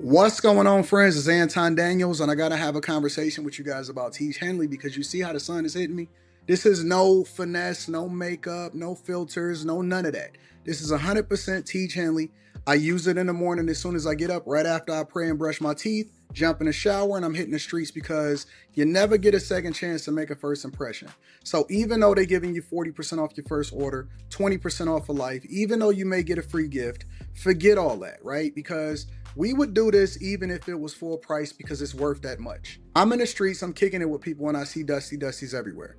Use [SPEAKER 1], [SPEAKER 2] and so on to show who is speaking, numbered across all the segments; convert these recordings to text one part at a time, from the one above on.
[SPEAKER 1] What's going on, friends? It's Anton Daniels, and I got to have a conversation with you guys about Teach Henley because you see how the sun is hitting me? This is no finesse, no makeup, no filters, no none of that. This is 100% Teach Henley. I use it in the morning as soon as I get up, right after I pray and brush my teeth, jump in the shower, and I'm hitting the streets because you never get a second chance to make a first impression. So even though they're giving you 40% off your first order, 20% off for life, even though you may get a free gift, forget all that, right? Because we would do this even if it was full price because it's worth that much. I'm in the streets, I'm kicking it with people, and I see Dusties everywhere.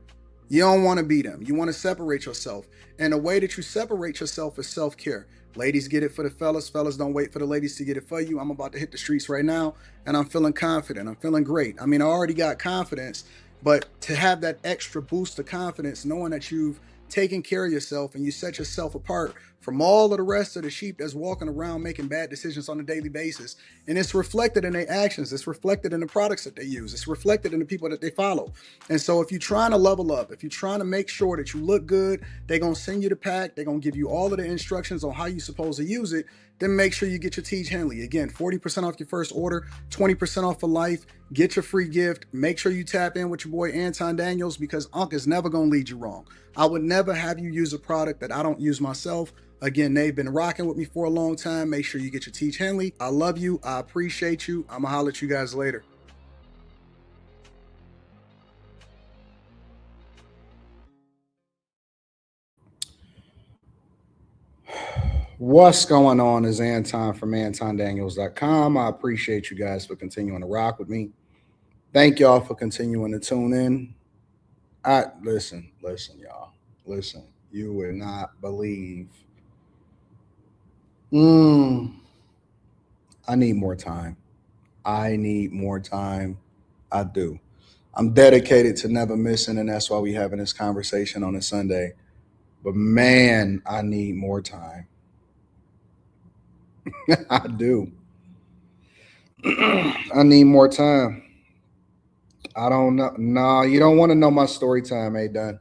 [SPEAKER 1] You don't want to be them. You want to separate yourself. And the way that you separate yourself is self-care. Ladies get it for the fellas. Fellas don't wait for the ladies to get it for you. I'm about to hit the streets right now, and I'm feeling confident. I'm feeling great. I mean, I already got confidence, but to have that extra boost of confidence, knowing that you've taken care of yourself and you set yourself apart from all of the rest of the sheep that's walking around making bad decisions on a daily basis. And it's reflected in their actions. It's reflected in the products that they use. It's reflected in the people that they follow. And so if you're trying to level up, if you're trying to make sure that you look good, they're going to send you the pack. They're going to give you all of the instructions on how you're supposed to use it. Then make sure you get your Teach Henley. Again, 40% off your first order, 20% off for life. Get your free gift. Make sure you tap in with your boy Anton Daniels because Unc is never going to lead you wrong. I would never have you use a product that I don't use myself. Again, they've been rocking with me for a long time. Make sure you get your Teach Henley. I love you. I appreciate you. I'm going to holler at you guys later. What's going on is Anton from AntonDaniels.com. I appreciate you guys for continuing to rock with me. Thank y'all for continuing to tune in. Listen, y'all. Listen, you would not believe. I need more time. I need more time. I do. I'm dedicated to never missing, and that's why we having this conversation on a Sunday. But man, I need more time. I do. I need more time. I don't know. No, you don't want to know my story time, done.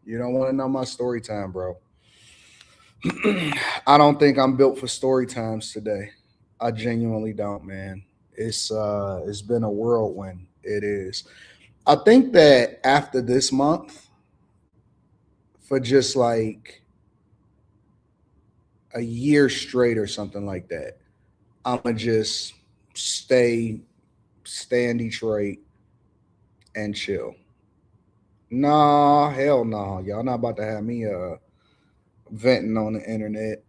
[SPEAKER 1] You don't want to know my story time, bro. I don't think I'm built for story times today. I genuinely don't, man. It's been a whirlwind. It is. I think that after this month, for just like a year straight or something like that, I'ma just stay in Detroit and chill. Nah, hell no. Y'all not about to have me venting on the internet.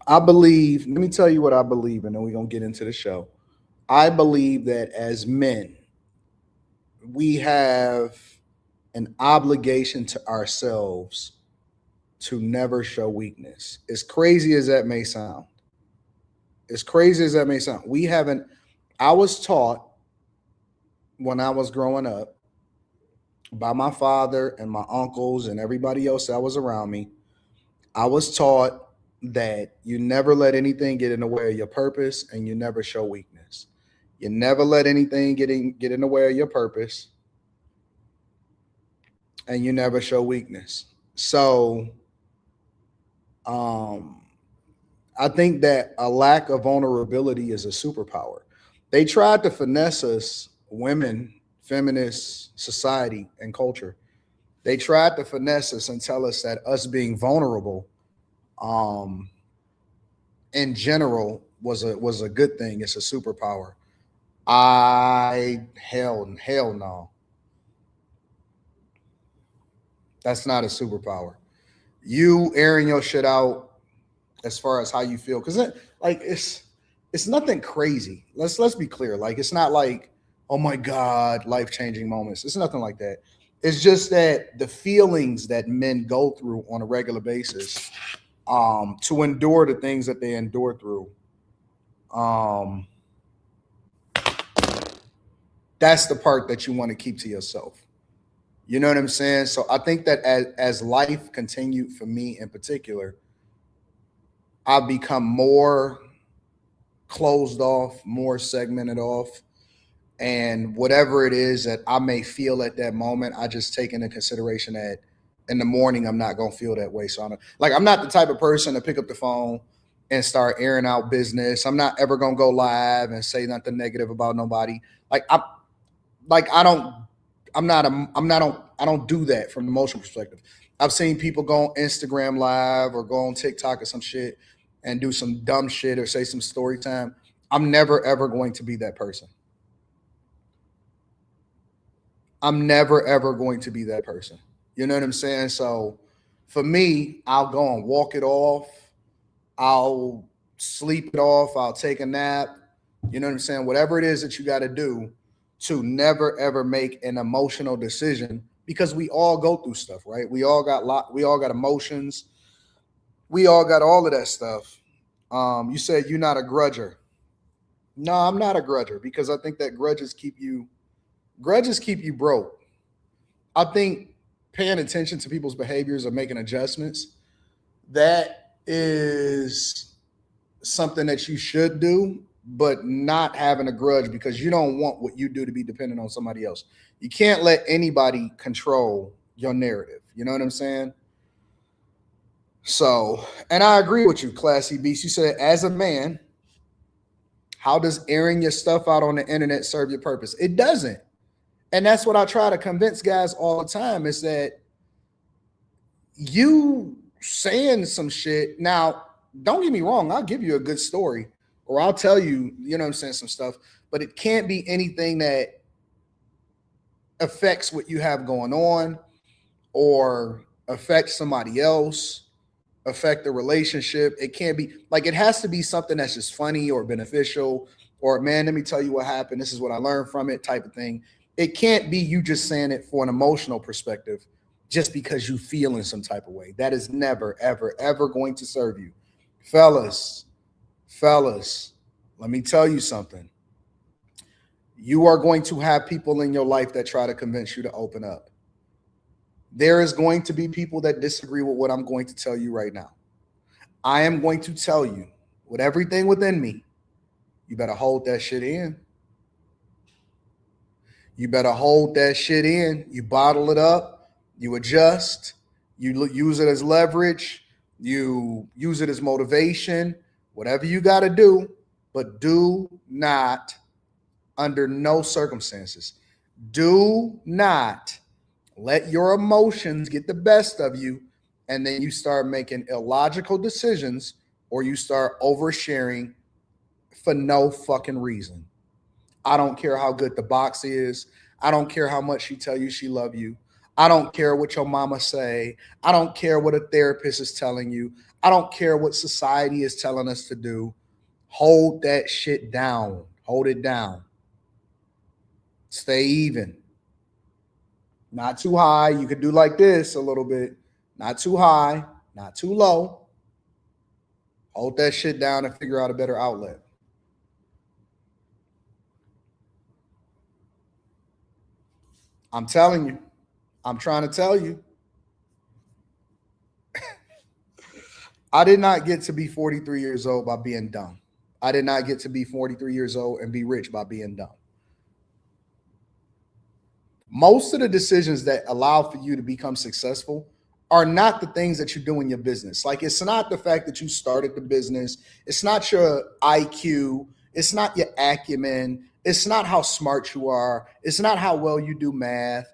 [SPEAKER 1] I believe, let me tell you what I believe, and then we're gonna get into the show. I believe that as men, we have an obligation to ourselves to never show weakness. As crazy as that may sound, we haven't. I was taught when I was growing up by my father and my uncles and everybody else that was around me. I was taught that you never let anything get in the way of your purpose and you never show weakness. You never let anything get in the way of your purpose and you never show weakness. So I think that a lack of vulnerability is a superpower. They tried to finesse us, women, feminist society and culture. They tried to finesse us and tell us that us being vulnerable, um, in general, was a good thing. It's a superpower. Hell no. That's not a superpower. You airing your shit out as far as how you feel, because it's nothing crazy. Let's be clear. Like it's not like, oh my God, life changing moments. It's nothing like that. It's just that the feelings that men go through on a regular basis, to endure the things that they endure through, um, that's the part that you want to keep to yourself. You know what I'm saying? So I think that as life continued for me in particular, I've become more closed off, more segmented off. And whatever it is that I may feel at that moment, I just take into consideration that in the morning I'm not gonna feel that way. So I'm not the type of person to pick up the phone and start airing out business. I'm not ever gonna go live and say nothing negative about nobody. I don't do that from an emotional perspective. I've seen people go on Instagram live or go on TikTok or some shit and do some dumb shit or say some story time. I'm never ever going to be that person. I'm never ever going to be that person. You know what I'm saying? So for me, I'll go and walk it off. I'll sleep it off. I'll take a nap. You know what I'm saying? Whatever it is that you got to do to never ever make an emotional decision, because we all go through stuff, right? We all got emotions. We all got all of that stuff. You said you're not a grudger. No, I'm not a grudger because I think that grudges keep you broke. I think paying attention to people's behaviors or making adjustments, that is something that you should do, but not having a grudge because you don't want what you do to be dependent on somebody else. You can't let anybody control your narrative. You know what I'm saying? So, and I agree with you, Classy Beast. You said, as a man, how does airing your stuff out on the internet serve your purpose? It doesn't. And that's what I try to convince guys all the time is that you saying some shit. Now, don't get me wrong. I'll give you a good story or I'll tell you, you know what I'm saying, some stuff, but it can't be anything that affects what you have going on or affects somebody else, affect the relationship. It can't be like, it has to be something that's just funny or beneficial or, man, let me tell you what happened. This is what I learned from it type of thing. It can't be you just saying it for an emotional perspective just because you feel in some type of way. That is never, ever, ever going to serve you. Fellas, let me tell you something. You are going to have people in your life that try to convince you to open up. There is going to be people that disagree with what I'm going to tell you right now. I am going to tell you with everything within me, you better hold that shit in. You better hold that shit in. You bottle it up. You adjust. You use it as leverage. You use it as motivation. Whatever you got to do, but do not, under no circumstances, do not let your emotions get the best of you, and then you start making illogical decisions or you start oversharing for no fucking reason. I don't care how good the box is. I don't care how much she tell you she love you. I don't care what your mama say. I don't care what a therapist is telling you. I don't care what society is telling us to do. Hold that shit down. Hold it down. Stay even. Not too high. You could do like this a little bit. Not too high, not too low. Hold that shit down and figure out a better outlet. I'm telling you. I'm trying to tell you. I did not get to be 43 years old by being dumb. I did not get to be 43 years old and be rich by being dumb. Most of the decisions that allow for you to become successful are not the things that you do in your business. Like, it's not the fact that you started the business. It's not your IQ. It's not your acumen. It's not how smart you are. It's not how well you do math.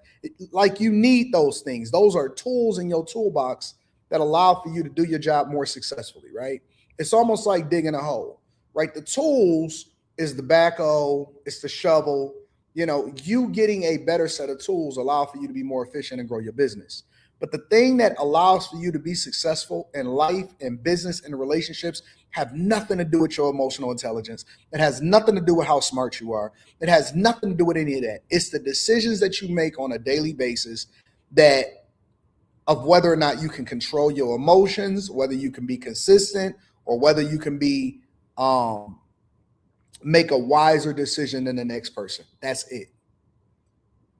[SPEAKER 1] Like, you need those things. Those are tools in your toolbox that allow for you to do your job more successfully, right? It's almost like digging a hole, right? The tools is the backhoe, it's the shovel. You know, you getting a better set of tools allow for you to be more efficient and grow your business. But the thing that allows for you to be successful in life and business and relationships have nothing to do with your emotional intelligence. It has nothing to do with how smart you are. It has nothing to do with any of that. It's the decisions that you make on a daily basis that of whether or not you can control your emotions, whether you can be consistent, or whether you can be make a wiser decision than the next person. That's it.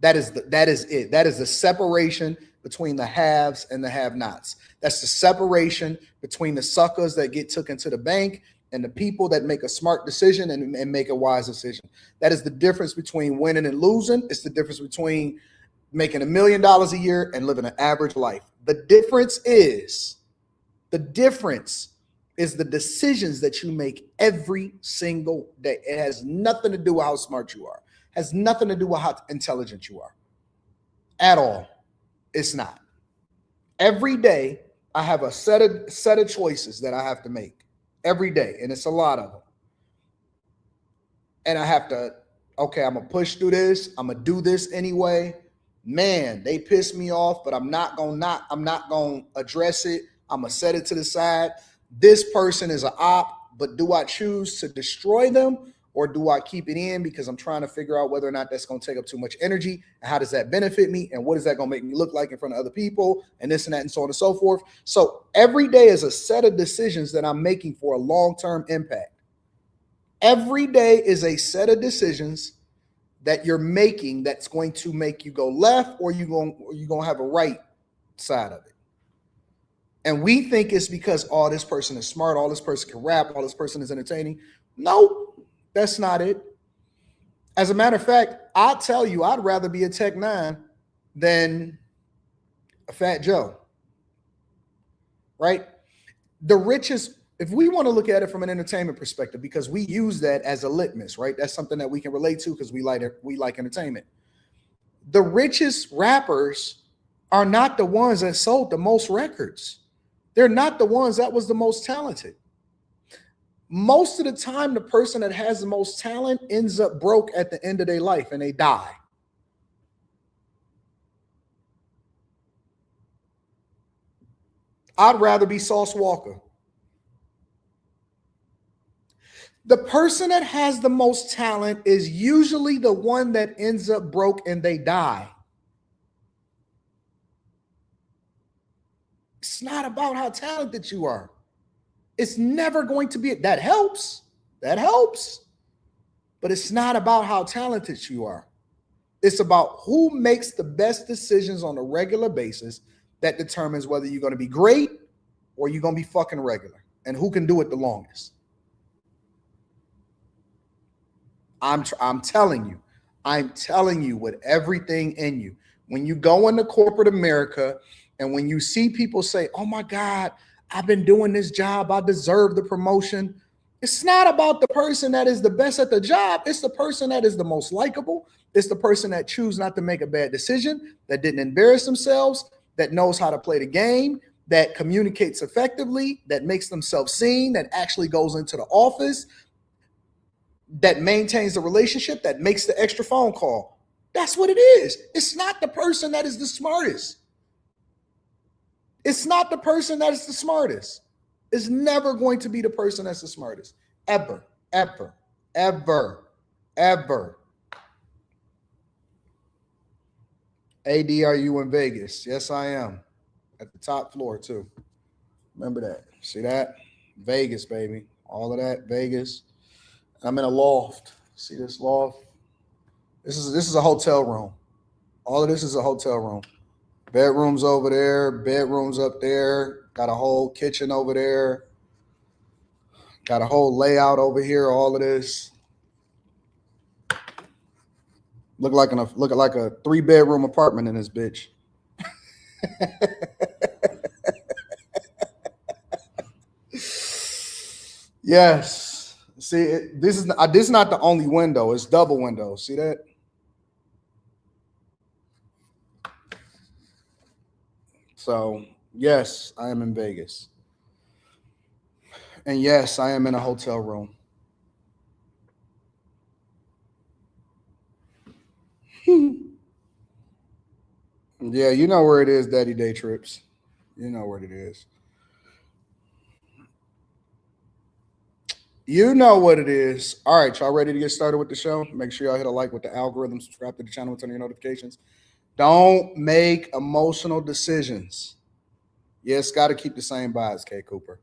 [SPEAKER 1] That is it. That is the separation between the haves and the have-nots. That's the separation between the suckers that get took into the bank and the people that make a smart decision and make a wise decision. That is the difference between winning and losing. It's the difference between making $1 million a year and living an average life. The difference is the decisions that you make every single day. It has nothing to do with how smart you are. It has nothing to do with how intelligent you are. At all. It's not. Every day, I have a set of choices that I have to make every day, and it's a lot of them. And I have to, okay, I'm gonna push through this. I'm gonna do this anyway. Man, they piss me off, but I'm not gonna address it. I'm gonna set it to the side. This person is an op, but do I choose to destroy them, or do I keep it in because I'm trying to figure out whether or not that's going to take up too much energy, and how does that benefit me, and what is that going to make me look like in front of other people, and this and that and so on and so forth. So every day is a set of decisions that I'm making for a long-term impact. Every day is a set of decisions that you're making that's going to make you go left, or you're going to have a right side of it. And we think it's because, oh, this person is smart, all this person can rap, all this person is entertaining. Nope, that's not it. As a matter of fact, I'll tell you, I'd rather be a Tech 9 than a Fat Joe, right? The richest, if we want to look at it from an entertainment perspective, because we use that as a litmus, right? That's something that we can relate to because we like entertainment. The richest rappers are not the ones that sold the most records. They're not the ones that was the most talented. Most of the time, the person that has the most talent ends up broke at the end of their life and they die. I'd rather be Sauce Walker. The person that has the most talent is usually the one that ends up broke and they die. It's not about how talented you are. It's never going to be. That helps. That helps. But it's not about how talented you are. It's about who makes the best decisions on a regular basis that determines whether you're going to be great or you're going to be fucking regular, and who can do it the longest. I'm telling you with everything in you. When you go into corporate America and when you see people say, oh my God, I've been doing this job, I deserve the promotion. It's not about the person that is the best at the job. It's the person that is the most likable. It's the person that chooses not to make a bad decision, that didn't embarrass themselves, that knows how to play the game, that communicates effectively, that makes themselves seen, that actually goes into the office, that maintains the relationship, that makes the extra phone call. That's what it is. It's not the person that is the smartest. It's not the person that is the smartest. It's never going to be the person that's the smartest. Ever, ever, ever, ever. AD, are you in Vegas? Yes, I am. At the top floor, too. Remember that. See that? Vegas, baby. All of that, Vegas. I'm in a loft. See this loft? This is a hotel room. All of this is a hotel room. Bedrooms over there, bedrooms up there. Got a whole kitchen over there. Got a whole layout over here. All of this. Look like a 3-bedroom apartment in this bitch. Yes. See, this is not the only window. It's double window. See that? So, yes, I am in Vegas. And yes, I am in a hotel room. Yeah, you know where it is, Daddy Day Trips. You know where it is. You know what it is. All right, y'all ready to get started with the show? Make sure y'all hit a like with the algorithm, subscribe to the channel, turn on your notifications. Don't make emotional decisions. Yes, got to keep the same vibes, K. Cooper.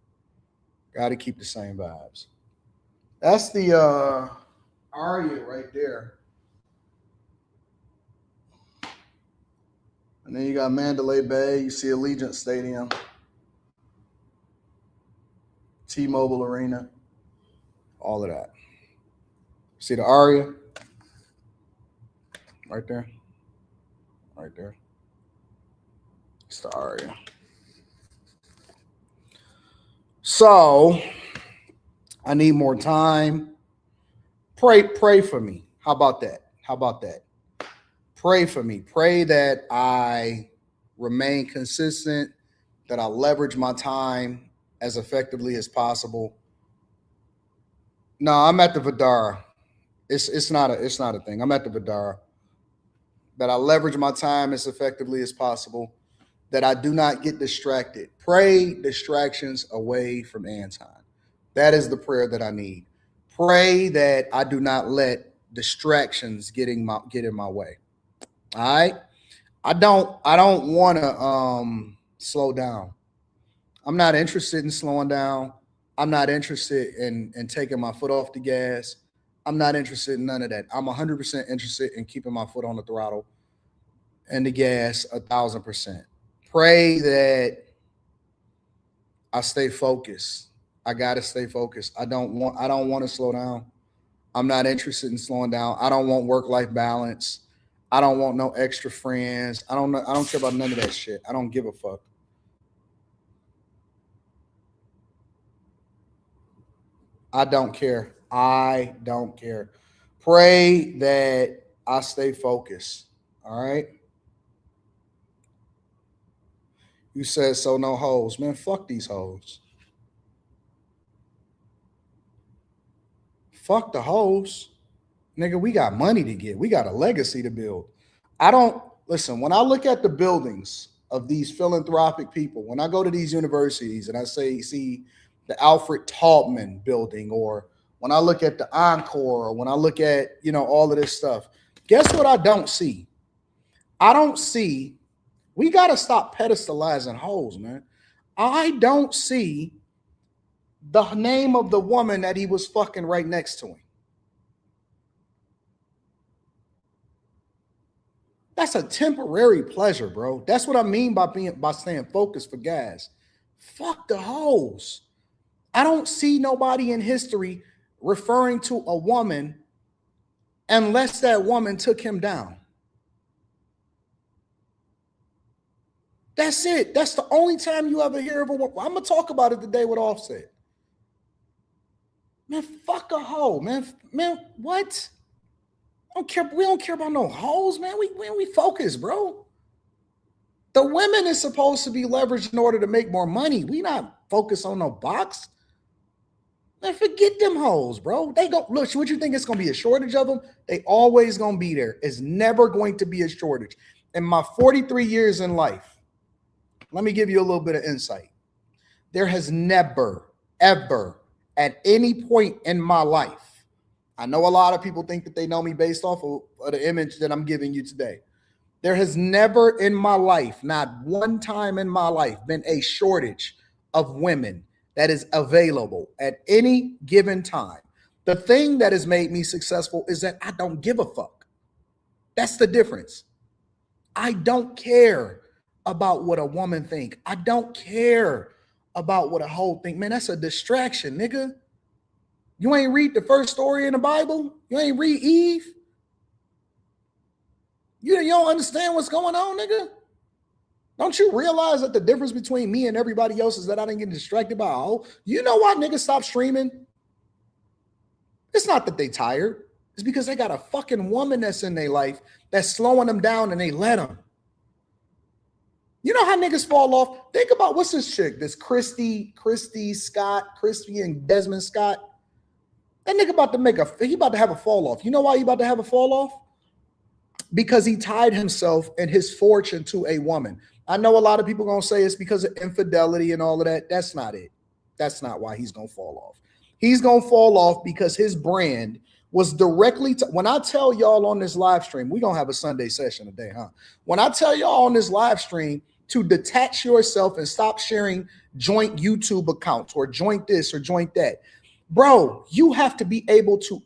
[SPEAKER 1] Got to keep the same vibes. That's the Aria right there. And then you got Mandalay Bay. You see Allegiant Stadium, T-Mobile Arena, all of that. See the Aria right there? Right there. It's the Aria. So I need more time. Pray for me. How about that? How about that? Pray for me. Pray that I remain consistent, that I leverage my time as effectively as possible. No, I'm at the Vidara. It's not a thing. I'm at the Vidara. That I leverage my time as effectively as possible. That I do not get distracted. Pray distractions away from Anton. That is the prayer that I need. Pray that I do not let distractions get in my way. All right. I don't want to slow down. I'm not interested in slowing down. I'm not interested in taking my foot off the gas. I'm not interested in none of that. I'm 100% interested in keeping my foot on the throttle and the gas 1,000%. Pray that I stay focused. I gotta stay focused. I don't want to slow down. I'm not interested in slowing down. I don't want work-life balance. I don't want no extra friends. I don't care about none of that shit. I don't give a fuck. I don't care. I don't care. Pray that I stay focused. All right. You said so no hoes. Man, fuck these hoes. Fuck the hoes. Nigga, we got money to get. We got a legacy to build. I don't listen. When I look at the buildings of these philanthropic people, when I go to these universities and I see the Alfred Taubman building, or when I look at the Encore, or when I look at all of this stuff, guess what I don't see? I don't see. We got to stop pedestalizing hoes, man. I don't see the name of the woman that he was fucking right next to him. That's a temporary pleasure, bro. That's what I mean by staying focused for guys. Fuck the hoes. I don't see nobody in history referring to a woman unless that woman took him down. That's it. That's the only time you ever hear of a woman. I'm gonna talk about it today with Offset. Man, fuck a hoe, man. Man, what? Don't care. We don't care about no hoes, man. We focus, bro. The women is supposed to be leveraged in order to make more money. We not focused on no box. Man, forget them hoes, bro. They go look. What you think it's gonna be a shortage of them? They always gonna be there. It's never going to be a shortage. In my 43 years in life, let me give you a little bit of insight. There has never, ever, at any point in my life, I know a lot of people think that they know me based off of the image that I'm giving you today. There has never in my life, not one time in my life, been a shortage of women that is available at any given time. The thing that has made me successful is that I don't give a fuck. That's the difference. I don't care about what a woman think. I don't care about what a hoe think. Man, that's a distraction, nigga. You ain't read the first story in the Bible? You ain't read Eve? You don't understand what's going on, nigga? Don't you realize that the difference between me and everybody else is that I didn't get distracted by a hoe? You know why niggas stop streaming? It's not that they tired. It's because they got a fucking woman that's in their life that's slowing them down and they let them. You know how niggas fall off? Think about what's this chick, this Christy and Desmond Scott. That nigga about to have a fall off. You know why he about to have a fall off? Because he tied himself and his fortune to a woman. I know a lot of people gonna say it's because of infidelity and all of that. That's not it. That's not why he's gonna fall off. He's gonna fall off because his brand was directly when I tell y'all on this live stream, we're gonna have a Sunday session today, huh? When I tell y'all on this live stream to detach yourself and stop sharing joint YouTube accounts or joint this or joint that, bro, you have to be able to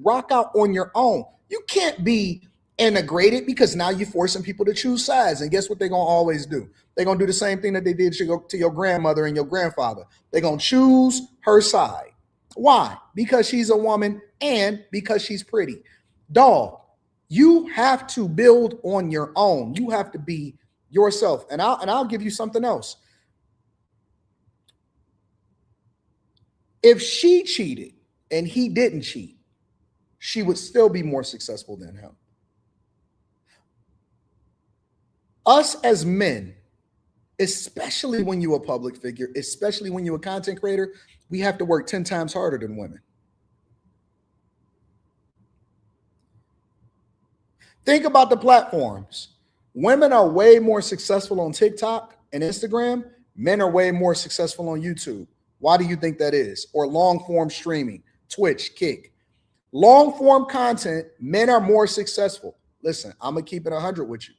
[SPEAKER 1] rock out on your own. You can't be integrated because now you're forcing people to choose sides. And guess what they're going to always do? They're going to do the same thing that they did to your grandmother and your grandfather. They're going to choose her side. Why? Because she's a woman and because she's pretty. Dog, you have to build on your own. You have to be yourself. And I'll give you something else. If she cheated and he didn't cheat, she would still be more successful than him. Us as men, especially when you're a public figure, especially when you're a content creator, we have to work 10 times harder than women. Think about the platforms. Women are way more successful on TikTok and Instagram. Men are way more successful on YouTube. Why do you think that is? Or long form streaming, Twitch, Kick. Long form content, men are more successful. Listen, I'm going to keep it 100 with you.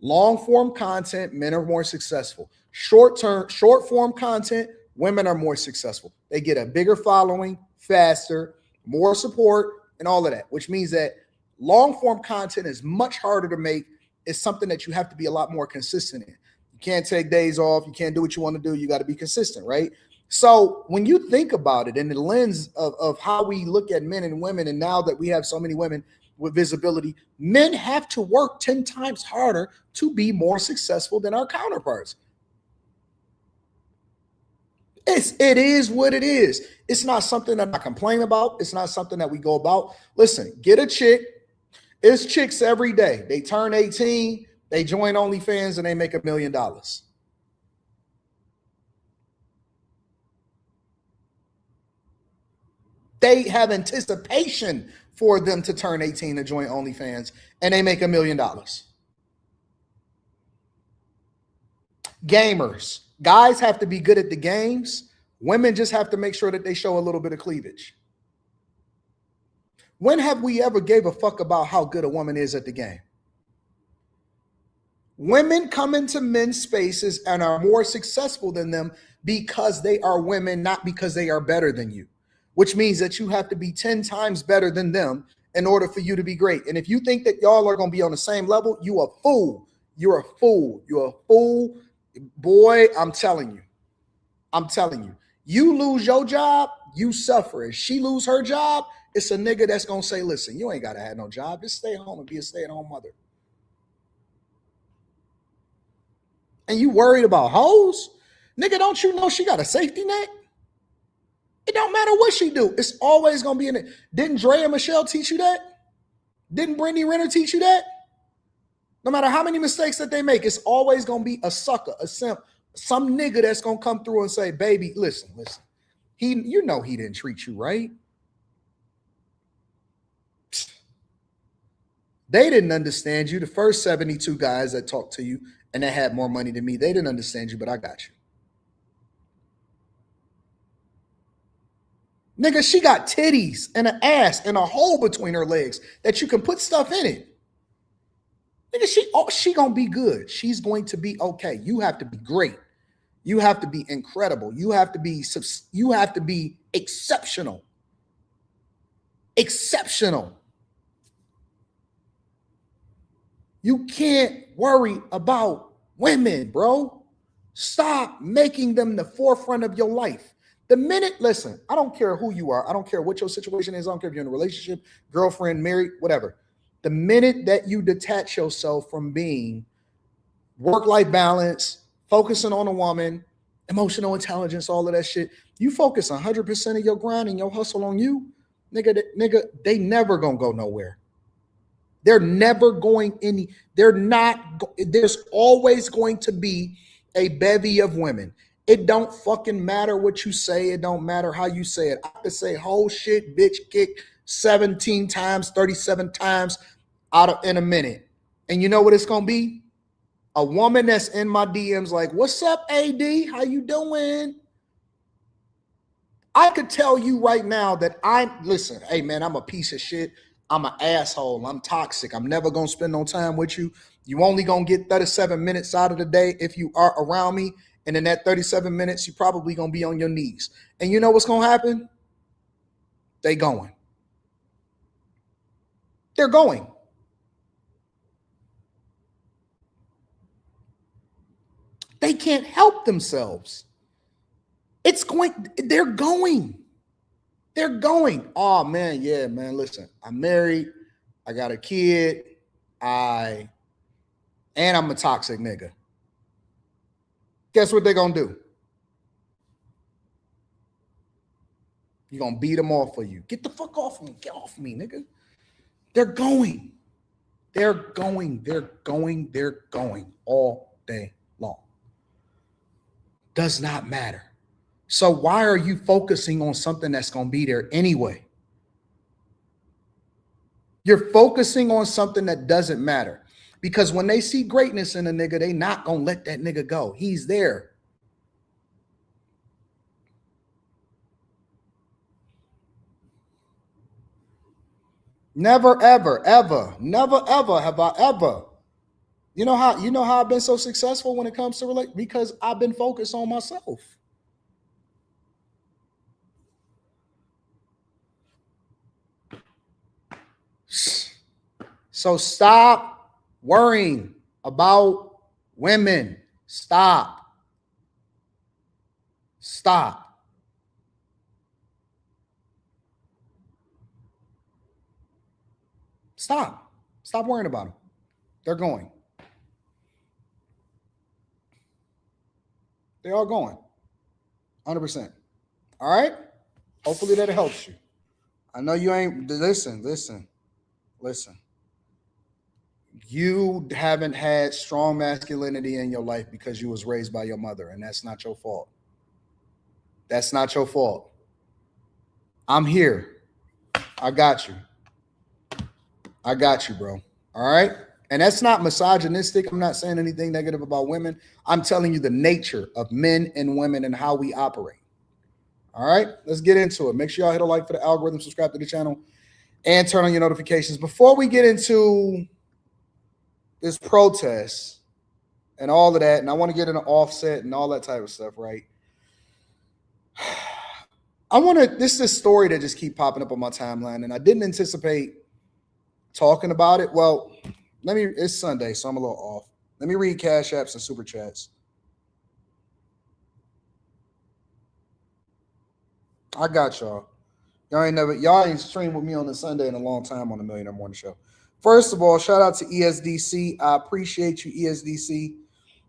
[SPEAKER 1] Long form content, men are more successful. Short form content, women are more successful. They get a bigger following, faster, more support, and all of that, which means that long form content is much harder to make. It's something that you have to be a lot more consistent in. You can't take days off. You can't do what you want to do. You got to be consistent, right? So when you think about it in the lens of how we look at men and women, and now that we have so many women with visibility, men have to work 10 times harder to be more successful than our counterparts. It is what it is. It's not something that I complain about. It's not something that we go about. Listen, get a chick. It's chicks every day. They turn 18, they join OnlyFans, and they make $1 million. They have anticipation for them to turn 18 to join OnlyFans, and they make $1 million. Gamers. Guys have to be good at the games. Women just have to make sure that they show a little bit of cleavage. When have we ever gave a fuck about how good a woman is at the game? Women come into men's spaces and are more successful than them because they are women, not because they are better than you, which means that you have to be 10 times better than them in order for you to be great. And if you think that y'all are going to be on the same level, you a fool. You're a fool. You're a fool. Boy, I'm telling you. I'm telling you. You lose your job, you suffer. If she lose her job, it's a nigga that's going to say, listen, you ain't got to have no job. Just stay home and be a stay-at-home mother. And you worried about hoes? Nigga, don't you know she got a safety net? It don't matter what she do. It's always going to be in it. Didn't Dre and Michelle teach you that? Didn't Brittany Renner teach you that? No matter how many mistakes that they make, it's always going to be a sucker, a simp, some nigga that's going to come through and say, baby, listen. You know he didn't treat you right. They didn't understand you. The first 72 guys that talked to you and that had more money than me, they didn't understand you, but I got you. Nigga, she got titties and an ass and a hole between her legs that you can put stuff in it. Nigga, she gonna be good. She's going to be okay. You have to be great. You have to be incredible. You have to be exceptional. Exceptional. You can't worry about women, bro. Stop making them the forefront of your life. The minute, listen, I don't care who you are. I don't care what your situation is. I don't care if you're in a relationship, girlfriend, married, whatever. The minute that you detach yourself from being work-life balance, focusing on a woman, emotional intelligence, all of that shit, you focus 100% of your grind and your hustle on you, nigga, they never gonna go nowhere. They're never going any, there's always going to be a bevy of women. It don't fucking matter what you say. It don't matter how you say it. I could say whole shit, bitch, kick 17 times, 37 times in a minute. And you know what it's going to be? A woman that's in my DMs like, what's up, AD? How you doing? I could tell you right now that listen, hey man, I'm a piece of shit. I'm an asshole. I'm toxic. I'm never going to spend no time with you. You only going to get 37 minutes out of the day if you are around me. And in that 37 minutes, you probably going to be on your knees. And you know what's going to happen? They going. They're going. They can't help themselves. They're going. They're going. Oh, man, yeah, man, listen, I'm married. I got a kid. And I'm a toxic nigga. Guess what they're going to do? You're going to beat them off for you. Get the fuck off me. Get off me, nigga. They're going. They're going all day long. Does not matter. So why are you focusing on something that's going to be there anyway? You're focusing on something that doesn't matter. Because when they see greatness in a nigga, they not going to let that nigga go. He's there. Never, ever, ever, never, ever have I ever. You know how I've been so successful when it comes to relate? Because I've been focused on myself. So stop worrying about women. Stop. Stop. Stop. Stop worrying about them. They're going. They're all going. 100%. All right? Hopefully that helps you. I know you ain't, listen. You haven't had strong masculinity in your life because you was raised by your mother, and that's not your fault. That's not your fault. I'm here. I got you. I got you, bro. All right? And that's not misogynistic. I'm not saying anything negative about women. I'm telling you the nature of men and women and how we operate. All right? Let's get into it. Make sure y'all hit a like for the algorithm, subscribe to the channel, and turn on your notifications. Before we get into this protest and all of that, and I want to get into Offset and all that type of stuff, right? This is a story that just keep popping up on my timeline, and I didn't anticipate talking about it. Well, it's Sunday, so I'm a little off. Let me read Cash Apps and Super Chats. I got y'all. Y'all ain't streamed with me on the Sunday in a long time on the Millionaire Morning Show. First of all, shout out to ESDC. I appreciate you, ESDC.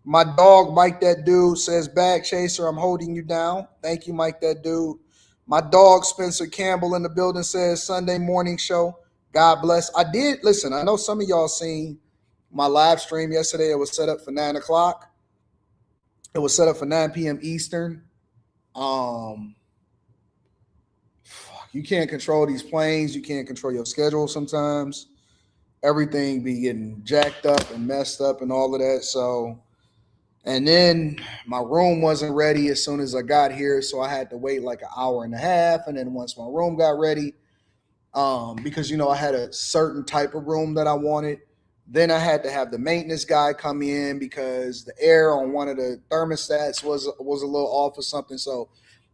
[SPEAKER 1] My dog, Mike That Dude, says, Bag Chaser, I'm holding you down. Thank you, Mike That Dude. My dog, Spencer Campbell, in the building, says, Sunday morning show. God bless. I did, listen, I know some of y'all seen my live stream yesterday. It was set up for 9 o'clock. It was set up for 9 p.m. Eastern. You can't control these planes. You can't control your schedule sometimes. Everything be getting jacked up and messed up and all of that. So, and then my room wasn't ready as soon as I got here. So I had to wait like an hour and a half. And then once my room got ready, because, I had a certain type of room that I wanted, then I had to have the maintenance guy come in because the air on one of the thermostats was a little off or something. So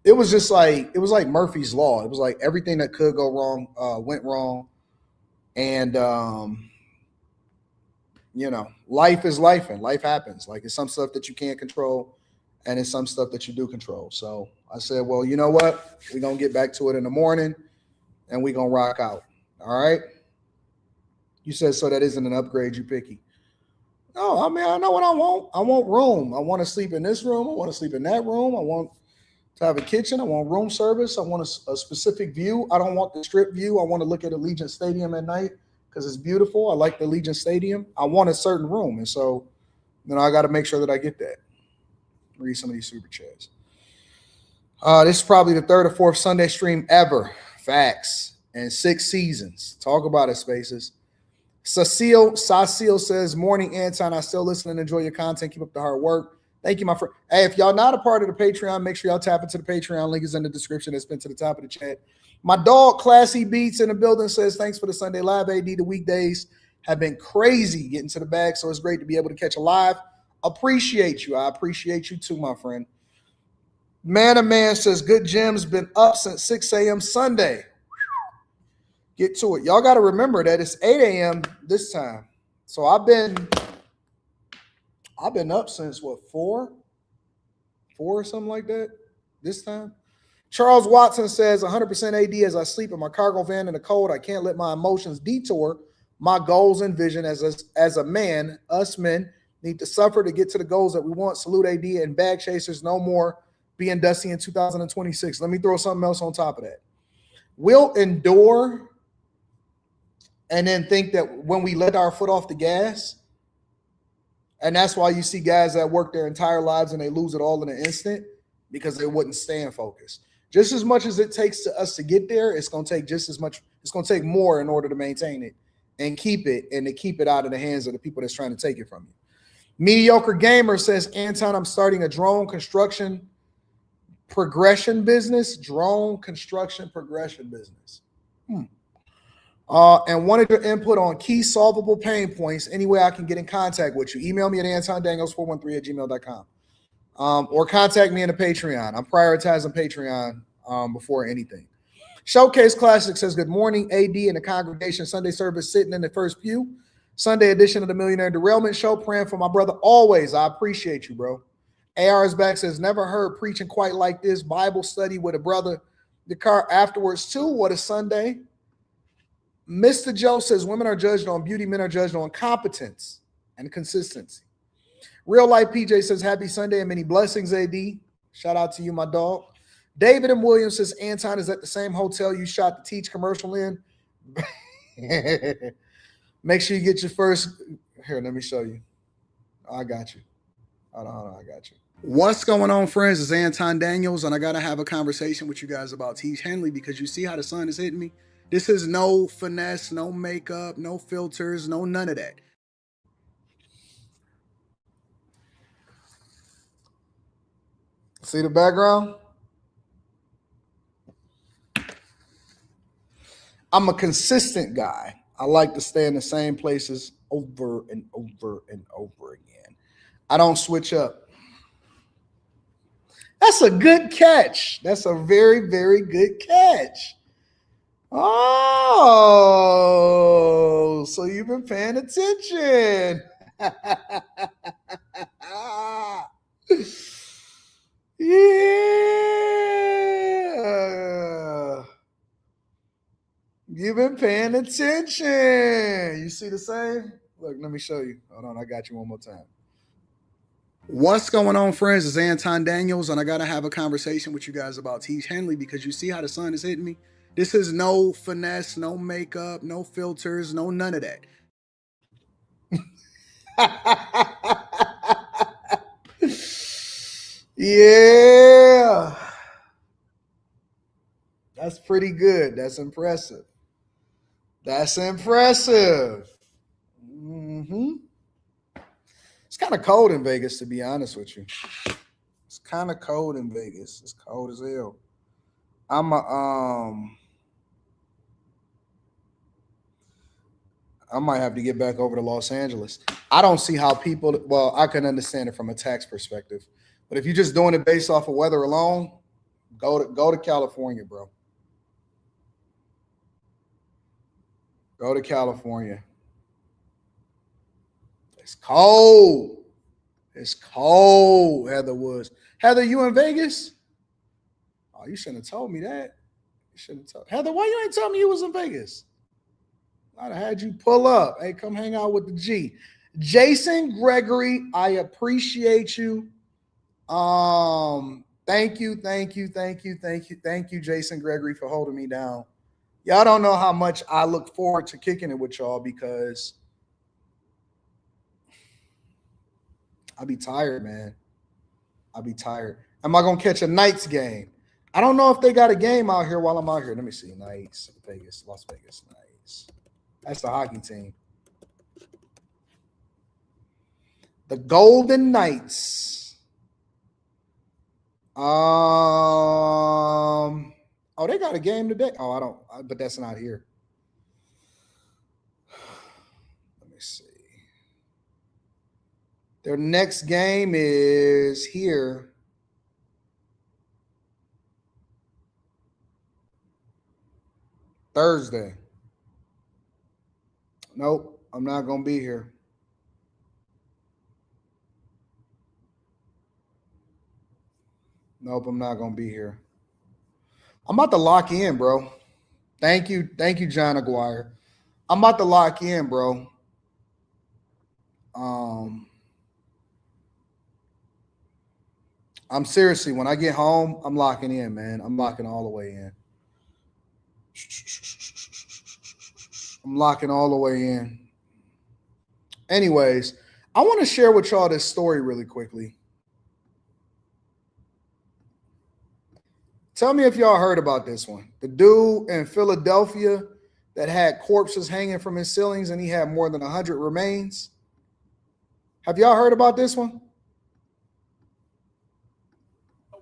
[SPEAKER 1] it was just like, it was like Murphy's Law. It was like everything that could go wrong went wrong. And, life is life and life happens. Like, it's some stuff that you can't control and it's some stuff that you do control. So I said, well, you know what? We're going to get back to it in the morning and we're going to rock out. All right. You said, so that isn't an upgrade, you picky. No, I mean, I know what I want. I want room. I want to sleep in this room. I want to sleep in that room. I want to have a kitchen. I want room service. I want a specific view. I don't want the strip view. I want to look at Allegiant Stadium at night because it's beautiful. I like the Allegiant Stadium. I want a certain room. And so, I got to make sure that I get that. Read some of these super chats. This is probably the third or fourth Sunday stream ever. Facts. And 6 seasons. Talk about it, Spaces. Cecile says, morning, Anton. I still listen and enjoy your content. Keep up the hard work. Thank you, my friend. Hey, if y'all not a part of the Patreon, make sure y'all tap into the Patreon. Link is in the description. It's been to the top of the chat. My dog, Classy Beats, in the building, says, thanks for the Sunday live, AD. The weekdays have been crazy getting to the bag, so it's great to be able to catch a live. Appreciate you. I appreciate you too, my friend. Man says, good Jim's been up since 6 a.m. Sunday. Get to it. Y'all got to remember that it's 8 a.m. this time. So I've been up since, 4 or something like that this time. Charles Watson says, 100% AD as I sleep in my cargo van in the cold. I can't let my emotions detour my goals and vision as a man. Us men need to suffer to get to the goals that we want. Salute AD and Bag Chasers. No more being dusty in 2026. Let me throw something else on top of that. we'll endure and then think that when we let our foot off the gas, and that's why you see guys that work their entire lives and they lose it all in an instant because they wouldn't stay in focus. Just as much as it takes to us to get there, it's going to take just as much. It's going to take more in order to maintain it and keep it, and to keep it out of the hands of the people that's trying to take it from you. Mediocre Gamer says, Anton, I'm starting a drone construction progression business. Drone construction progression business. And wanted your input on key solvable pain points. Any way I can get in contact with you, email me at antondaniels413@gmail.com. Or contact me in the Patreon. I'm prioritizing Patreon before anything. Showcase Classic says, good morning, AD and the congregation. Sunday service sitting in the first pew. Sunday edition of the Millionaire Derailment Show. Praying for my brother always. I appreciate you, bro. AR is back, says, never heard preaching quite like this. Bible study with a brother. The car afterwards too. What a Sunday. Mr. Joe says, women are judged on beauty, men are judged on competence and consistency. Real Life PJ says, happy Sunday and many blessings, AD. Shout out to you, my dog. David M. Williams says, Anton is at the same hotel you shot the Teach commercial in. Make sure you get your first. Here, let me show you. I got you. Hold on, I got you. What's going on, friends? It's Anton Daniels, and I got to have a conversation with you guys about Teach Henley because you see how the sun is hitting me? This is no finesse, no makeup, no filters, no none of that. See the background? I'm a consistent guy. I like to stay in the same places over and over and over again. I don't switch up. That's a good catch. That's a very, very good catch. Oh, so you've been paying attention. Yeah. You've been paying attention. You see the same? Look, let me show you. Hold on, I got you one more time. What's going on, friends? It's Anton Daniels, and I got to have a conversation with you guys about Teach Henley because you see how the sun is hitting me? This is no finesse, no makeup, no filters, no none of that. Yeah. That's pretty good. That's impressive. That's impressive. Mm-hmm. It's kind of cold in Vegas, to be honest with you. It's kind of cold in Vegas. It's cold as hell. I might have to get back over to Los Angeles. I don't see how people, well, I can understand it from a tax perspective, but if you're just doing it based off of weather alone, go to California, bro. Go to California. It's cold. It's cold, Heather Woods. Heather, you in Vegas? Oh, you shouldn't have told me that. You shouldn't have told. Heather, why you ain't tell me you was in Vegas? I'd have had you pull up. Hey, come hang out with the G. Jason Gregory, I appreciate you. Thank you, Jason Gregory, for holding me down. Y'all don't know how much I look forward to kicking it with y'all because I'll be tired, man. I'll be tired. Am I going to catch a Knights game? I don't know if they got a game out here while I'm out here. Let me see. Knights, Vegas, Las Vegas Knights. That's the hockey team. The Golden Knights. Oh, they got a game today. Oh, I don't, but that's not here. Let me see. Their next game is here. Thursday. Nope, I'm not going to be here. Nope, I'm not going to be here. I'm about to lock in, bro. Thank you, John Aguirre. I'm about to lock in, bro. I'm seriously, when I get home, I'm locking in, man. I'm locking all the way in. I'm locking all the way in. Anyways, I want to share with y'all this story really quickly. Tell me if y'all heard about this one. The dude in Philadelphia that had corpses hanging from his ceilings and he had more than 100 remains. Have y'all heard about this one?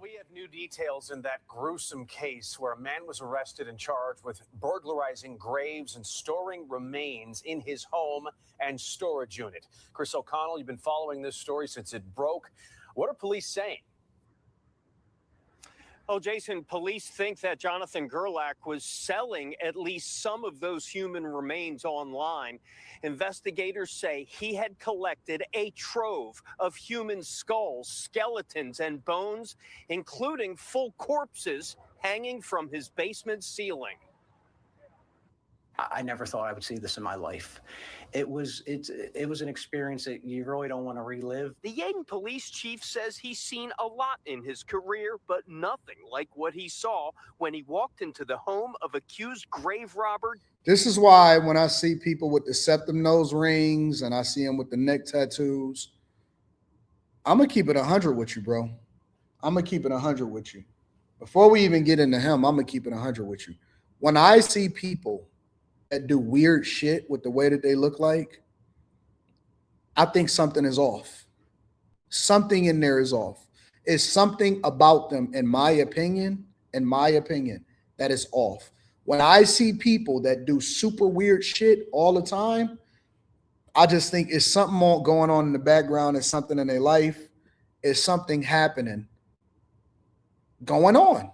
[SPEAKER 2] We have new details in that gruesome case where a man was arrested and charged with burglarizing graves and storing remains in his home and storage unit. Chris O'Connell, you've been following this story since it broke. What are police saying? Oh, Jason, police think that Jonathan Gerlach was selling at least some of those human remains online. Investigators say he had collected a trove of human skulls, skeletons, and bones, including full corpses hanging from his basement ceiling.
[SPEAKER 3] I never thought I would see this in my life. It was an experience that you really don't want to relive.
[SPEAKER 2] The Yeadon police chief says he's seen a lot in his career, but nothing like what he saw when he walked into the home of accused grave robber.
[SPEAKER 1] This is why when I see people with the septum nose rings and I see them with the neck tattoos, I'm going to keep it 100 with you, bro. I'm going to keep it 100 with you. Before we even get into him, I'm going to keep it 100 with you. When I see people that do weird shit with the way that they look like, I think something is off. Something in there is off. It's something about them, in my opinion, that is off. When I see people that do super weird shit all the time, I just think it's something more going on in the background. It's something in their life. It's something happening, going on.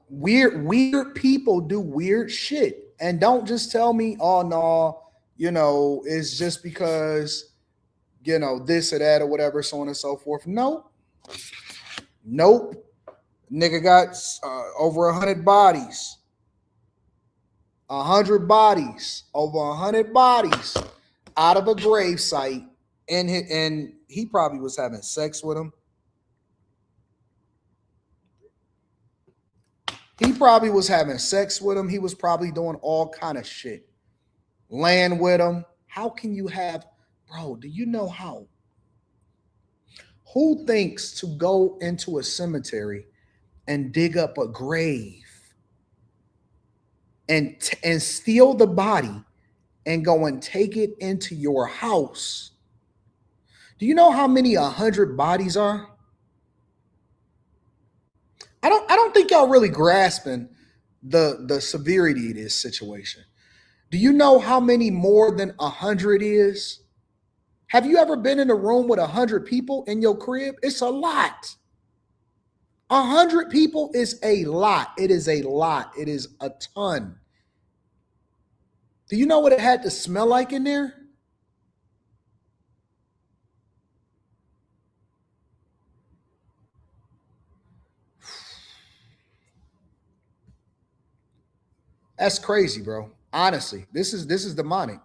[SPEAKER 1] Weird people do weird shit. And don't just tell me, oh, no, it's just because, this or that or whatever, so on and so forth. Nope. Nigga got over 100 bodies. 100 bodies. Over 100 bodies out of a grave site. And he probably was having sex with him. He probably was having sex with him. He was probably doing all kind of shit. Laying with him. How can you bro, do you know how? Who thinks to go into a cemetery and dig up a grave and steal the body and go and take it into your house? Do you know how many 100 bodies are? I don't think y'all really grasping the severity of this situation. Do you know how many more than 100 is? Have you ever been in a room with 100 people in your crib? It's a lot. 100 people is a lot. It is a lot. It is a ton. Do you know what it had to smell like in there? That's crazy, bro. Honestly, this is demonic.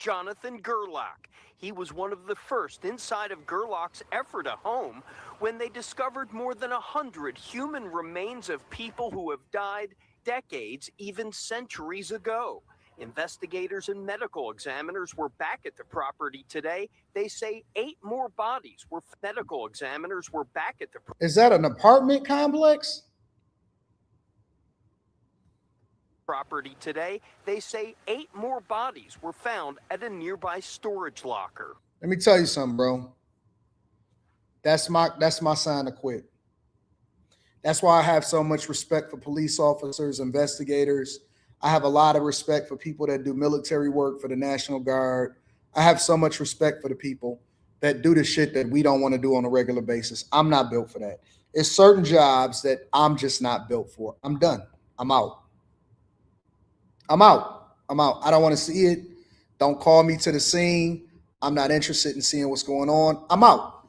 [SPEAKER 2] Jonathan Gerlach. He was one of the first inside of Gerlach's Ephrata home when they discovered more than 100 human remains of people who have died decades, even centuries ago. Investigators and medical examiners were back at the property today. They say 8 more bodies were medical examiners were back at the
[SPEAKER 1] Is that an apartment complex?
[SPEAKER 2] Property today. They say 8 more bodies were found at a nearby storage locker.
[SPEAKER 1] Let me tell you something, bro. That's my sign to quit. That's why I have so much respect for police officers, investigators. I have a lot of respect for people that do military work for the National Guard. I have so much respect for the people that do the shit that we don't want to do on a regular basis. I'm not built for that. It's certain jobs that I'm just not built for. I'm done. I'm out. I don't want to see it. Don't call me to the scene. I'm not interested in seeing what's going on. I'm out.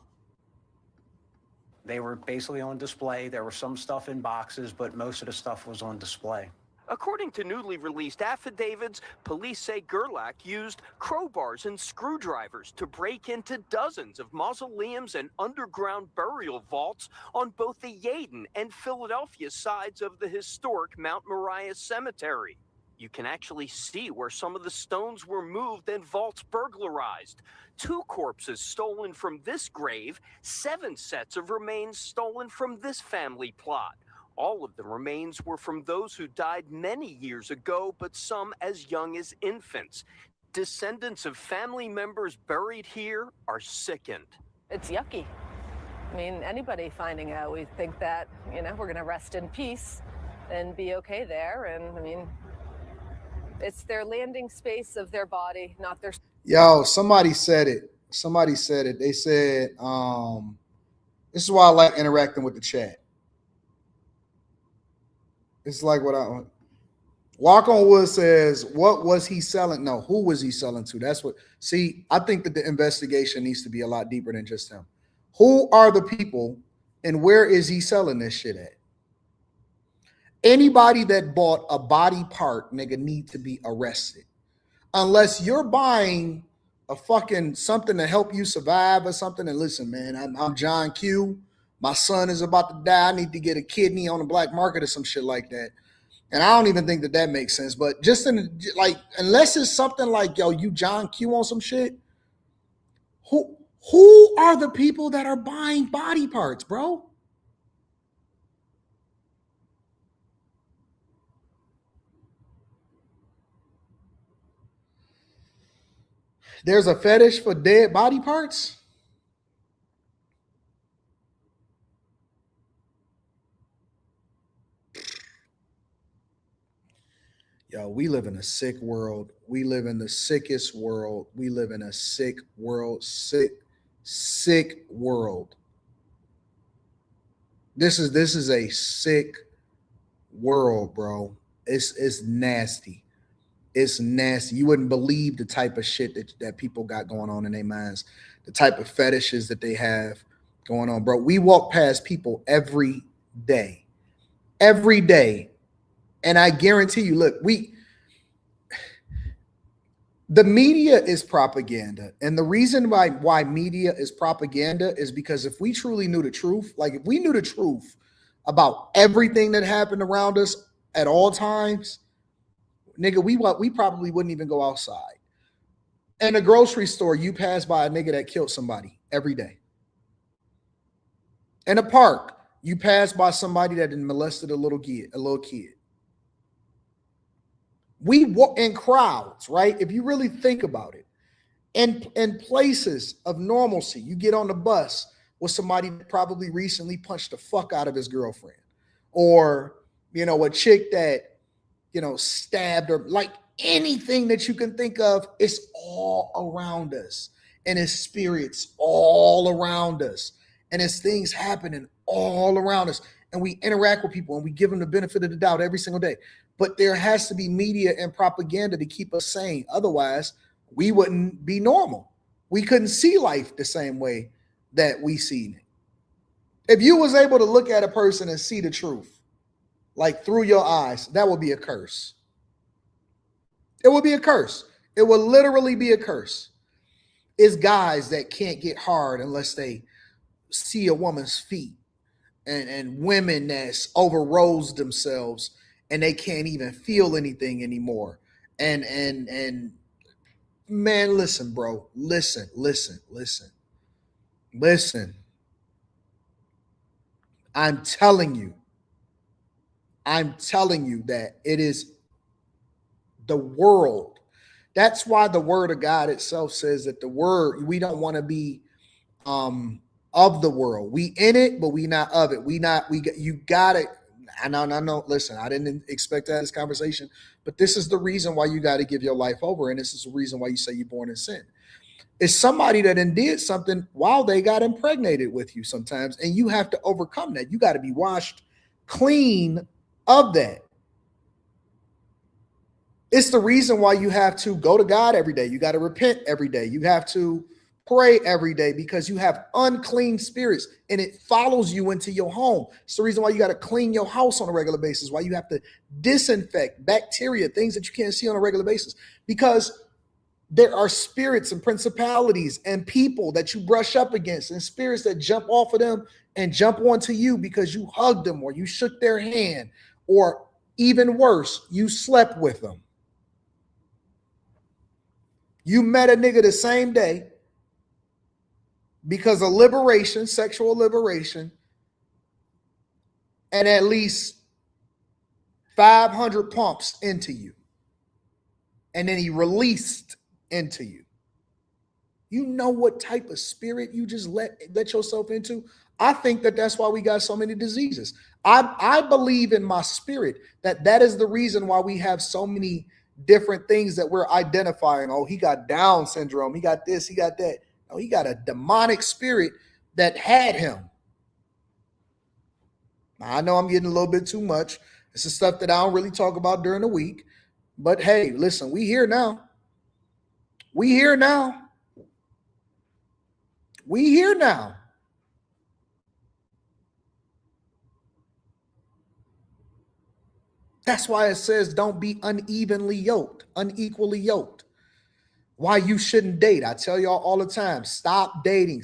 [SPEAKER 3] They were basically on display. There was some stuff in boxes, but most of the stuff was on display.
[SPEAKER 2] According to newly released affidavits, police say Gerlach used crowbars and screwdrivers to break into dozens of mausoleums and underground burial vaults on both the Yeadon and Philadelphia sides of the historic Mount Moriah Cemetery. You can actually see where some of the stones were moved and vaults burglarized. 2 corpses stolen from this grave, 7 sets of remains stolen from this family plot. All of the remains were from those who died many years ago, but some as young as infants. Descendants of family members buried here are sickened.
[SPEAKER 4] It's yucky. I mean, anybody finding out, we think that, we're going to rest in peace and be okay there. And I mean, it's their landing space of their body, not their...
[SPEAKER 1] Yo, somebody said it. They said, this is why I like interacting with the chat. It's like what I Walk on Wood says, what was he selling? No, who was he selling to? That's what, see, I think that the investigation needs to be a lot deeper than just him. Who are the people and where is he selling this shit at? Anybody that bought a body part, nigga, need to be arrested. Unless you're buying a fucking something to help you survive or something. And listen, man, I'm John Q. My son is about to die. I need to get a kidney on the black market or some shit like that. And I don't even think that makes sense. But just unless it's something like, yo, you John Q on some shit, who are the people that are buying body parts, bro? There's a fetish for dead body parts? Yo, we live in a sick world. We live in the sickest world. We live in a sick world. Sick world. This is a sick world, bro. It's nasty. It's nasty. You wouldn't believe the type of shit that people got going on in their minds, the type of fetishes that they have going on, bro. We walk past people every day. And I guarantee you, look, the media is propaganda. And the reason why media is propaganda is because if we truly knew the truth, like if we knew the truth about everything that happened around us at all times, nigga, we probably wouldn't even go outside. In a grocery store, you pass by a nigga that killed somebody every day. In a park, you pass by somebody that had molested a little kid. We walk in crowds, right? If you really think about it, in places of normalcy, you get on the bus with somebody that probably recently punched the fuck out of his girlfriend, or a chick that stabbed her. Like anything that you can think of, it's all around us, and it's spirits all around us, and it's things happening all around us, and we interact with people and we give them the benefit of the doubt every single day. But there has to be media and propaganda to keep us sane. Otherwise, we wouldn't be normal. We couldn't see life the same way that we see it. If you was able to look at a person and see the truth, like through your eyes, that would be a curse. It would be a curse. It would literally be a curse. It's guys that can't get hard unless they see a woman's feet, and women that's over-rose themselves and they can't even feel anything anymore. And man, listen, bro. Listen. I'm telling you that it is the world. That's why the word of God itself says that we don't want to be of the world. We in it, but we not of it. You got it. I know. Listen, I didn't expect to have this conversation, but this is the reason why you got to give your life over. And this is the reason why you say you're born in sin. It's somebody that did something while they got impregnated with you sometimes, and you have to overcome that. You got to be washed clean of that. It's the reason why you have to go to God every day. You got to repent every day. You have to Pray every day, because you have unclean spirits and it follows you into your home. It's the reason why you got to clean your house on a regular basis, why you have to disinfect bacteria, things that you can't see on a regular basis, because there are spirits and principalities and people that you brush up against, and spirits that jump off of them and jump onto you because you hugged them or you shook their hand, or even worse, you slept with them. You met a nigga the same day because of liberation, sexual liberation, and at least 500 pumps into you. And then he released into you. You know what type of spirit you just let yourself into? I think that that's why we got so many diseases. I believe in my spirit that is the reason why we have so many different things that we're identifying. Oh, he got Down syndrome. He got this, he got that. No, he got a demonic spirit that had him. Now, I know I'm getting a little bit too much. This is stuff that I don't really talk about during the week. But hey, listen, we here now. We here now. We here now. That's why it says don't be unevenly yoked, unequally yoked. Why you shouldn't date. I tell y'all all the time, stop dating,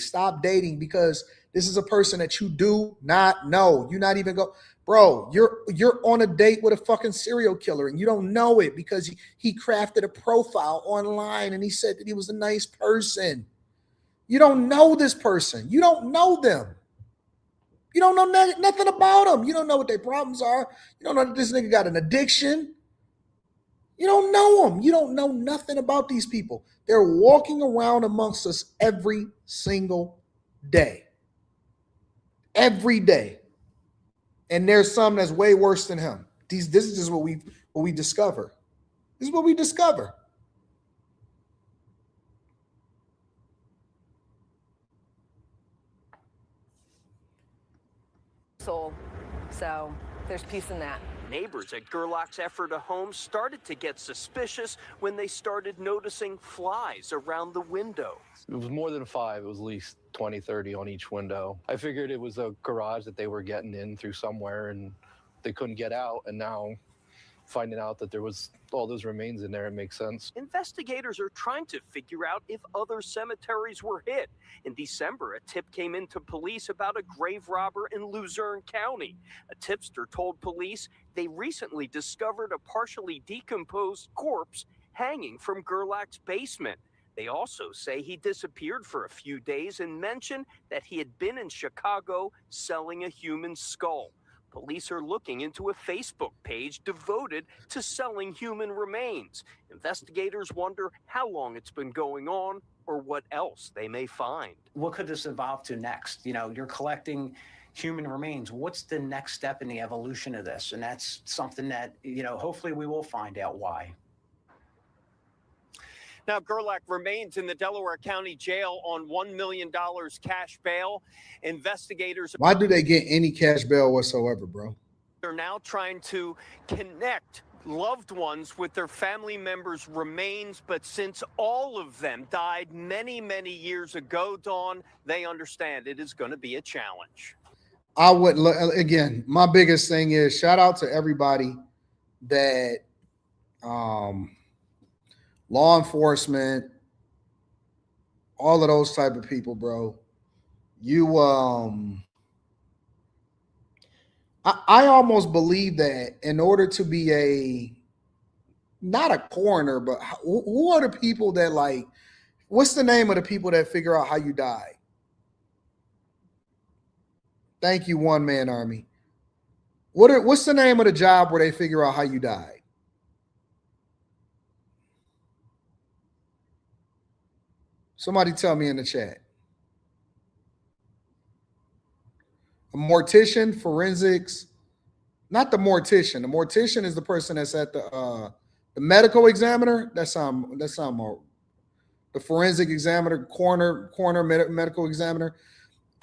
[SPEAKER 1] because this is a person that you do not know. You're not even bro, you're on a date with a fucking serial killer and you don't know it because he crafted a profile online and he said that he was a nice person. You don't know this person. You don't know them. You don't know nothing about them. You don't know what their problems are. You don't know that this nigga got an addiction. You don't know them. You don't know nothing about these people. They're walking around amongst us every single day. Every day. And there's some that's way worse than him. This is just what we discover. This is what we discover.
[SPEAKER 4] So there's peace in that.
[SPEAKER 2] Neighbors at Gerlach's Ephrata home started to get suspicious when they started noticing flies around the window.
[SPEAKER 5] It was more than 5. It was at least 20, 30 on each window. I figured it was a garage that they were getting in through somewhere and they couldn't get out. And now finding out that there was all those remains in there, it makes sense.
[SPEAKER 2] Investigators are trying to figure out if other cemeteries were hit. In December, a tip came into police about a grave robber in Luzerne County. A tipster told police they recently discovered a partially decomposed corpse hanging from Gerlach's basement. They also say he disappeared for a few days and mentioned that he had been in Chicago selling a human skull. Police are looking into a Facebook page devoted to selling human remains. Investigators wonder how long it's been going on or what else they may find.
[SPEAKER 3] What could this evolve to next? You know, you're collecting human remains. What's the next step in the evolution of this? And that's something that, you know, hopefully we will find out why.
[SPEAKER 2] Now, Gerlach remains in the Delaware County Jail on $1 million cash bail. Investigators...
[SPEAKER 1] Why do they get any cash bail whatsoever, bro?
[SPEAKER 2] They're now trying to connect loved ones with their family members' remains, but since all of them died many, many years ago, Dawn, they understand it is going to be a challenge.
[SPEAKER 1] I would, again, my biggest thing is shout out to everybody that... law enforcement, all of those type of people, bro. You, I almost believe that in order to be not a coroner, but who are the people that, like, what's the name of the people that figure out how you die? Thank you, One Man Army. What's the name of the job where they figure out how you died? Somebody tell me in the chat. A mortician, forensics, not the mortician. The mortician is the person that's at the medical examiner. That's more. The forensic examiner, coroner, medical examiner.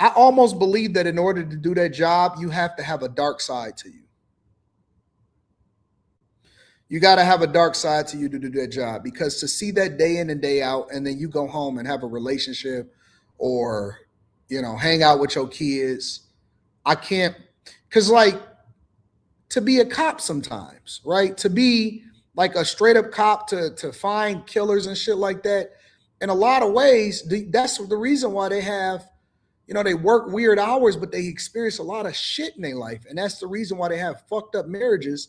[SPEAKER 1] I almost believe that in order to do that job, you have to have a dark side to you. You got to have a dark side to you to do that job, because to see that day in and day out, and then you go home and have a relationship or, hang out with your kids. I can't, because like to be a cop sometimes, right? To be like a straight up cop to find killers and shit like that. In a lot of ways, that's the reason why they have, they work weird hours, but they experience a lot of shit in their life. And that's the reason why they have fucked up marriages.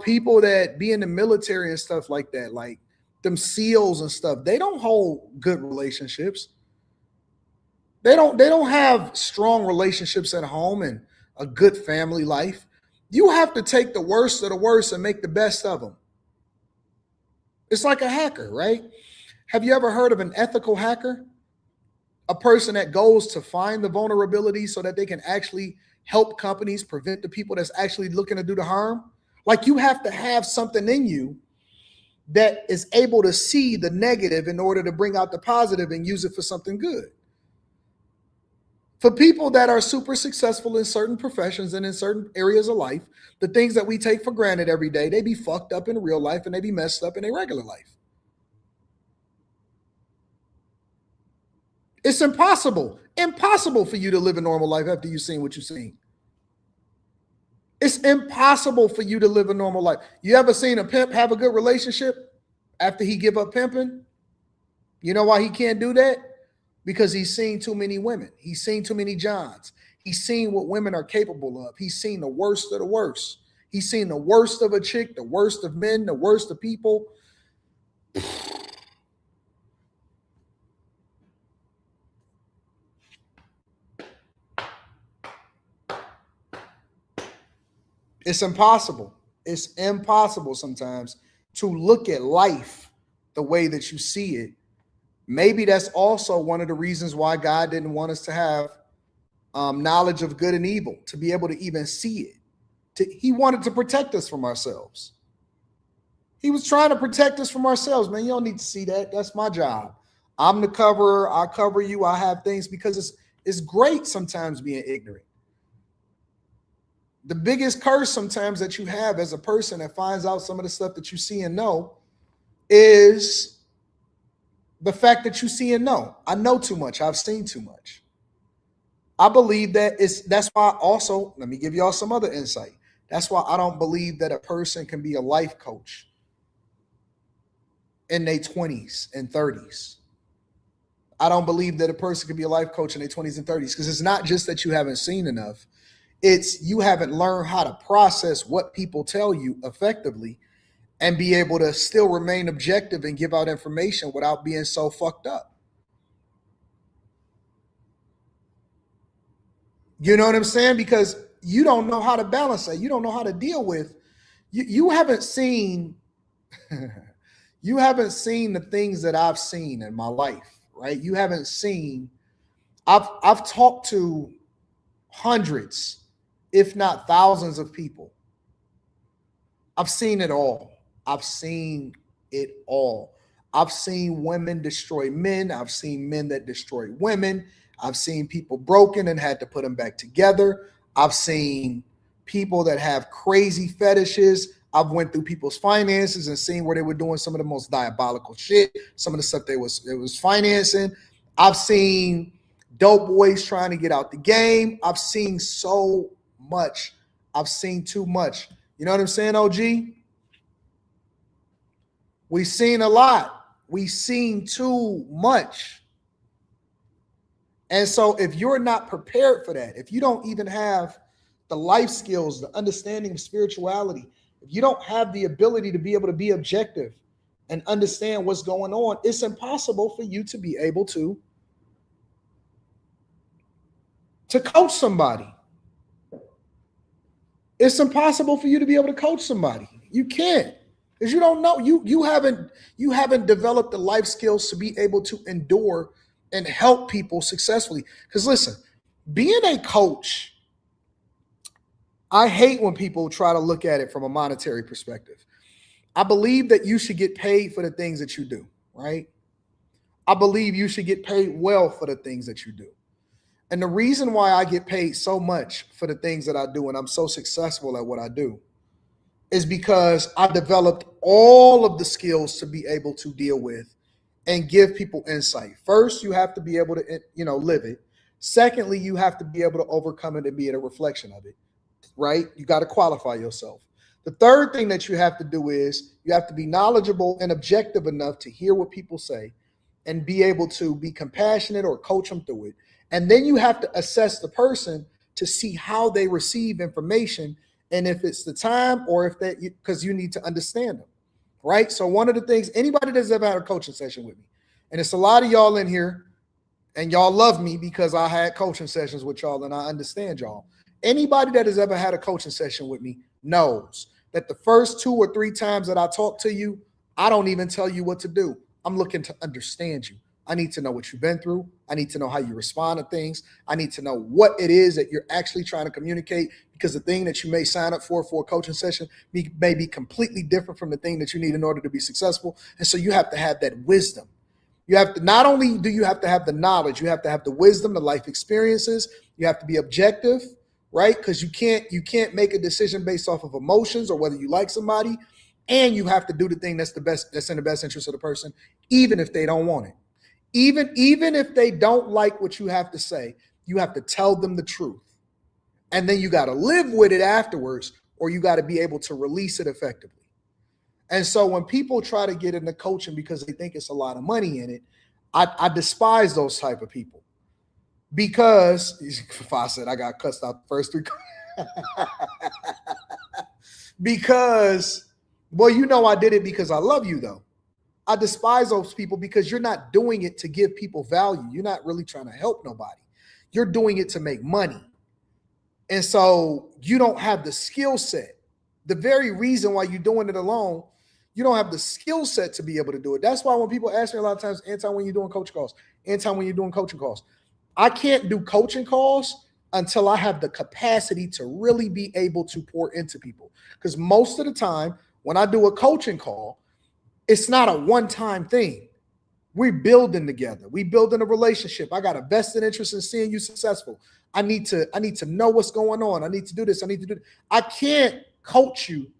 [SPEAKER 1] People that be in the military and stuff like that, like them SEALs and stuff, they don't hold good relationships. They don't have strong relationships at home and a good family life. You have to take the worst of the worst and make the best of them. It's like a hacker, right? Have you ever heard of an ethical hacker? A person that goes to find the vulnerability so that they can actually help companies prevent the people that's actually looking to do the harm. Like, you have to have something in you that is able to see the negative in order to bring out the positive and use it for something good. For people that are super successful in certain professions and in certain areas of life, the things that we take for granted every day, they be fucked up in real life and they be messed up in their regular life. It's impossible for you to live a normal life after you've seen what you've seen. It's impossible for you to live a normal life. You ever seen a pimp have a good relationship after he give up pimping? You know why he can't do that? Because he's seen too many women. He's seen too many Johns. He's seen what women are capable of. He's seen the worst of the worst. He's seen the worst of a chick, the worst of men, the worst of people. It's impossible. It's impossible sometimes to look at life the way that you see it. Maybe that's also one of the reasons why God didn't want us to have knowledge of good and evil, to be able to even see it. He wanted to protect us from ourselves. He was trying to protect us from ourselves, man. You don't need to see that. That's my job. I'm the coverer. I cover you. I have things, because it's great sometimes being ignorant. The biggest curse sometimes that you have as a person that finds out some of the stuff that you see and know is the fact that you see and know. I know too much. I've seen too much. I believe that's why also, let me give y'all some other insight. That's why I don't believe that a person can be a life coach in their 20s and 30s. I don't believe that a person can be a life coach in their 20s and 30s, because it's not just that you haven't seen enough. It's you haven't learned how to process what people tell you effectively and be able to still remain objective and give out information without being so fucked up. You know what I'm saying? Because you don't know how to balance that. You don't know how to deal with. You haven't seen you haven't seen the things that I've seen in my life, right? You haven't seen. I've talked to hundreds, if not thousands of people. I've seen it all. I've seen it all. I've seen women destroy men. I've seen men that destroy women. I've seen people broken and had to put them back together. I've seen people that have crazy fetishes. I've went through people's finances and seen where they were doing some of the most diabolical shit, some of the stuff they was financing. I've seen dope boys trying to get out the game. I've seen so much. I've seen too much. You know what I'm saying, OG? We've seen a lot. We've seen too much. And so if you're not prepared for that, if you don't even have the life skills, the understanding of spirituality, if you don't have the ability to be able to be objective and understand what's going on, it's impossible for you to be able to coach somebody. It's impossible for you to be able to coach somebody. You can't, because you don't know. You haven't developed the life skills to be able to endure and help people successfully. Because listen, being a coach, I hate when people try to look at it from a monetary perspective. I believe that you should get paid for the things that you do, right? I believe you should get paid well for the things that you do. And the reason why I get paid so much for the things that I do and I'm so successful at what I do is because I developed all of the skills to be able to deal with and give people insight. First, you have to be able to, live it. Secondly, you have to be able to overcome it and be a reflection of it, right? You got to qualify yourself. The third thing that you have to do is you have to be knowledgeable and objective enough to hear what people say and be able to be compassionate or coach them through it. And then you have to assess the person to see how they receive information and if it's the time or if that, because you need to understand them, right? So one of the things, anybody that's ever had a coaching session with me, and it's a lot of y'all in here, and y'all love me because I had coaching sessions with y'all and I understand y'all. Anybody that has ever had a coaching session with me knows that the first 2 or 3 times that I talk to you, I don't even tell you what to do. I'm looking to understand you. I need to know what you've been through. I need to know how you respond to things. I need to know what it is that you're actually trying to communicate, because the thing that you may sign up for a coaching session may be completely different from the thing that you need in order to be successful. And so you have to have that wisdom. You have to, not only do you have to have the knowledge, you have to have the wisdom, the life experiences. You have to be objective, right? Because you can't make a decision based off of emotions or whether you like somebody. And you have to do the thing that's in the best interest of the person, even if they don't want it. Even if they don't like what you have to say, you have to tell them the truth. And then you got to live with it afterwards, or you got to be able to release it effectively. And so when people try to get into coaching because they think it's a lot of money in it, I despise those type of people, because if I said I got cussed out the first 3 because, well, I did it because I love you, though. I despise those people because you're not doing it to give people value. You're not really trying to help nobody. You're doing it to make money. And so you don't have the skill set. The very reason why you're doing it alone, you don't have the skill set to be able to do it. That's why when people ask me a lot of times, Anton, when you're doing coaching calls, Anton, when you're doing coaching calls, I can't do coaching calls until I have the capacity to really be able to pour into people. Because most of the time when I do a coaching call, it's not a one-time thing. We're building together. We building a relationship. I got a vested interest in seeing you successful. I need to know what's going on. I need to do this. I need to do this. I can't coach you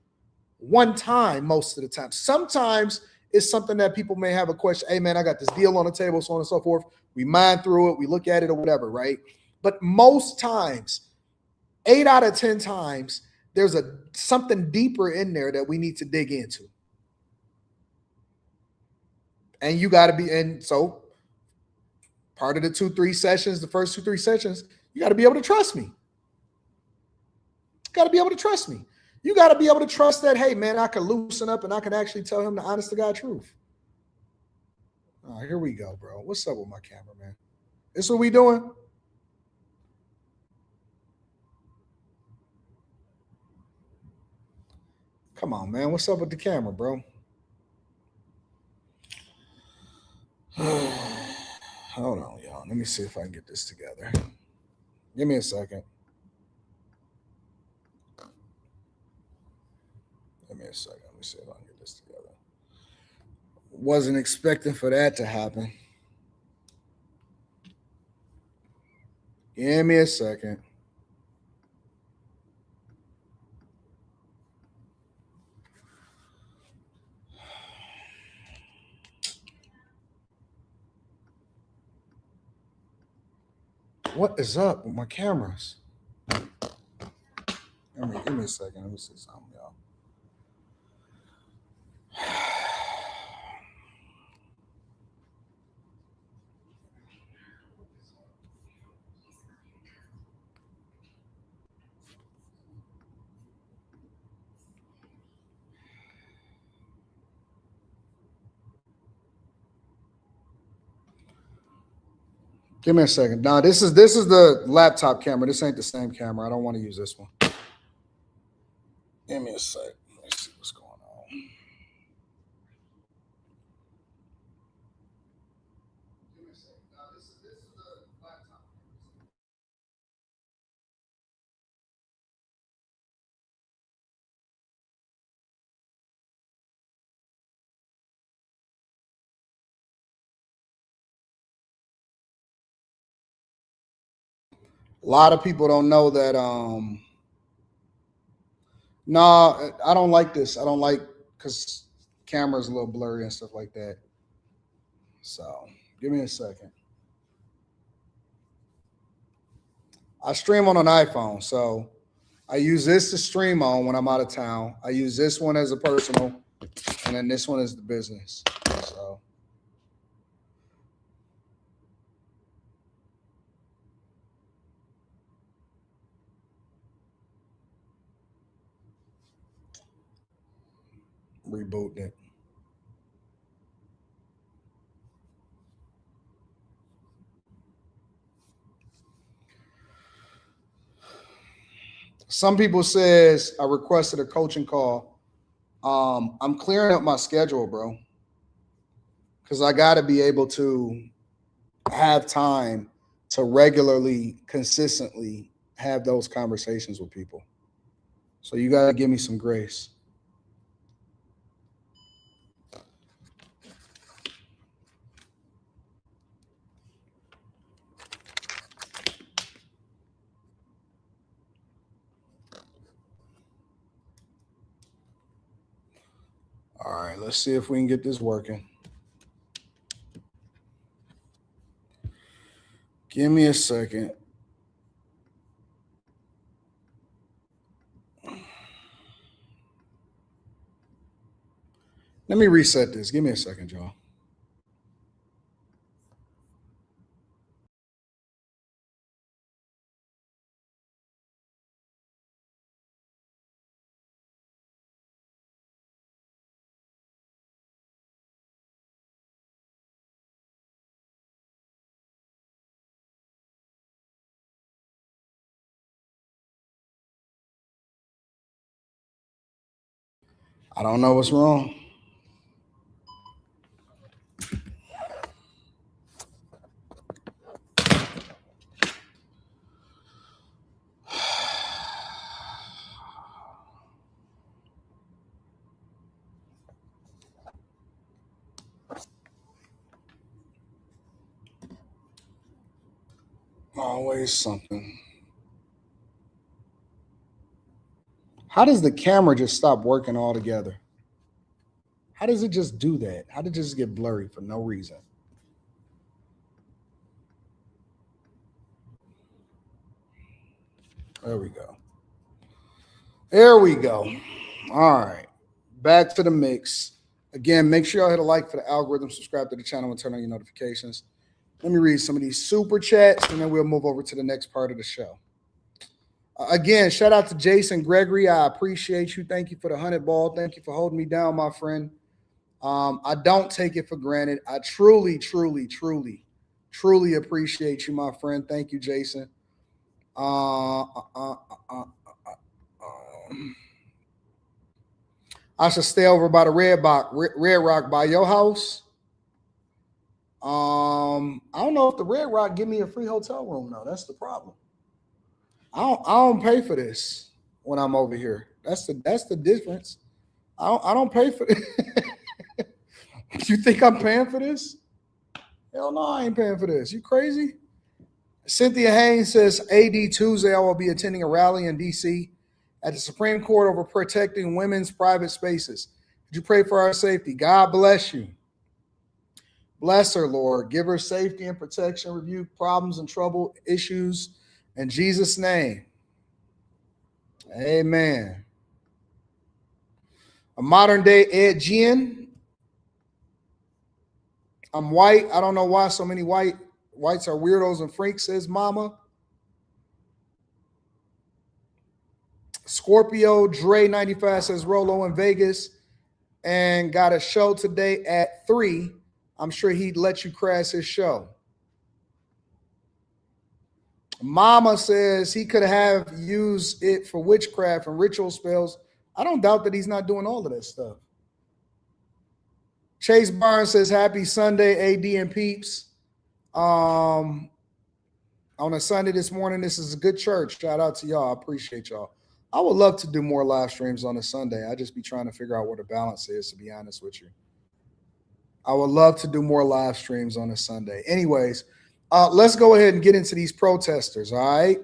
[SPEAKER 1] one time most of the time. Sometimes it's something that people may have a question. Hey, man, I got this deal on the table, so on and so forth. We mind through it. We look at it or whatever, right? But most times, 8 out of 10 times, there's something deeper in there that we need to dig into. And you got to be, and so part of the 2-3 sessions, the first 2-3 sessions, you got to be able to trust me. Got to be able to trust me. You got to be able to trust that, hey, man, I can loosen up and I can actually tell him the honest to God truth. Oh, here we go, bro. What's up with my camera, man? This what we doing? Come on, man. What's up with the camera, bro? Hold on, y'all. Let me see if I can get this together. Give me a second. Give me a second. Let me see if I can get this together. Wasn't expecting for that to happen. Give me a second. What is up with my cameras? Give me a second. Let me see something, y'all. Give me a second. Now, this is the laptop camera. This ain't the same camera. I don't want to use this one. Give me a sec. Let me see what's going on. A lot of people don't know that Nah, I don't like this. I don't like because camera's a little blurry and stuff like that. So give me a second. I stream on an iPhone, so I use this to stream on when I'm out of town. I use this one as a personal, and then this one is the business. So rebooting it. Some people says I requested a coaching call. I'm clearing up my schedule, bro, because I got to be able to have time to regularly, consistently have those conversations with people. So you got to give me some grace. All right, let's see if we can get this working. Give me a second. Let me reset this. Give me a second, y'all. I don't know what's wrong. Always something. How does the camera just stop working altogether? How does it just do that? How did it just get blurry for no reason? There we go. There we go. All right. Back to the mix. Again, make sure y'all hit a like for the algorithm, subscribe to the channel, and turn on your notifications. Let me read some of these super chats, and then we'll move over to the next part of the show. Again, shout out to Jason Gregory. I appreciate you. Thank you for the 100 ball. Thank you for holding me down, my friend. I don't take it for granted. I truly appreciate you, my friend. Thank you, Jason. I should stay over by the Red Rock by your house. I don't know if the Red Rock give me a free hotel room though. That's the problem. I don't pay for this when I'm over here. That's the difference. I don't pay for it. You think I'm paying for this? Hell no, I ain't paying for this. You crazy? Cynthia Haynes says, AD Tuesday, I will be attending a rally in D.C. at the Supreme Court over protecting women's private spaces. Could you pray for our safety? God bless you. Bless her, Lord. Give her safety and protection. Rebuke problems and trouble, issues. In Jesus' name. Amen. A modern day Ed Gein. I'm white. I don't know why so many whites are weirdos and freaks, says Mama. Scorpio Dre 95 says Rolo in Vegas and got a show today at 3. I'm sure he'd let you crash his show. Mama says he could have used it for witchcraft and ritual spells. I don't doubt that he's not doing all of that stuff. Chase Barnes says, happy Sunday, AD and peeps. On a Sunday this morning, this is a good church. Shout out to y'all. I appreciate y'all. I would love to do more live streams on a Sunday. I just be trying to figure out where the balance is, to be honest with you. I would love to do more live streams on a Sunday. Anyways, let's go ahead and get into these protesters, all right?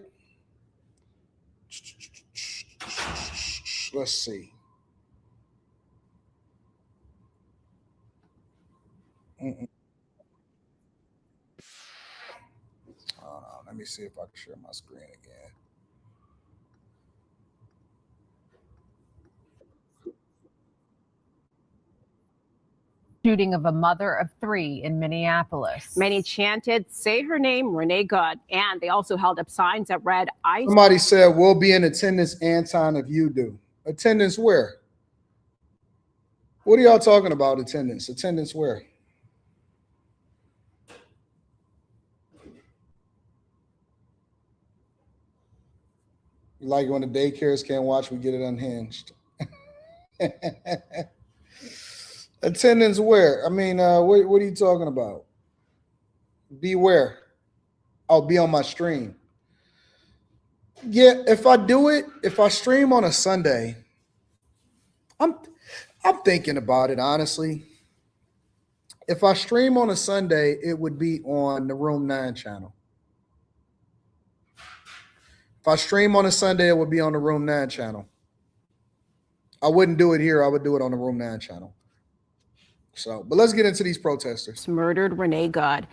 [SPEAKER 1] Let's see. Let me see if I can share my screen again.
[SPEAKER 6] Shooting of a mother of 3 in Minneapolis.
[SPEAKER 7] Many chanted, "Say her name, Renee God," and they also held up signs that read, "I."
[SPEAKER 1] Somebody said, "We'll be in attendance, Anton, if you do." Attendance where? What are y'all talking about? Attendance? Attendance where? Like when the daycares can't watch, we get it unhinged. Attendance where? I mean, what are you talking about? Be where? I'll be on my stream. Yeah, if I do it, if I stream on a Sunday, I'm thinking about it, honestly. If I stream on a Sunday, it would be on the Room 9 channel. If I stream on a Sunday, it would be on the Room 9 channel. I wouldn't do it here. I would do it on the Room 9 channel. So, but let's get into these protesters.
[SPEAKER 7] Murdered Renee God.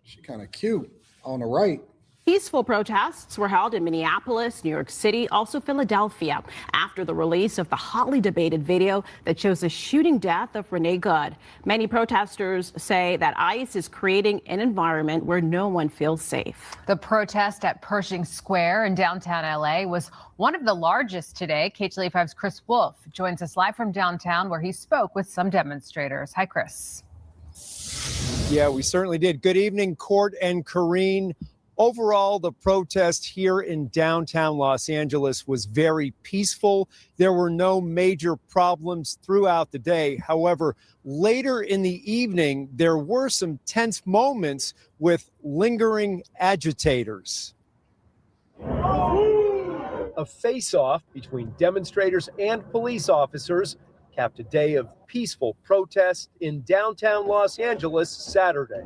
[SPEAKER 1] She kind of cute on the right.
[SPEAKER 7] Peaceful protests were held in Minneapolis, New York City, also Philadelphia, after the release of the hotly debated video that shows the shooting death of Renee God. Many protesters say that ICE is creating an environment where no one feels safe.
[SPEAKER 6] The protest at Pershing Square in downtown LA was one of the largest today. KTLA5's Chris Wolf joins us live from downtown, where he spoke with some demonstrators. Hi, Chris.
[SPEAKER 8] Yeah, we certainly did. Good evening, Court and Karine. Overall, the protest here in downtown Los Angeles was very peaceful. There were no major problems throughout the day. However, later in the evening, there were some tense moments with lingering agitators. A face-off between demonstrators and police officers capped a day of peaceful protest in downtown Los Angeles Saturday.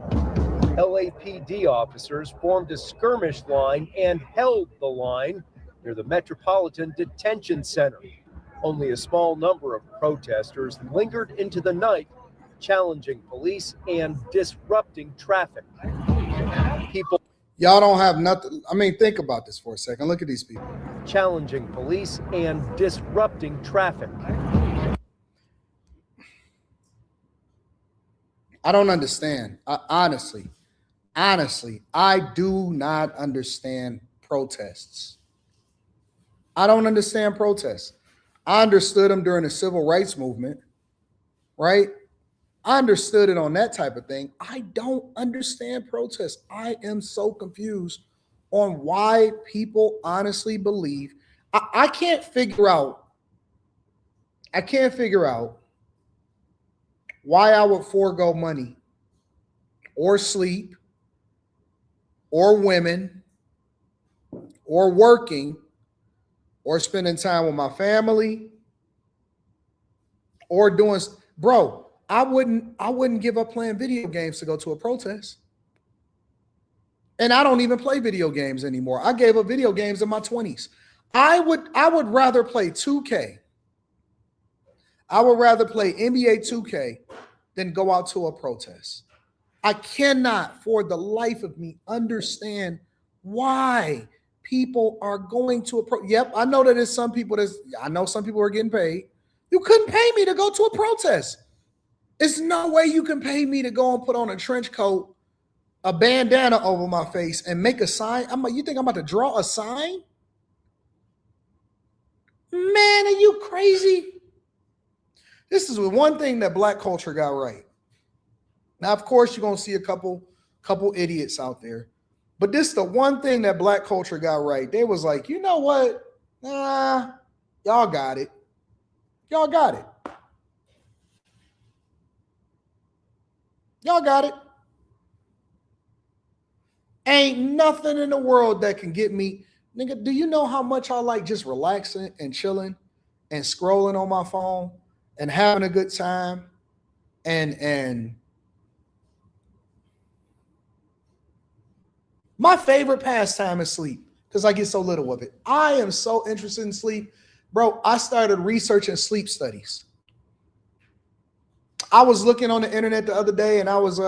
[SPEAKER 8] LAPD officers formed a skirmish line and held the line near the Metropolitan Detention Center. Only a small number of protesters lingered into the night, challenging police and disrupting traffic.
[SPEAKER 1] Y'all don't have nothing. I mean, think about this for a second. Look at these people.
[SPEAKER 8] Challenging police and disrupting traffic.
[SPEAKER 1] I don't understand. Honestly, I do not understand protests. I don't understand protests. I understood them during the civil rights movement, right? I understood it on that type of thing. I don't understand protests. I am so confused on why people honestly believe. I can't figure out why I would forego money or sleep or women or working or spending time with my family or doing, bro, I wouldn't give up playing video games to go to a protest. And I don't even play video games anymore. I gave up video games in my 20s. I would rather play 2K. I would rather play NBA 2K than go out to a protest. I cannot for the life of me understand why people are going to a Yep, I know that there's some people I know some people are getting paid. You couldn't pay me to go to a protest. There's no way you can pay me to go and put on a trench coat, a bandana over my face, and make a sign. You think I'm about to draw a sign? Man, are you crazy? This is one thing that Black culture got right. Now, of course, you're going to see a couple idiots out there. But this is the one thing that Black culture got right. They was like, you know what? Nah, y'all got it. Y'all got it. Y'all got it. Ain't nothing in the world that can get me. Nigga, do you know how much I like just relaxing and chilling and scrolling on my phone and having a good time and my favorite pastime is sleep. because I get so little of it. I am so interested in sleep. Bro, I started researching sleep studies. I was looking on the internet the other day and I was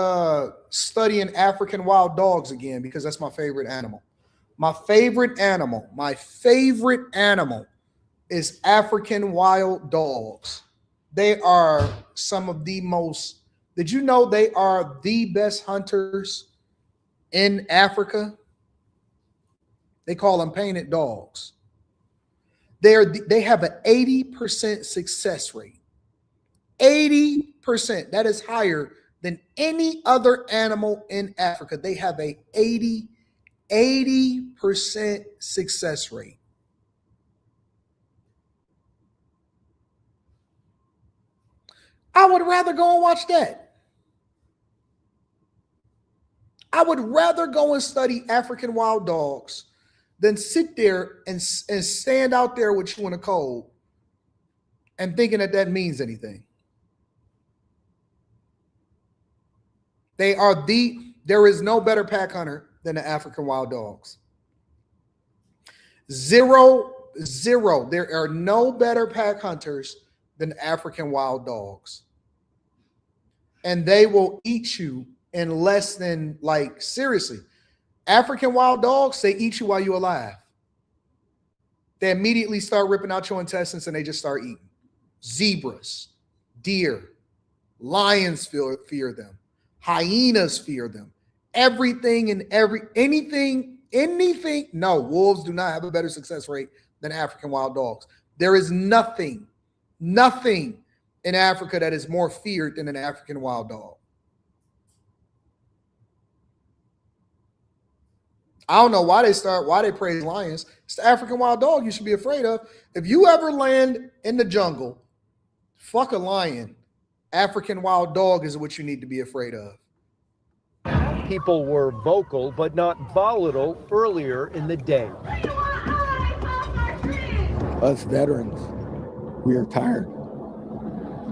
[SPEAKER 1] studying African wild dogs again because that's my favorite animal. My favorite animal is African wild dogs. They are some of the most, did you know they are the best hunters in Africa? They call them painted dogs. They have an 80% success rate. 80%. That is higher than any other animal in Africa. They have a 80% success rate. I would rather go and watch that. I would rather go and study African wild dogs than sit there and stand out there with you in the cold and thinking that means anything. There is no better pack hunter than the African wild dogs. Zero. There are no better pack hunters than African wild dogs. And they will eat you in less than, like, seriously. African wild dogs, they eat you while you're alive. They immediately start ripping out your intestines and they just start eating. Zebras, deer, lions fear them. Hyenas fear them. Anything. No, wolves do not have a better success rate than African wild dogs. There is nothing in Africa that is more feared than an African wild dog. I don't know why they praise lions. It's the African wild dog you should be afraid of. If you ever land in the jungle, fuck a lion. African wild dog is what you need to be afraid of.
[SPEAKER 8] People were vocal but not volatile earlier in the day.
[SPEAKER 9] Us veterans, we are tired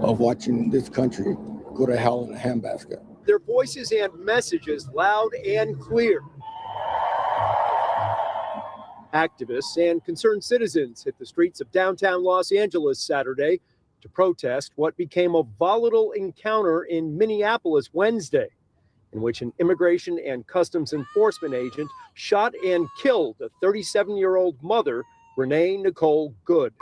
[SPEAKER 9] of watching this country go to hell in a handbasket.
[SPEAKER 8] Their voices and messages loud and clear. Activists and concerned citizens hit the streets of downtown Los Angeles Saturday to protest what became a volatile encounter in Minneapolis Wednesday, in which an immigration and customs enforcement agent shot and killed a 37-year-old mother, Renee Nicole Good.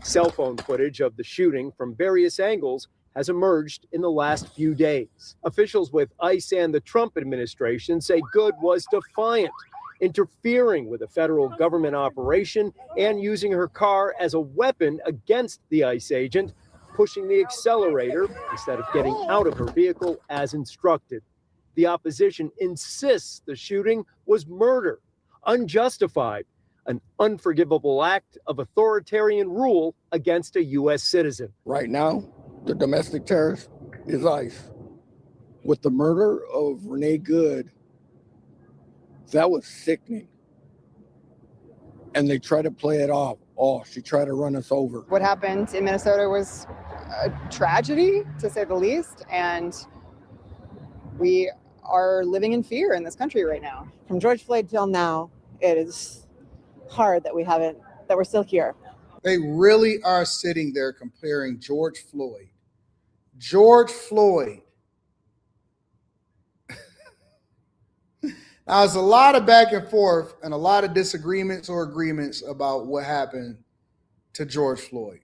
[SPEAKER 8] Cell phone footage of the shooting from various angles has emerged in the last few days. Officials with ICE and the Trump administration say Good was defiant, interfering with a federal government operation and using her car as a weapon against the ICE agent, pushing the accelerator instead of getting out of her vehicle as instructed. The opposition insists the shooting was murder, unjustified, an unforgivable act of authoritarian rule against a U.S. citizen.
[SPEAKER 9] Right now, the domestic terrorist is ICE. With the murder of Renee Good, that was sickening. And they try to play it off. Oh, she tried to run us over.
[SPEAKER 10] What happened in Minnesota was a tragedy, to say the least, and we are living in fear in this country right now.
[SPEAKER 11] From George Floyd till now, it is hard that we're still here.
[SPEAKER 1] They really are sitting there comparing George Floyd. Now, there's a lot of back and forth and a lot of disagreements or agreements about what happened to George Floyd.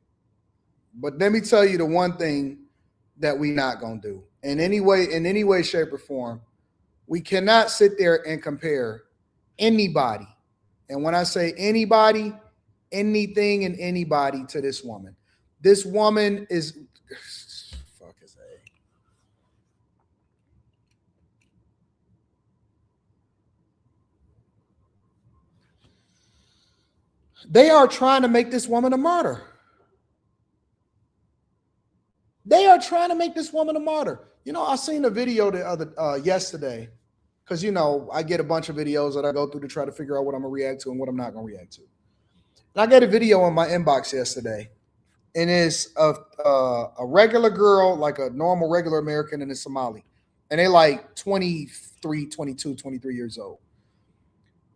[SPEAKER 1] But let me tell you the one thing that we're not going to do. In any way, shape, or form, we cannot sit there and compare anybody. And when I say anybody, anything and anybody to this woman. This woman is... Fuck his A. They are trying to make this woman a martyr. You know, I seen a video yesterday, because, you know, I get a bunch of videos that I go through to try to figure out what I'm going to react to and what I'm not going to react to. And I got a video in my inbox yesterday, and it's a regular girl, like a normal, regular American, and a Somali. And they like 23 years old.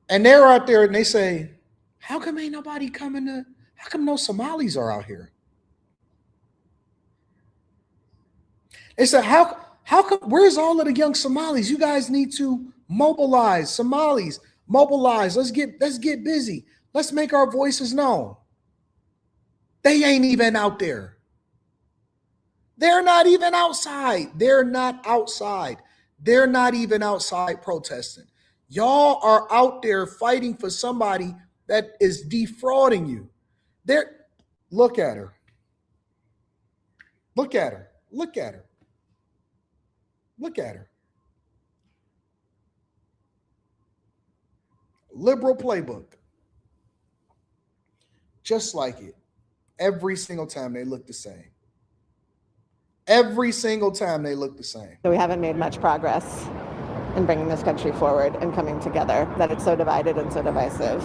[SPEAKER 1] And they're out there and they say, how come ain't nobody coming to, how come no Somalis are out here? They said, how come, where's all of the young Somalis? You guys need to mobilize. Somalis, mobilize. Let's get busy. Let's make our voices known. They ain't even out there. They're not even outside. They're not outside. They're not even outside protesting. Y'all are out there fighting for somebody that is defrauding you. Look at her. Look at her. Look at her. Look at her. Liberal playbook. Just like it. Every single time they look the same. Every single time they look the same.
[SPEAKER 11] So we haven't made much progress in bringing this country forward and coming together, that it's so divided and so divisive.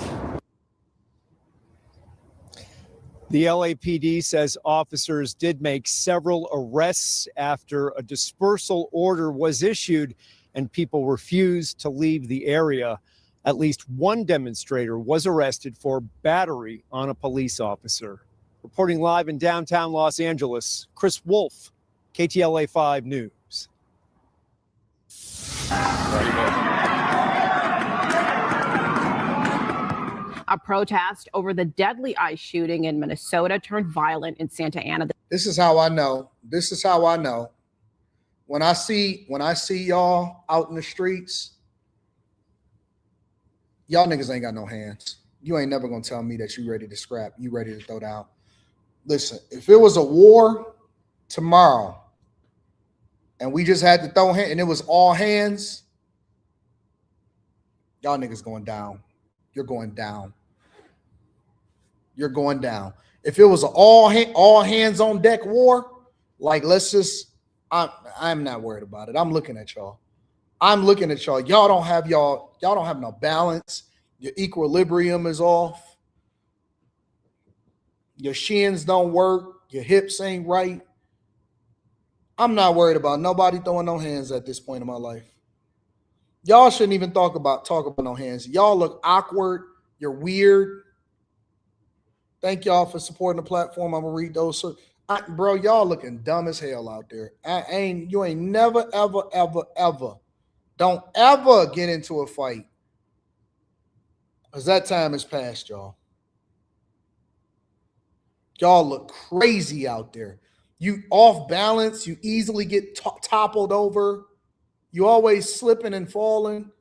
[SPEAKER 8] The LAPD says officers did make several arrests after a dispersal order was issued and people refused to leave the area. At least one demonstrator was arrested for battery on a police officer. Reporting live in downtown Los Angeles, Chris Wolf, KTLA 5 News.
[SPEAKER 7] A protest over the deadly ICE shooting in Minnesota turned violent in Santa Ana.
[SPEAKER 1] This is how I know. This is how I know. When I see y'all out in the streets, y'all niggas ain't got no hands. You ain't never gonna tell me that you ready to scrap. You ready to throw down. Listen, if it was a war tomorrow and we just had to throw hands and it was all hands, y'all niggas going down. You're going down. You're going down. If it was an all hands on deck war, like let's just, I'm not worried about it. I'm looking at y'all. I'm looking at y'all. Y'all don't have no balance. Your equilibrium is off. Your shins don't work. Your hips ain't right. I'm not worried about nobody throwing no hands at this point in my life. Y'all shouldn't even talk about no hands. Y'all look awkward. You're weird. Thank y'all for supporting the platform. I'm gonna read those. Bro, y'all looking dumb as hell out there. You ain't never, ever, ever, ever. Don't ever get into a fight. Because that time has passed, y'all. Y'all look crazy out there. You off balance. You easily get toppled over. You always slipping and falling.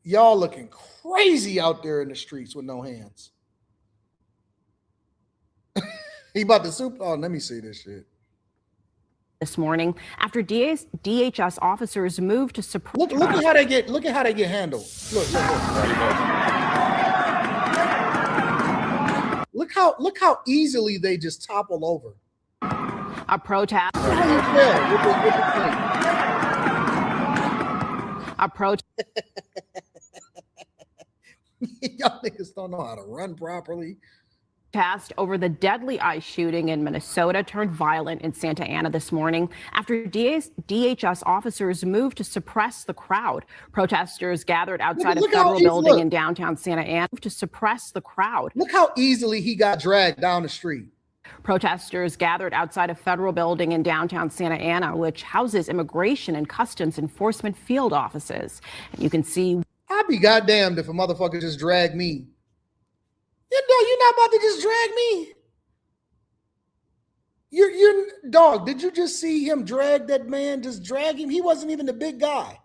[SPEAKER 1] Y'all looking crazy out there in the streets with no hands. He about to super. Oh, let me see this shit.
[SPEAKER 7] This morning, after DHS officers moved to suppress.
[SPEAKER 1] Look at how they get. Look at how they get handled. Look. Look how easily they just topple over.
[SPEAKER 7] A protest. A protest.
[SPEAKER 1] Y'all niggas don't know how to run properly.
[SPEAKER 7] Protest over the deadly ICE shooting in Minnesota turned violent in Santa Ana this morning after DHS officers moved to suppress the crowd. Protesters gathered outside a federal building in downtown Santa Ana to suppress the crowd.
[SPEAKER 1] Look how easily he got dragged down the street.
[SPEAKER 7] Protesters gathered outside a federal building in downtown Santa Ana, which houses immigration and customs enforcement field offices. And you can see.
[SPEAKER 1] I'd be goddamned if a motherfucker just dragged me. You're not about to just drag me. You're dog. Did you just see him drag that man? Just drag him. He wasn't even the big guy,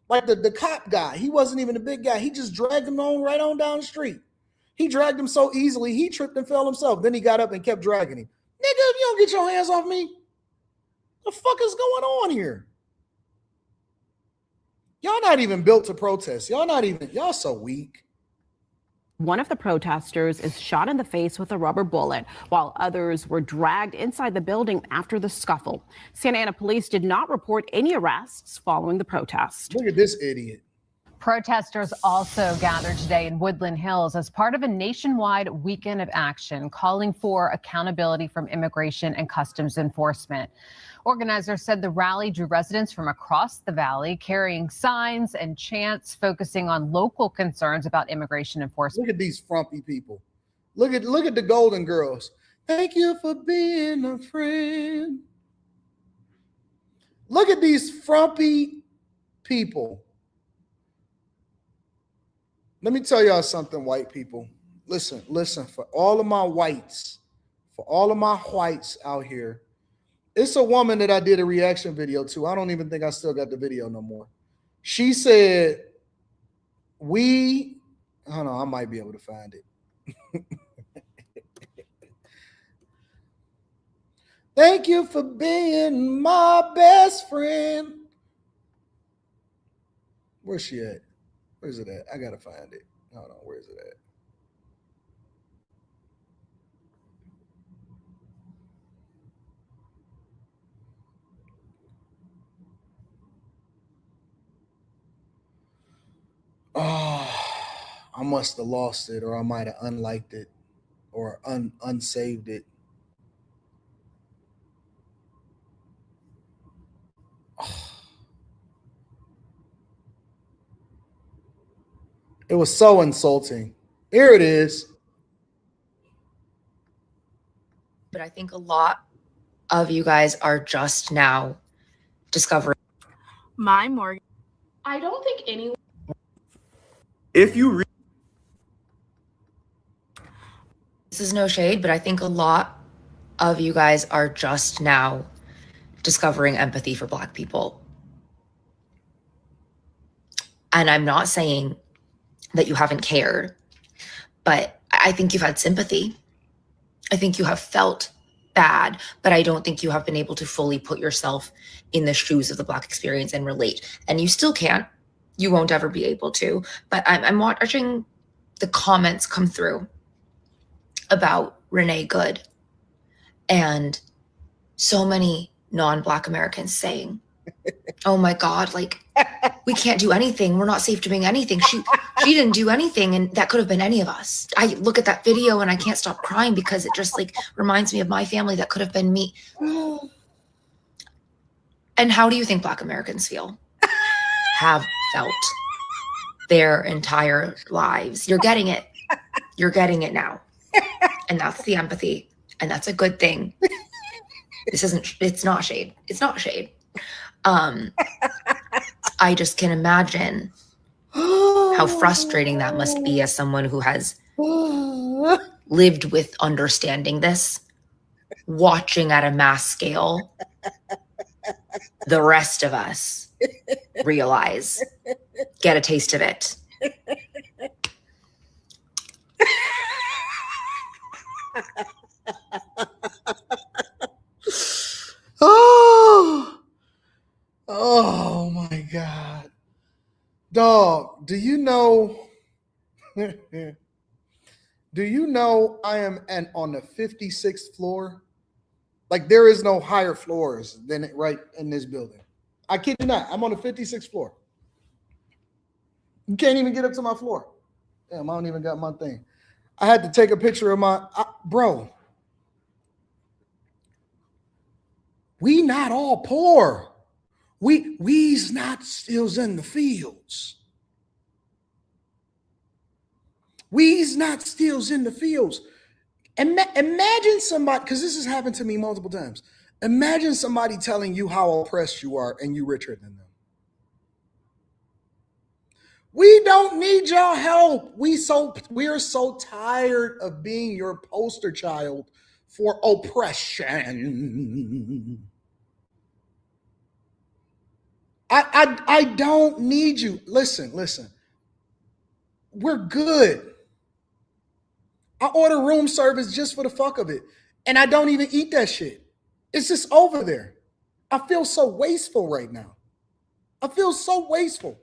[SPEAKER 1] like the cop guy. He wasn't even the big guy. He just dragged him right on down the street. He dragged him so easily he tripped and fell himself. Then he got up and kept dragging him. Nigga, if you don't get your hands off me, the fuck is going on here? Y'all not even built to protest. Y'all so weak.
[SPEAKER 7] One of the protesters is shot in the face with a rubber bullet, while others were dragged inside the building after the scuffle. Santa Ana police did not report any arrests following the protest.
[SPEAKER 1] Look at this idiot.
[SPEAKER 6] Protesters also gathered today in Woodland Hills as part of a nationwide weekend of action calling for accountability from immigration and customs enforcement. Organizers said the rally drew residents from across the valley carrying signs and chants focusing on local concerns about immigration enforcement.
[SPEAKER 1] Look at these frumpy people. Look at the Golden Girls. Thank you for being a friend. Look at these frumpy people. Let me tell y'all something, white people. Listen, for all of my whites out here, it's a woman that I did a reaction video to. I don't even think I still got the video no more. She said, hold on, I might be able to find it. Thank you for being my best friend. Where's she at? Where's it at? I gotta find it. Hold on, where's it at? Oh, I must have lost it, or I might have unliked it, or unsaved it. Oh. It was so insulting. Here it is.
[SPEAKER 12] But I think a lot of you guys are just now discovering
[SPEAKER 13] my mortgage. I don't think anyone.
[SPEAKER 12] If you read, this is no shade, but I think a lot of you guys are just now discovering empathy for Black people. And I'm not saying that you haven't cared, but I think you've had sympathy. I think you have felt bad, but I don't think you have been able to fully put yourself in the shoes of the Black experience and relate. And you still can't. You won't ever be able to. But I'm watching the comments come through about Renee Good and so many non-Black Americans saying, oh my God, like, we can't do anything. We're not safe doing anything. She didn't do anything, and that could have been any of us. I look at that video and I can't stop crying because it just like reminds me of my family. That could have been me. And how do you think Black Americans feel? Have felt their entire lives. You're getting it. You're getting it now. And that's the empathy. And that's a good thing. It's not shade. It's not shade. I just can imagine how frustrating that must be as someone who has lived with understanding this, watching at a mass scale, the rest of us realize, get a taste of it.
[SPEAKER 1] Oh my God. Dog, do you know I am on the 56th floor? Like, there is no higher floors than it right in this building. I kid you not. I'm on the 56th floor. You can't even get up to my floor. Damn, I don't even got my thing. I had to take a picture of bro. We not all poor. We's not stills in the fields. We's not stills in the fields. Imagine somebody, because this has happened to me multiple times. Imagine somebody telling you how oppressed you are and you richer than them. We don't need your help. We are so tired of being your poster child for oppression. I don't need you. Listen. We're good. I order room service just for the fuck of it. And I don't even eat that shit. It's just over there. I feel so wasteful right now. I feel so wasteful.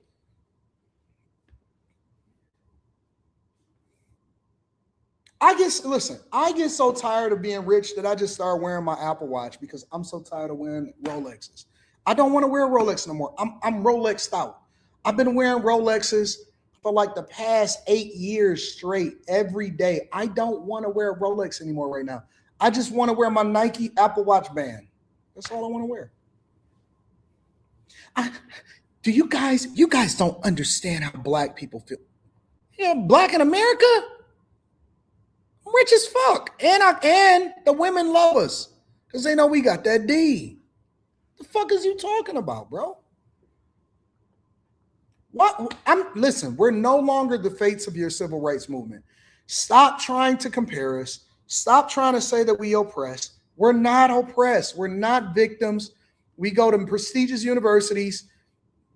[SPEAKER 1] I get so tired of being rich that I just start wearing my Apple Watch because I'm so tired of wearing Rolexes. I don't want to wear a Rolex no more. I'm Rolexed out. I've been wearing Rolexes for like the past 8 years straight every day. I don't want to wear a Rolex anymore right now. I just want to wear my Nike Apple Watch band. That's all I want to wear. You guys don't understand how black people feel. Yeah, black in America, I'm rich as fuck. And the women love us because they know we got that D. The fuck is you talking about, bro? What? Listen, we're no longer the fates of your civil rights movement. Stop trying to compare us. Stop trying to say that we oppress. We're not oppressed. We're not victims. We go to prestigious universities.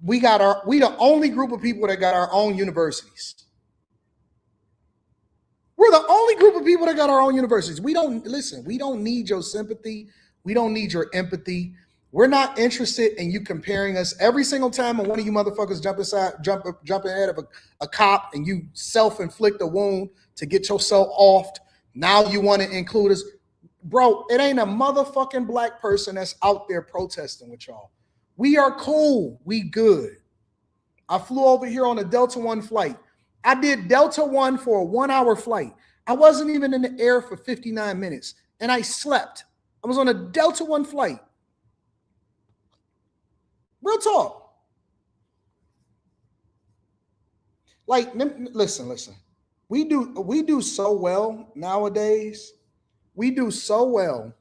[SPEAKER 1] We the only group of people that got our own universities. We're the only group of people that got our own universities. We don't need your sympathy. We don't need your empathy. We're not interested in you comparing us every single time when one of you motherfuckers jump ahead of a cop and you self-inflict a wound to get yourself offed. Now you want to include us. Bro, it ain't a motherfucking black person that's out there protesting with y'all. We are cool. We good. I flew over here on a Delta One flight. I did Delta One for a 1-hour flight. I wasn't even in the air for 59 minutes and I slept. I was on a Delta One flight. Real talk. Like, listen. We do so well nowadays. We do so well.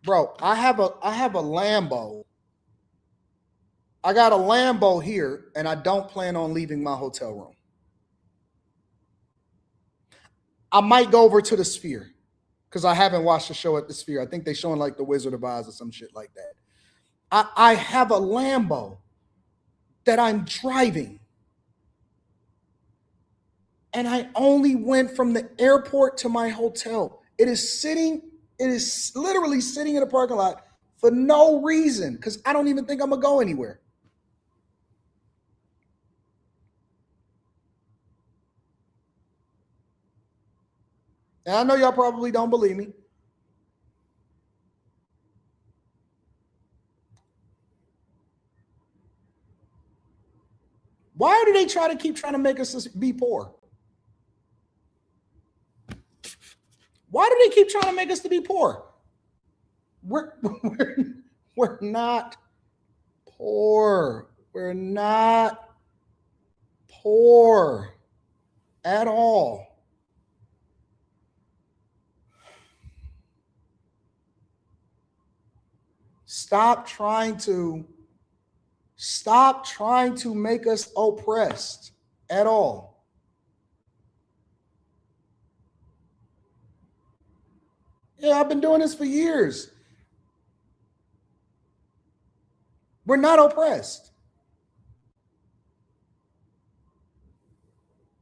[SPEAKER 1] Bro, I have a Lambo. I got a Lambo here, and I don't plan on leaving my hotel room. I might go over to the Sphere because I haven't watched the show at the Sphere. I think they're showing like the Wizard of Oz or some shit like that. I have a Lambo that I'm driving. And I only went from the airport to my hotel. It is literally sitting in a parking lot for no reason because I don't even think I'm going to go anywhere. And I know y'all probably don't believe me. Why do they keep trying to make us be poor? Why do they keep trying to make us to be poor? We're not poor. We're not poor at all. Stop trying to make us oppressed at all. Yeah, I've been doing this for years. We're not oppressed.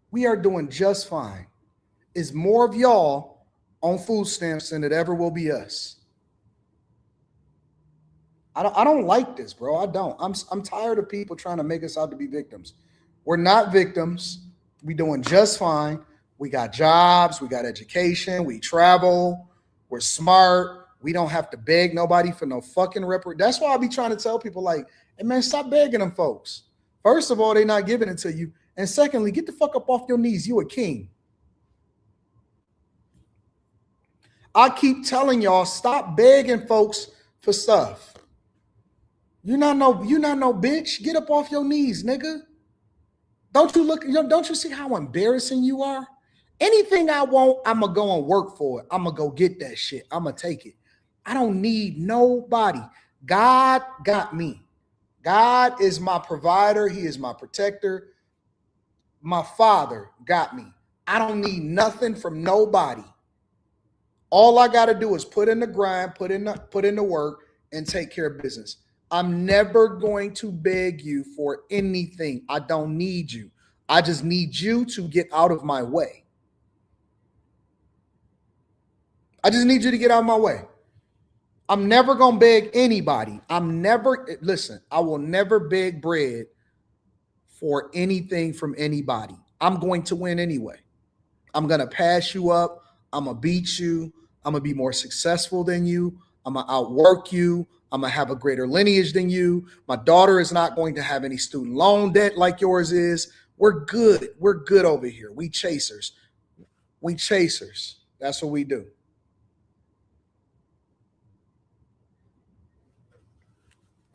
[SPEAKER 1] We are doing just fine. It's more of y'all on food stamps than it ever will be us. I don't like this, bro. I don't. I'm tired of people trying to make us out to be victims. We're not victims. We doing just fine. We got jobs. We got education. We travel. We're smart. We don't have to beg nobody for no fucking That's why I be trying to tell people like, hey man, stop begging them folks. First of all, they're not giving it to you. And secondly, get the fuck up off your knees. You a king. I keep telling y'all, stop begging folks for stuff. You're not no bitch. Get up off your knees, nigga. Don't you see how embarrassing you are? Anything I want, I'm going to go and work for it. I'm going to go get that shit. I'm going to take it. I don't need nobody. God got me. God is my provider. He is my protector. My father got me. I don't need nothing from nobody. All I got to do is put in the grind, put in the work, and take care of business. I'm never going to beg you for anything. I don't need you. I just need you to get out of my way. I just need you to get out of my way. I'm never going to beg anybody. I will never beg bread for anything from anybody. I'm going to win anyway. I'm going to pass you up. I'm going to beat you. I'm going to be more successful than you. I'm going to outwork you. I'm going to have a greater lineage than you. My daughter is not going to have any student loan debt like yours is. We're good. We're good over here. We chasers. We chasers. That's what we do.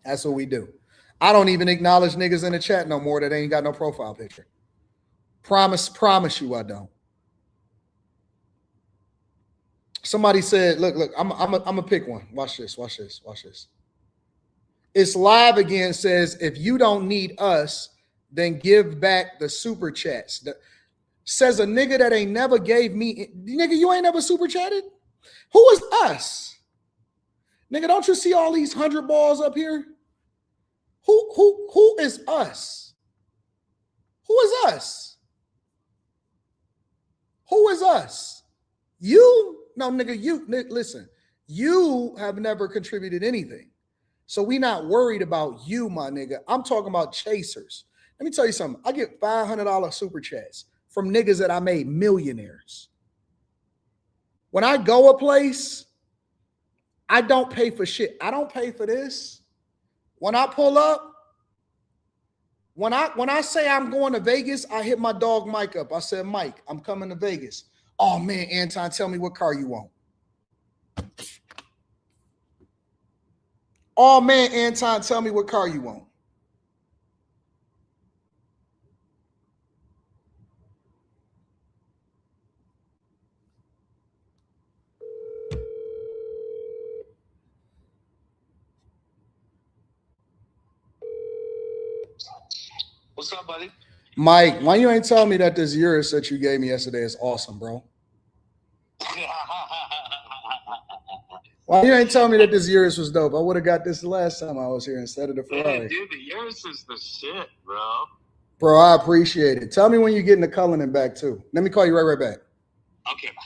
[SPEAKER 1] That's what we do. I don't even acknowledge niggas in the chat no more that ain't got no profile picture. Promise you I don't. Somebody said, look, I'm gonna pick one. Watch this. It's live again, says, if you don't need us, then give back the super chats. Says a nigga that ain't never gave me, nigga, you ain't never super chatted? Who is us? Nigga, don't you see all these 100 balls up here? Who is us? Who is us? Who is us? You? No, nigga, listen, you have never contributed anything. So we not worried about you, my nigga. I'm talking about chasers. Let me tell you something. I get $500 super chats from niggas that I made millionaires. When I go a place, I don't pay for shit. I don't pay for this. When I pull up, when I say I'm going to Vegas, I hit my dog Mike up. I said, Mike, I'm coming to Vegas. Oh man, Anton, tell me what car you want. Oh man, Anton, tell me what car you want.
[SPEAKER 14] What's up, buddy?
[SPEAKER 1] Mike, why you ain't tell me that this Urus that you gave me yesterday is awesome, bro? Why you ain't tell me that this Urus was dope? I would have got this the last time I was here instead of the Ferrari.
[SPEAKER 14] Hey, dude, the Urus is the shit, bro.
[SPEAKER 1] Bro, I appreciate it. Tell me when you're getting the Cullinan back, too. Let me call you right back.
[SPEAKER 14] Okay, bye.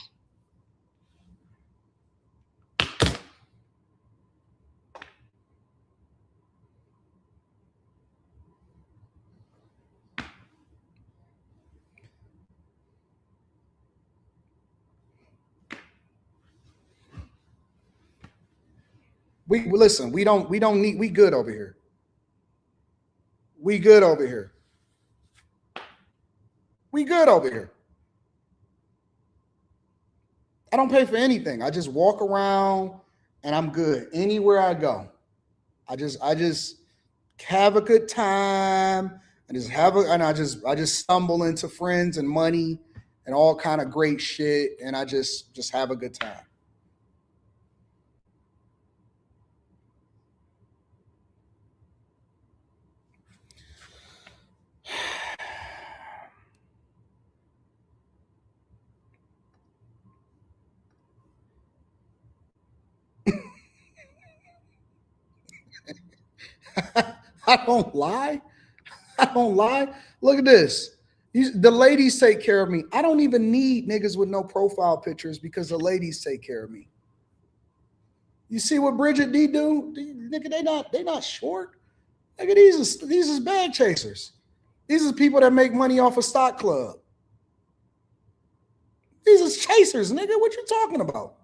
[SPEAKER 1] We listen, we don't need, we good over here. We good over here. We good over here. I don't pay for anything. I just walk around and I'm good anywhere I go. I just have a good time. I just stumble into friends and money and all kind of great shit, and I just have a good time. I don't lie. Look at this. The ladies take care of me. I don't even need niggas with no profile pictures because the ladies take care of me. You see what Bridget D do? Nigga, they not short. Nigga, these is bag chasers. These are people that make money off a stock club. These is chasers, nigga. What you talking about?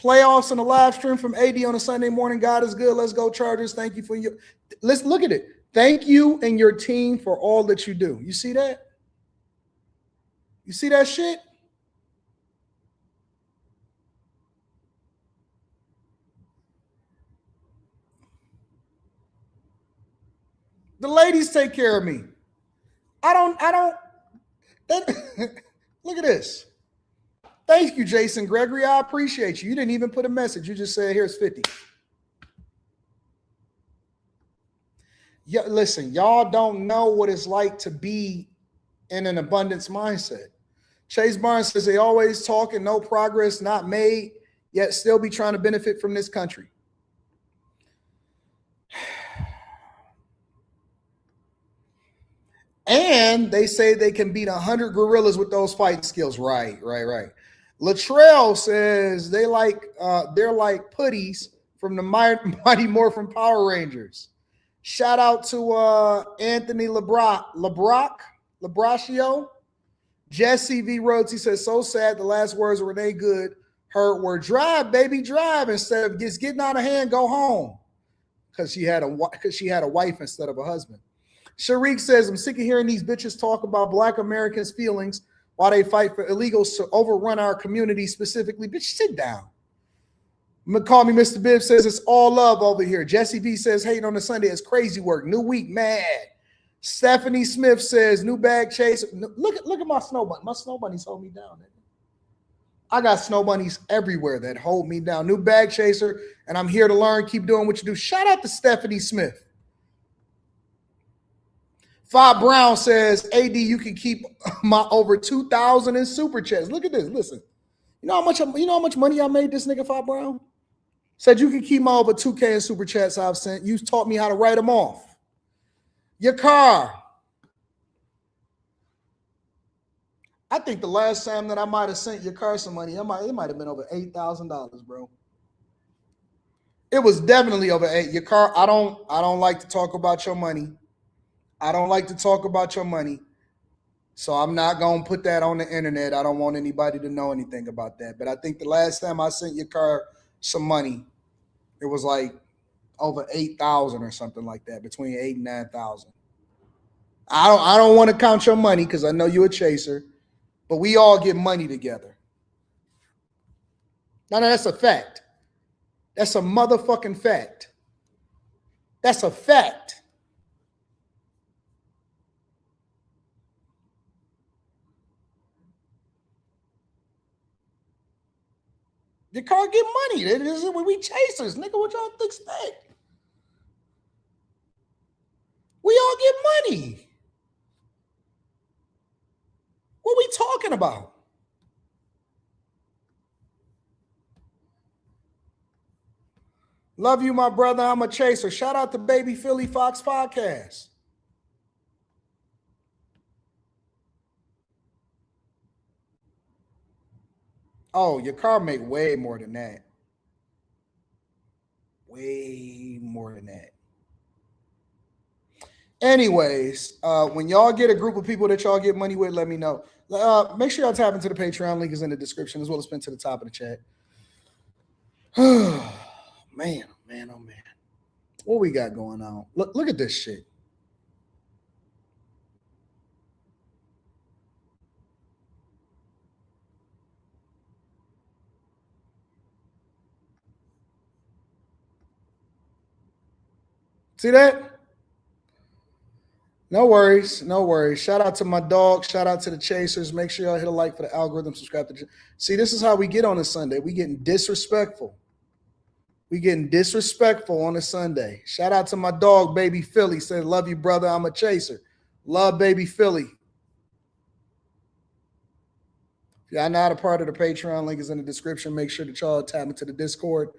[SPEAKER 1] Playoffs and a live stream from AD on a Sunday morning. God is good. Let's go, Chargers. Thank you for your. Let's look at it. Thank you and your team for all that you do. You see that? You see that shit? The ladies take care of me. I don't. Look at this. Thank you, Jason Gregory. I appreciate you. You didn't even put a message. You just said, here's 50. Yeah, listen, y'all don't know what it's like to be in an abundance mindset. Chase Barnes says they always talk and no progress not made, yet still be trying to benefit from this country. And they say they can beat 100 gorillas with those fighting skills. Right. Latrell says they're like putties from the Mighty Morphin Power Rangers. Shout out to Anthony Labraccio. Jesse V. Rhodes, he says, so sad the last words of Renee Good heard were drive, baby, drive, instead of just getting out of hand, go home. because she had a wife instead of a husband. Sharik says, I'm sick of hearing these bitches talk about Black Americans' feelings while they fight for illegals to overrun our community specifically. Bitch, sit down. Call me Mr. Bibb says it's all love over here. Jesse V says hating on the Sunday is crazy work. New week, mad. Stephanie Smith says new bag chase. Look at my snow bunny. My snow bunnies hold me down. I got snow bunnies everywhere that hold me down. New bag chaser, and I'm here to learn. Keep doing what you do. Shout out to Stephanie Smith. Fob Brown says, AD, you can keep my over 2,000 in super chats. Look at this. Listen. You know how much money I made this nigga, Fob Brown? Said you can keep my over 2K in super chats I've sent. You taught me how to write them off. Your car. I think the last time that I might have sent your car some money, it might have been over $8,000, bro. It was definitely over 8. Your car, I don't like to talk about your money. I don't like to talk about your money. So I'm not going to put that on the internet. I don't want anybody to know anything about that. But I think the last time I sent your car some money, it was like over 8,000 or something like that, between 8 and 9,000. I don't want to count your money because I know you're a chaser, but we all get money together. No, that's a fact. That's a motherfucking fact. That's a fact. Your car get money. This is when we chasers, nigga. What y'all expect? We all get money. What we talking about? Love you, my brother. I'm a chaser. Shout out to Baby Philly Fox Podcast. Oh, your car make way more than that. Way more than that. Anyways, when y'all get a group of people that y'all get money with, let me know. Make sure y'all tap into the Patreon. Link is in the description as well as pinned to the top of the chat. Man. What we got going on? Look at this shit. See that? No worries. Shout out to my dog. Shout out to the chasers. Make sure y'all hit a like for the algorithm. Subscribe to. See, this is how we get on a Sunday. We getting disrespectful. On a Sunday. Shout out to my dog, Baby Philly. Said, love you, brother. I'm a chaser. Love Baby Philly. If y'all not a part of the Patreon, link is in the description. Make sure that y'all tap into the Discord.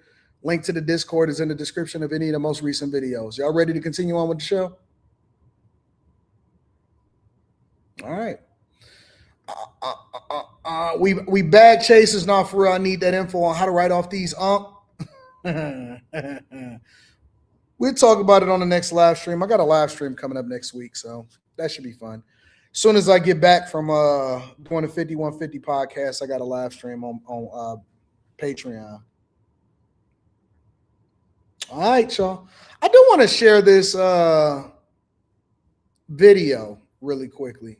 [SPEAKER 1] Link to the Discord is in the description of any of the most recent videos. Y'all ready to continue on with the show? All right. We bag chasers now for real. I need that info on how to write off these We'll talk about it on the next live stream. I got a live stream coming up next week, so that should be fun. As soon as I get back from doing the 5150 podcast, I got a live stream on Patreon. All right, y'all. I do want to share this video really quickly.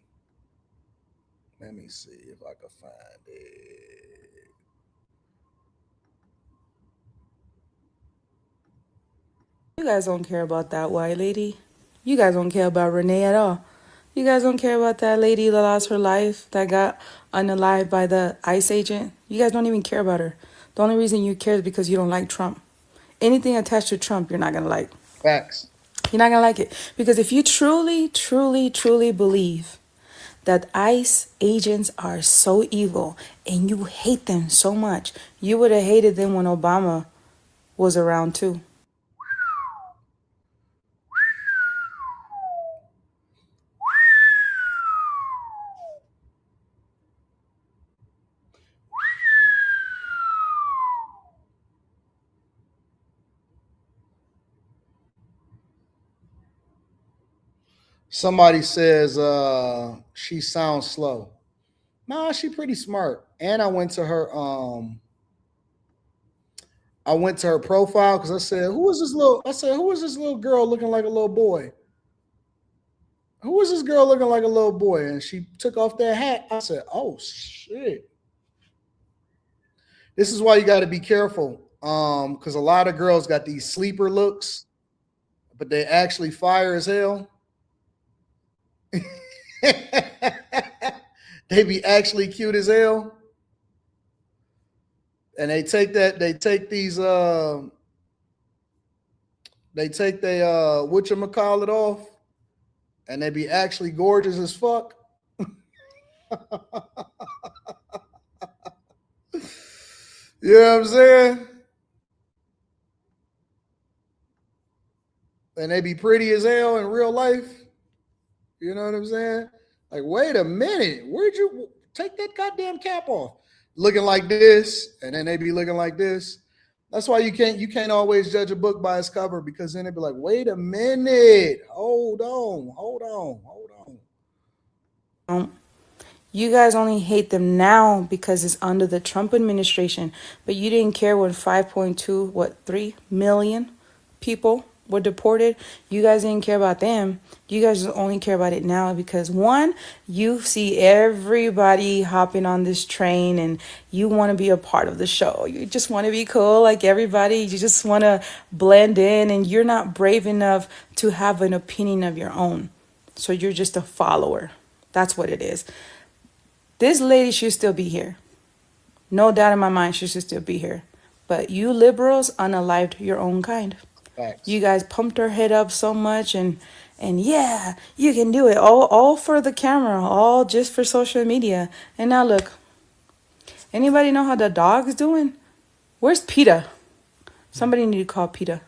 [SPEAKER 1] Let me see if I can find it.
[SPEAKER 15] You guys don't care about that white lady. You guys don't care about Renee at all. You guys don't care about that lady that lost her life, that got unalived by the ICE agent. You guys don't even care about her. The only reason you care is because you don't like Trump. Anything attached to Trump, you're not going to like.
[SPEAKER 1] Facts.
[SPEAKER 15] You're not going to like it. Because if you truly, truly, truly believe that ICE agents are so evil and you hate them so much, you would have hated them when Obama was around too.
[SPEAKER 1] Somebody says she sounds slow. Nah, she pretty smart. And I went to her I went to her profile because I said, who is this little girl looking like a little boy? Who is this girl looking like a little boy? And she took off that hat. I said, oh shit. This is why you got to be careful. Because a lot of girls got these sleeper looks, but they actually fire as hell. They be actually cute as hell. And they take their whatchamacallit off, and they be actually gorgeous as fuck. You know what I'm saying? And they be pretty as hell in real life. You know what I'm saying? Like, wait a minute, where'd you take that goddamn cap off? Looking like this, and then they be looking like this. That's why you can't always judge a book by its cover, because then they be like, wait a minute, hold on.
[SPEAKER 15] You guys only hate them now because it's under the Trump administration, but you didn't care when 3 million people were deported. You guys didn't care about them. You guys only care about it now because, one, you see everybody hopping on this train and you want to be a part of the show. You just want to be cool like everybody. You just want to blend in, and you're not brave enough to have an opinion of your own. So you're just a follower. That's what it is. This lady should still be here. No doubt in my mind, she should still be here. But you liberals unalived your own kind.
[SPEAKER 1] Facts.
[SPEAKER 15] You guys pumped her head up so much, and yeah, you can do it. All for the camera, all just for social media. And now look, anybody know how the dog's doing? Where's PETA? Somebody need to call PETA.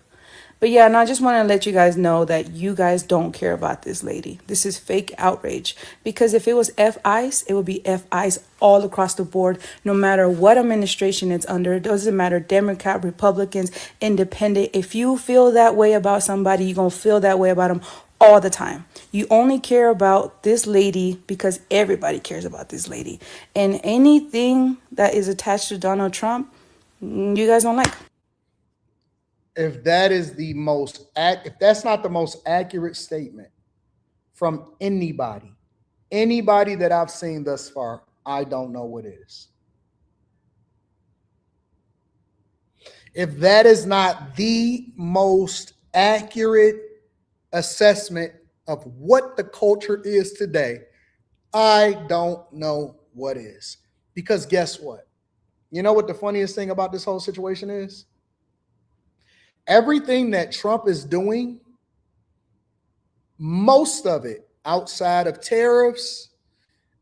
[SPEAKER 15] But yeah, and I just want to let you guys know that you guys don't care about this lady. This is fake outrage. Because if it was F-ICE, it would be F-ICE all across the board, no matter what administration it's under. It doesn't matter, Democrat, Republicans, Independent. If you feel that way about somebody, you're going to feel that way about them all the time. You only care about this lady because everybody cares about this lady. And anything that is attached to Donald Trump, you guys don't like.
[SPEAKER 1] If that's not the most accurate statement from anybody that I've seen thus far, I don't know what is. If that is not the most accurate assessment of what the culture is today, I don't know what is. Because guess what? You know what the funniest thing about this whole situation is? Everything that Trump is doing, most of it outside of tariffs,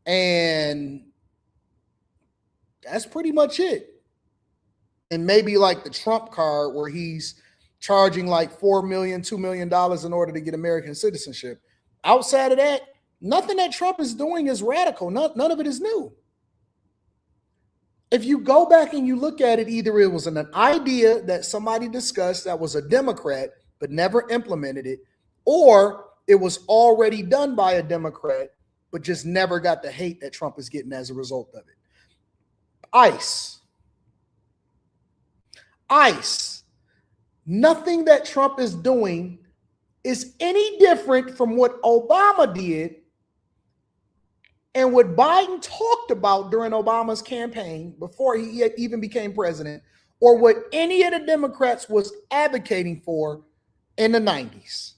[SPEAKER 1] and that's pretty much it. And maybe like the Trump card where he's charging like $4 million, $2 million in order to get American citizenship. Outside of that, nothing that Trump is doing is radical. None of it is new. If you go back and you look at it, either it was an idea that somebody discussed that was a Democrat but never implemented it, or it was already done by a Democrat but just never got the hate that Trump is getting as a result of it. ICE. Nothing that Trump is doing is any different from what Obama did and what Biden talked about during Obama's campaign before he even became president, or what any of the Democrats was advocating for in the 90s.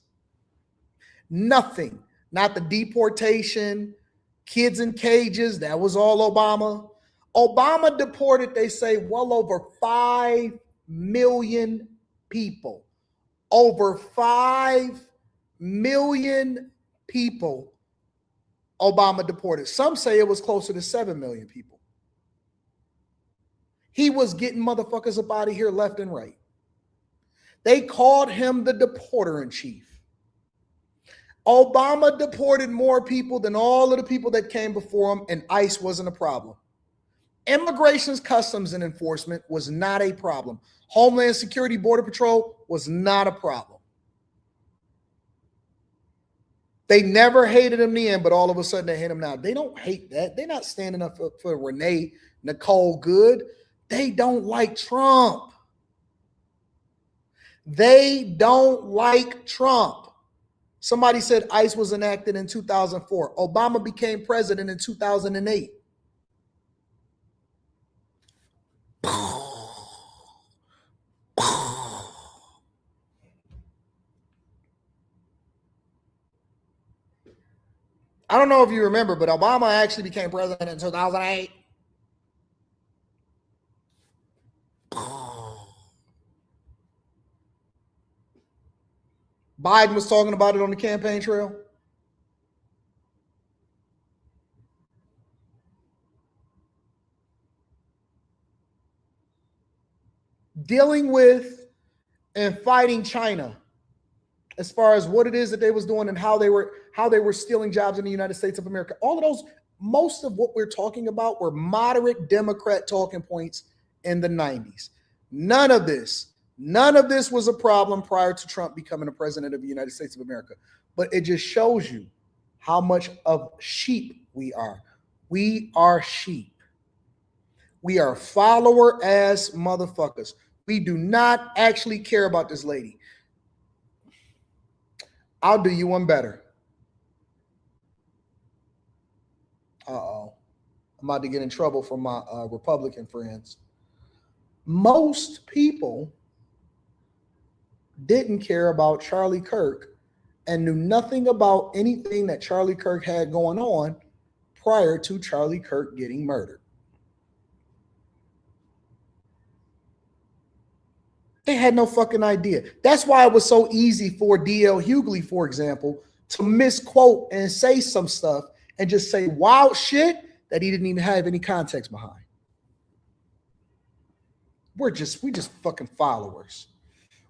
[SPEAKER 1] Nothing. Not the deportation, kids in cages, that was all Obama. Obama deported, they say, well over 5 million people. Over 5 million people Obama deported. Some say it was closer to 7 million people. He was getting motherfuckers up out of here left and right. They called him the deporter in chief. Obama deported more people than all of the people that came before him, and ICE wasn't a problem. Immigration, Customs, and Enforcement was not a problem. Homeland Security, Border Patrol was not a problem. They never hated him then, but all of a sudden they hate him now. They don't hate that. They're not standing up for Renee Nicole Good. They don't like Trump. They don't like Trump. Somebody said ICE was enacted in 2004. Obama became president in 2008. I don't know if you remember, but Obama actually became president in 2008. Biden was talking about it on the campaign trail. Dealing with and fighting China as far as what it is that they was doing and how they were stealing jobs in the United States of America. All of those, most of what we're talking about were moderate Democrat talking points in the 90s. None of this was a problem prior to Trump becoming the president of the United States of America. But it just shows you how much of sheep we are. We are sheep. We are follower-ass motherfuckers. We do not actually care about this lady. I'll do you one better. Uh-oh. I'm about to get in trouble from my Republican friends. Most people didn't care about Charlie Kirk and knew nothing about anything that Charlie Kirk had going on prior to Charlie Kirk getting murdered. They had no fucking idea. That's why it was so easy for D.L. Hughley, for example, to misquote and say some stuff and just say wild shit that he didn't even have any context behind. We just fucking followers.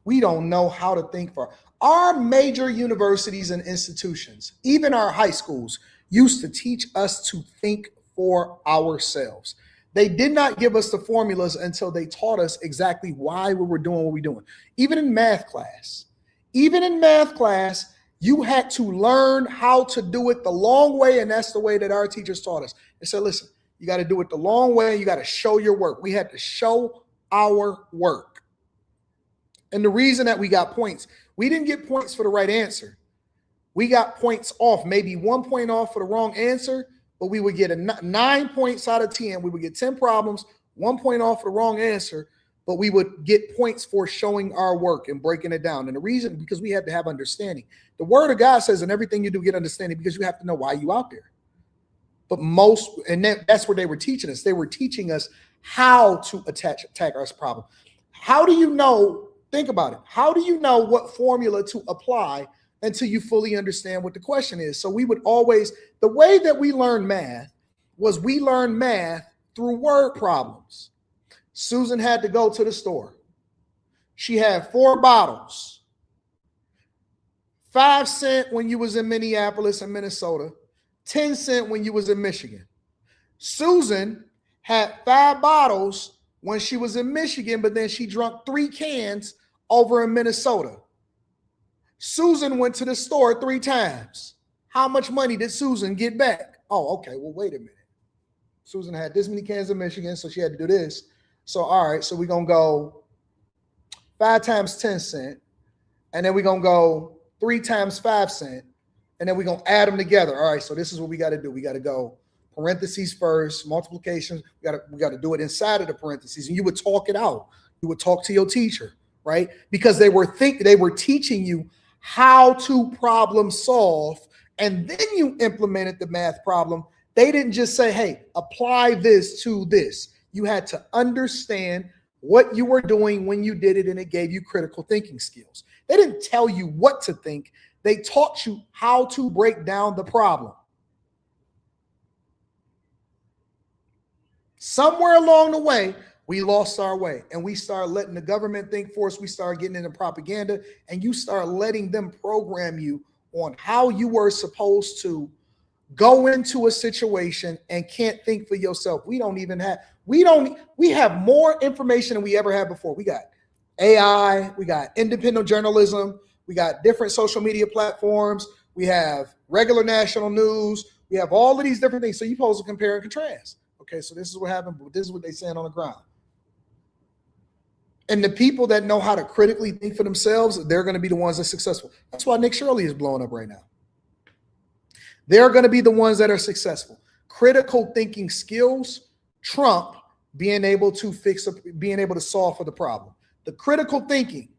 [SPEAKER 1] We don't know how to think for our major universities and institutions. Even our high schools used to teach us to think for ourselves. They did not give us the formulas until they taught us exactly why we were doing what we're doing. Even in math class, you had to learn how to do it the long way, and that's the way that our teachers taught us. They said, listen, you got to do it the long way. You got to show your work. We had to show our work. And the reason that we got points, we didn't get points for the right answer. We got points off, maybe 1 point off for the wrong answer, but we would get 9 points out of 10. We would get 10 problems, 1 point off for the wrong answer, but we would get points for showing our work and breaking it down. And the reason, because we had to have understanding. The word of God says in everything you do, get understanding, because you have to know why you out there. But that's what they were teaching us. They were teaching us how to attack our problem. How do you know? Think about it. How do you know what formula to apply until you fully understand what the question is? So we would always, the way that we learned math was we learned math through word problems. Susan had to go to the store. She had 4 bottles. 5 cents when you was in Minneapolis and Minnesota, 10 cents when you was in Michigan. Susan had 5 bottles when she was in Michigan, but then she drank 3 cans over in Minnesota. Susan went to the store 3 times. How much money did Susan get back? Oh, okay. Well, wait a minute. Susan had this many cans in Michigan, so she had to do this. So, all right. So we're going to go 5 times 10 cents. And then we're going to go 3 times 5 cents. And then we're going to add them together. All right. So this is what we got to do. We got to go parentheses first, multiplication. We got to do it inside of the parentheses. And you would talk it out. You would talk to your teacher, right? Because they were teaching you how to problem solve, and then you implemented the math problem. They didn't just say, hey, apply this to this. You had to understand what you were doing when you did it, and it gave you critical thinking skills. They didn't tell you what to think. They taught you how to break down the problem. Somewhere along the way, we lost our way, and we started letting the government think for us. We started getting into propaganda, and you start letting them program you on how you were supposed to go into a situation and can't think for yourself. We have more information than we ever had before. We got AI, we got independent journalism, we got different social media platforms, we have regular national news, we have all of these different things. So you're supposed to compare and contrast. Okay, so this is what happened, but this is what they're saying on the ground. And the people that know how to critically think for themselves, they're going to be the ones that are successful. That's why Nick Shirley is blowing up right now. They're going to be the ones that are successful. Critical thinking skills trump being able to solve for the problem. The critical thinking,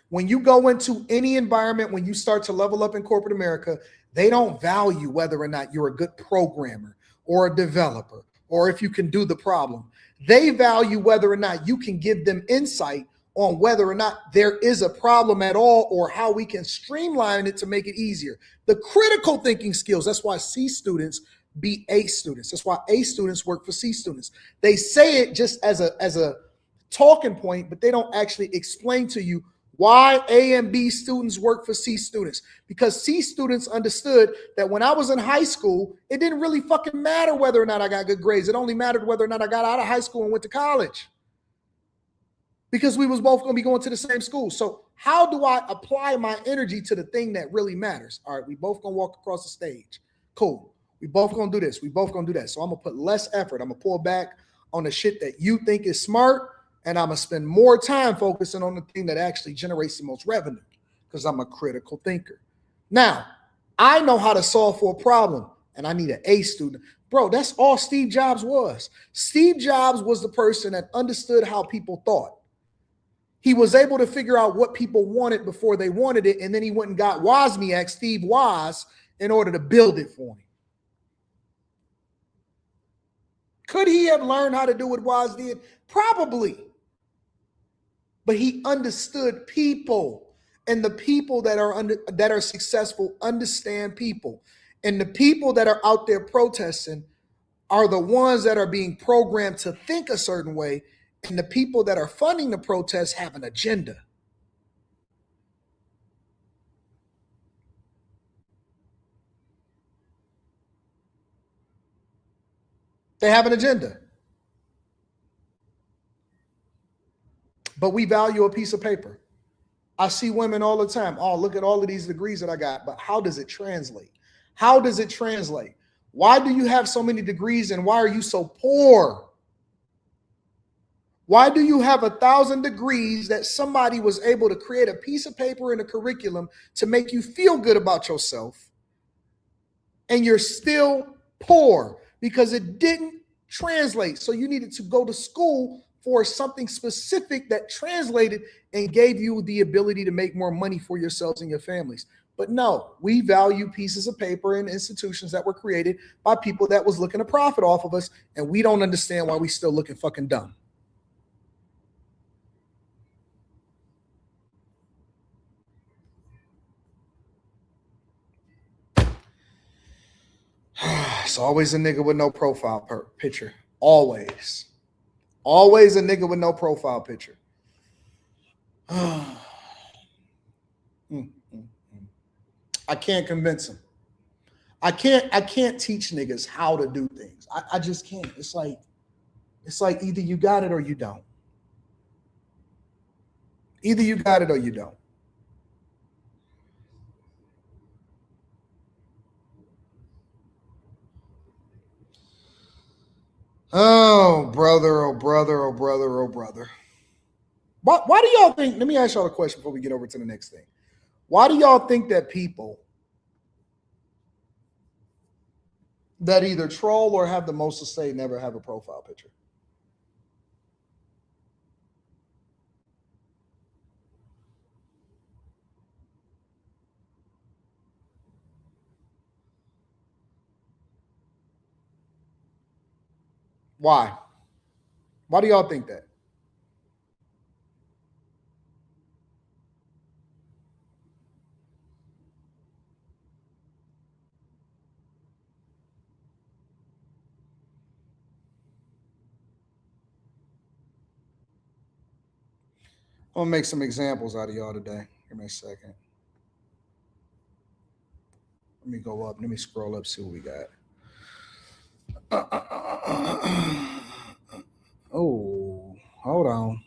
[SPEAKER 1] when you go into any environment, when you start to level up in corporate America, they don't value whether or not you're a good programmer or a developer or if you can do the problem. They value whether or not you can give them insight on whether or not there is a problem at all or how we can streamline it to make it easier. The critical thinking skills, that's why C students beat A students. That's why A students work for C students. They say it just as a talking point, but they don't actually explain to you why A and B students work for C students. Because C students understood that when I was in high school, it didn't really fucking matter whether or not I got good grades. It only mattered whether or not I got out of high school and went to college. Because we was both going to be going to the same school. So how do I apply my energy to the thing that really matters? All right, we both going to walk across the stage. Cool. We both going to do this. We both going to do that. So I'm going to put less effort. I'm going to pull back on the shit that you think is smart. And I'm going to spend more time focusing on the thing that actually generates the most revenue because I'm a critical thinker. Now, I know how to solve for a problem and I need an A student. Bro, that's all Steve Jobs was. Steve Jobs was the person that understood how people thought. He was able to figure out what people wanted before they wanted it. And then he went and got Wozniak, Steve Woz, in order to build it for him. Could he have learned how to do what Woz did? Probably. But he understood people, and the people that are successful understand people. And the people that are out there protesting are the ones that are being programmed to think a certain way, and the people that are funding the protests have an agenda. They have an agenda. But we value a piece of paper. I see women all the time. Oh, look at all of these degrees that I got. But how does it translate? How does it translate? Why do you have so many degrees and why are you so poor? Why do you have 1,000 degrees that somebody was able to create a piece of paper in a curriculum to make you feel good about yourself and you're still poor because it didn't translate? So you needed to go to school for something specific that translated and gave you the ability to make more money for yourselves and your families. But no, we value pieces of paper and institutions that were created by people that was looking to profit off of us, and we don't understand why we still looking fucking dumb. It's always a nigga with no profile picture. Always. Always a nigga with no profile picture. I can't convince him. I can't teach niggas how to do things. I just can't. It's like either you got it or you don't. Either you got it or you don't. Oh, brother, oh, brother, oh, brother, oh, brother. Why do y'all think, let me ask y'all a question before we get over to the next thing. Why do y'all think that people that either troll or have the most to say never have a profile picture? Why? Why do y'all think that? I'm gonna make some examples out of y'all today. Give me a second. Let me go up. Let me scroll up, see what we got. Oh, hold on.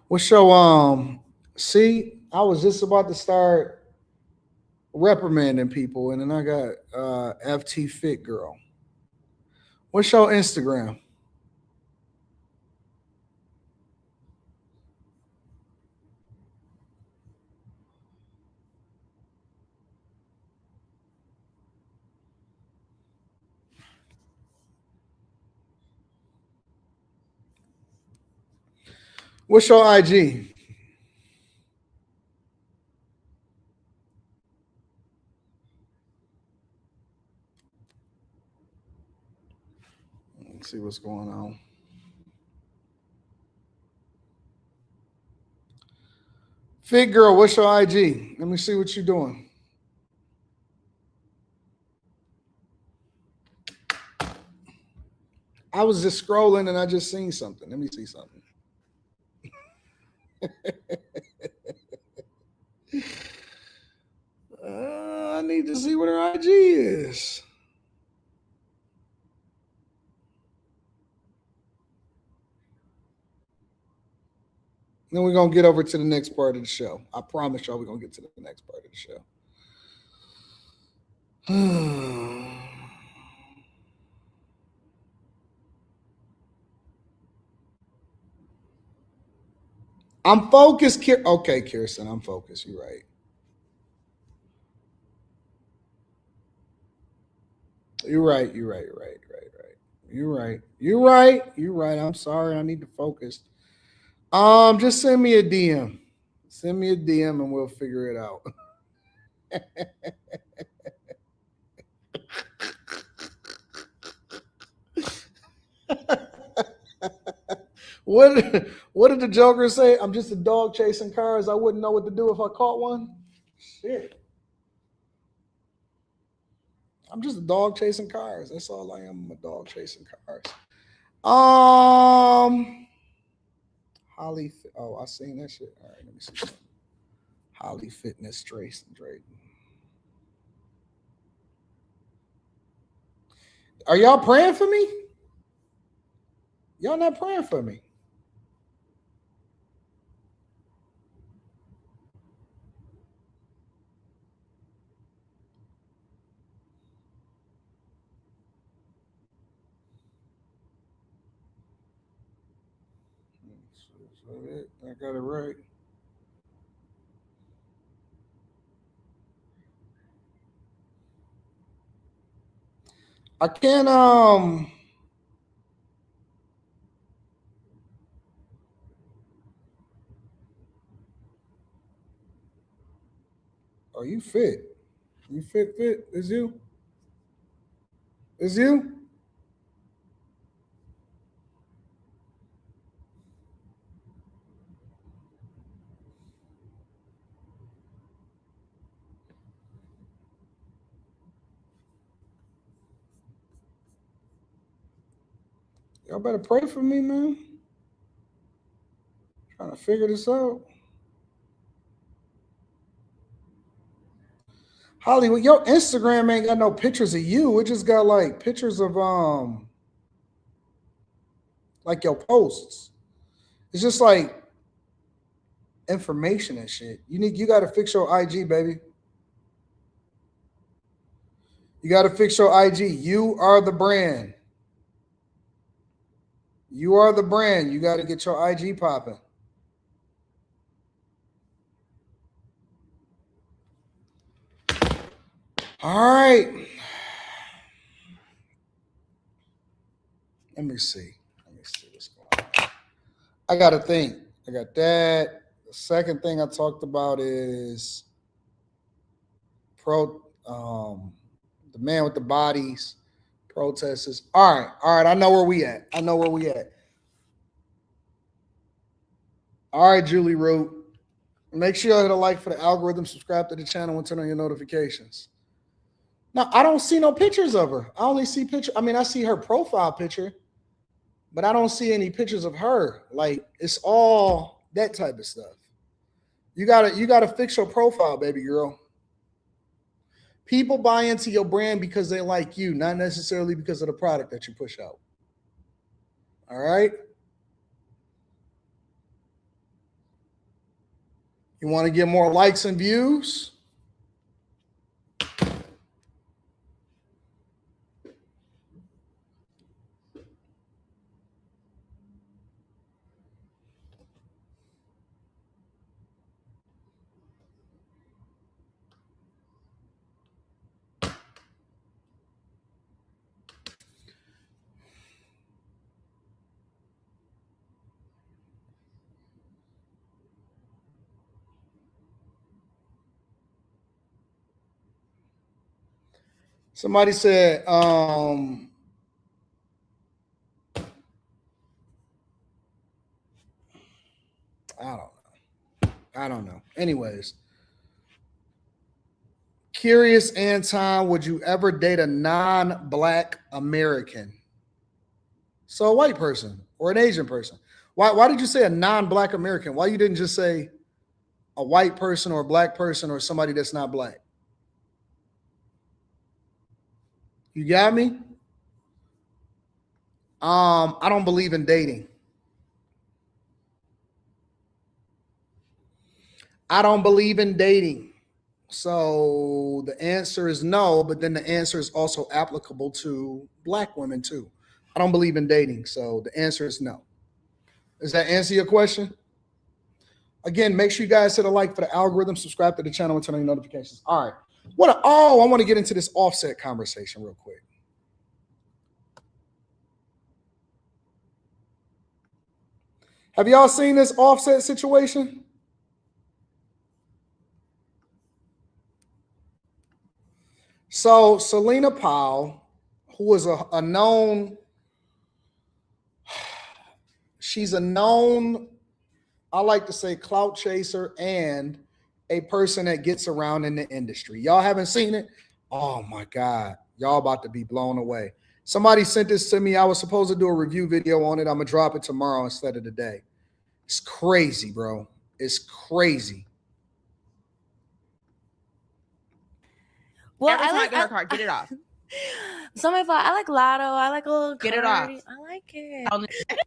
[SPEAKER 1] What's your see, I was just about to start reprimanding people, and then I got FT Fit Girl. What's your Instagram? What's your IG? Let's see what's going on. Fit girl, what's your IG? Let me see what you're doing. I was just scrolling and I just seen something. Let me see something. I need to see what her IG is. Then we're going to get over to the next part of the show. I promise y'all we're going to get to the next part of the show. I'm focused. Okay, Kirsten, I'm focused. You're right. You're right. You're right. You're right. You're right. You're right. You're right. I'm sorry. I need to focus. Just send me a DM. Send me a DM and we'll figure it out. What did the Joker say? I'm just a dog chasing cars. I wouldn't know what to do if I caught one. Shit. I'm just a dog chasing cars. That's all I am. I'm a dog chasing cars. Holly. Oh, I seen that shit. All right, let me see. Holly Fitness Trace and Drayton. Are y'all praying for me? Y'all not praying for me. I got it right. I can't Oh, you fit. You fit. Is you? Is you? Y'all better pray for me, man. Trying to figure this out. Hollywood, your Instagram ain't got no pictures of you. It just got like pictures of like your posts. It's just like information and shit. You gotta fix your IG, baby. You gotta fix your IG. You are the brand. You are the brand. You gotta get your IG popping. All right. Let me see what's going on. I gotta think. I got that. The second thing I talked about is the man with the bodies, protesters. All right. I know where we at. All right, Julie Root. Make sure you hit a like for the algorithm, subscribe to the channel, and turn on your notifications. Now, I don't see no pictures of her. I only see pictures. I mean, I see her profile picture, but I don't see any pictures of her. Like, it's all that type of stuff. You gotta fix your profile, baby girl. People buy into your brand because they like you, not necessarily because of the product that you push out. All right? You want to get more likes and views? Somebody said, I don't know. Anyways, curious, Anton, would you ever date a non-black American? So a white person or an Asian person. Why did you say a non-black American? Why you didn't just say a white person or a black person or somebody that's not black? You got me? I don't believe in dating. I don't believe in dating. So the answer is no, but then the answer is also applicable to black women too. I don't believe in dating. So the answer is no. Does that answer your question? Again, make sure you guys hit a like for the algorithm, subscribe to the channel, and turn on your notifications. All right. I want to get into this Offset conversation real quick. Have y'all seen this Offset situation? So Celina Powell, who is a known, she's a known, I like to say, clout chaser and a person that gets around in the industry. Y'all haven't seen it? Oh my God. Y'all about to be blown away. Somebody sent this to me. I was supposed to do a review video on it. I'm going to drop it tomorrow instead of today. It's crazy, bro. It's crazy.
[SPEAKER 16] Well,
[SPEAKER 17] Every
[SPEAKER 16] I
[SPEAKER 17] time
[SPEAKER 16] like
[SPEAKER 17] I get her card, get it off.
[SPEAKER 16] So my fault. I like Lotto. I like a little
[SPEAKER 17] Get it
[SPEAKER 16] card.
[SPEAKER 17] off.
[SPEAKER 16] I like it.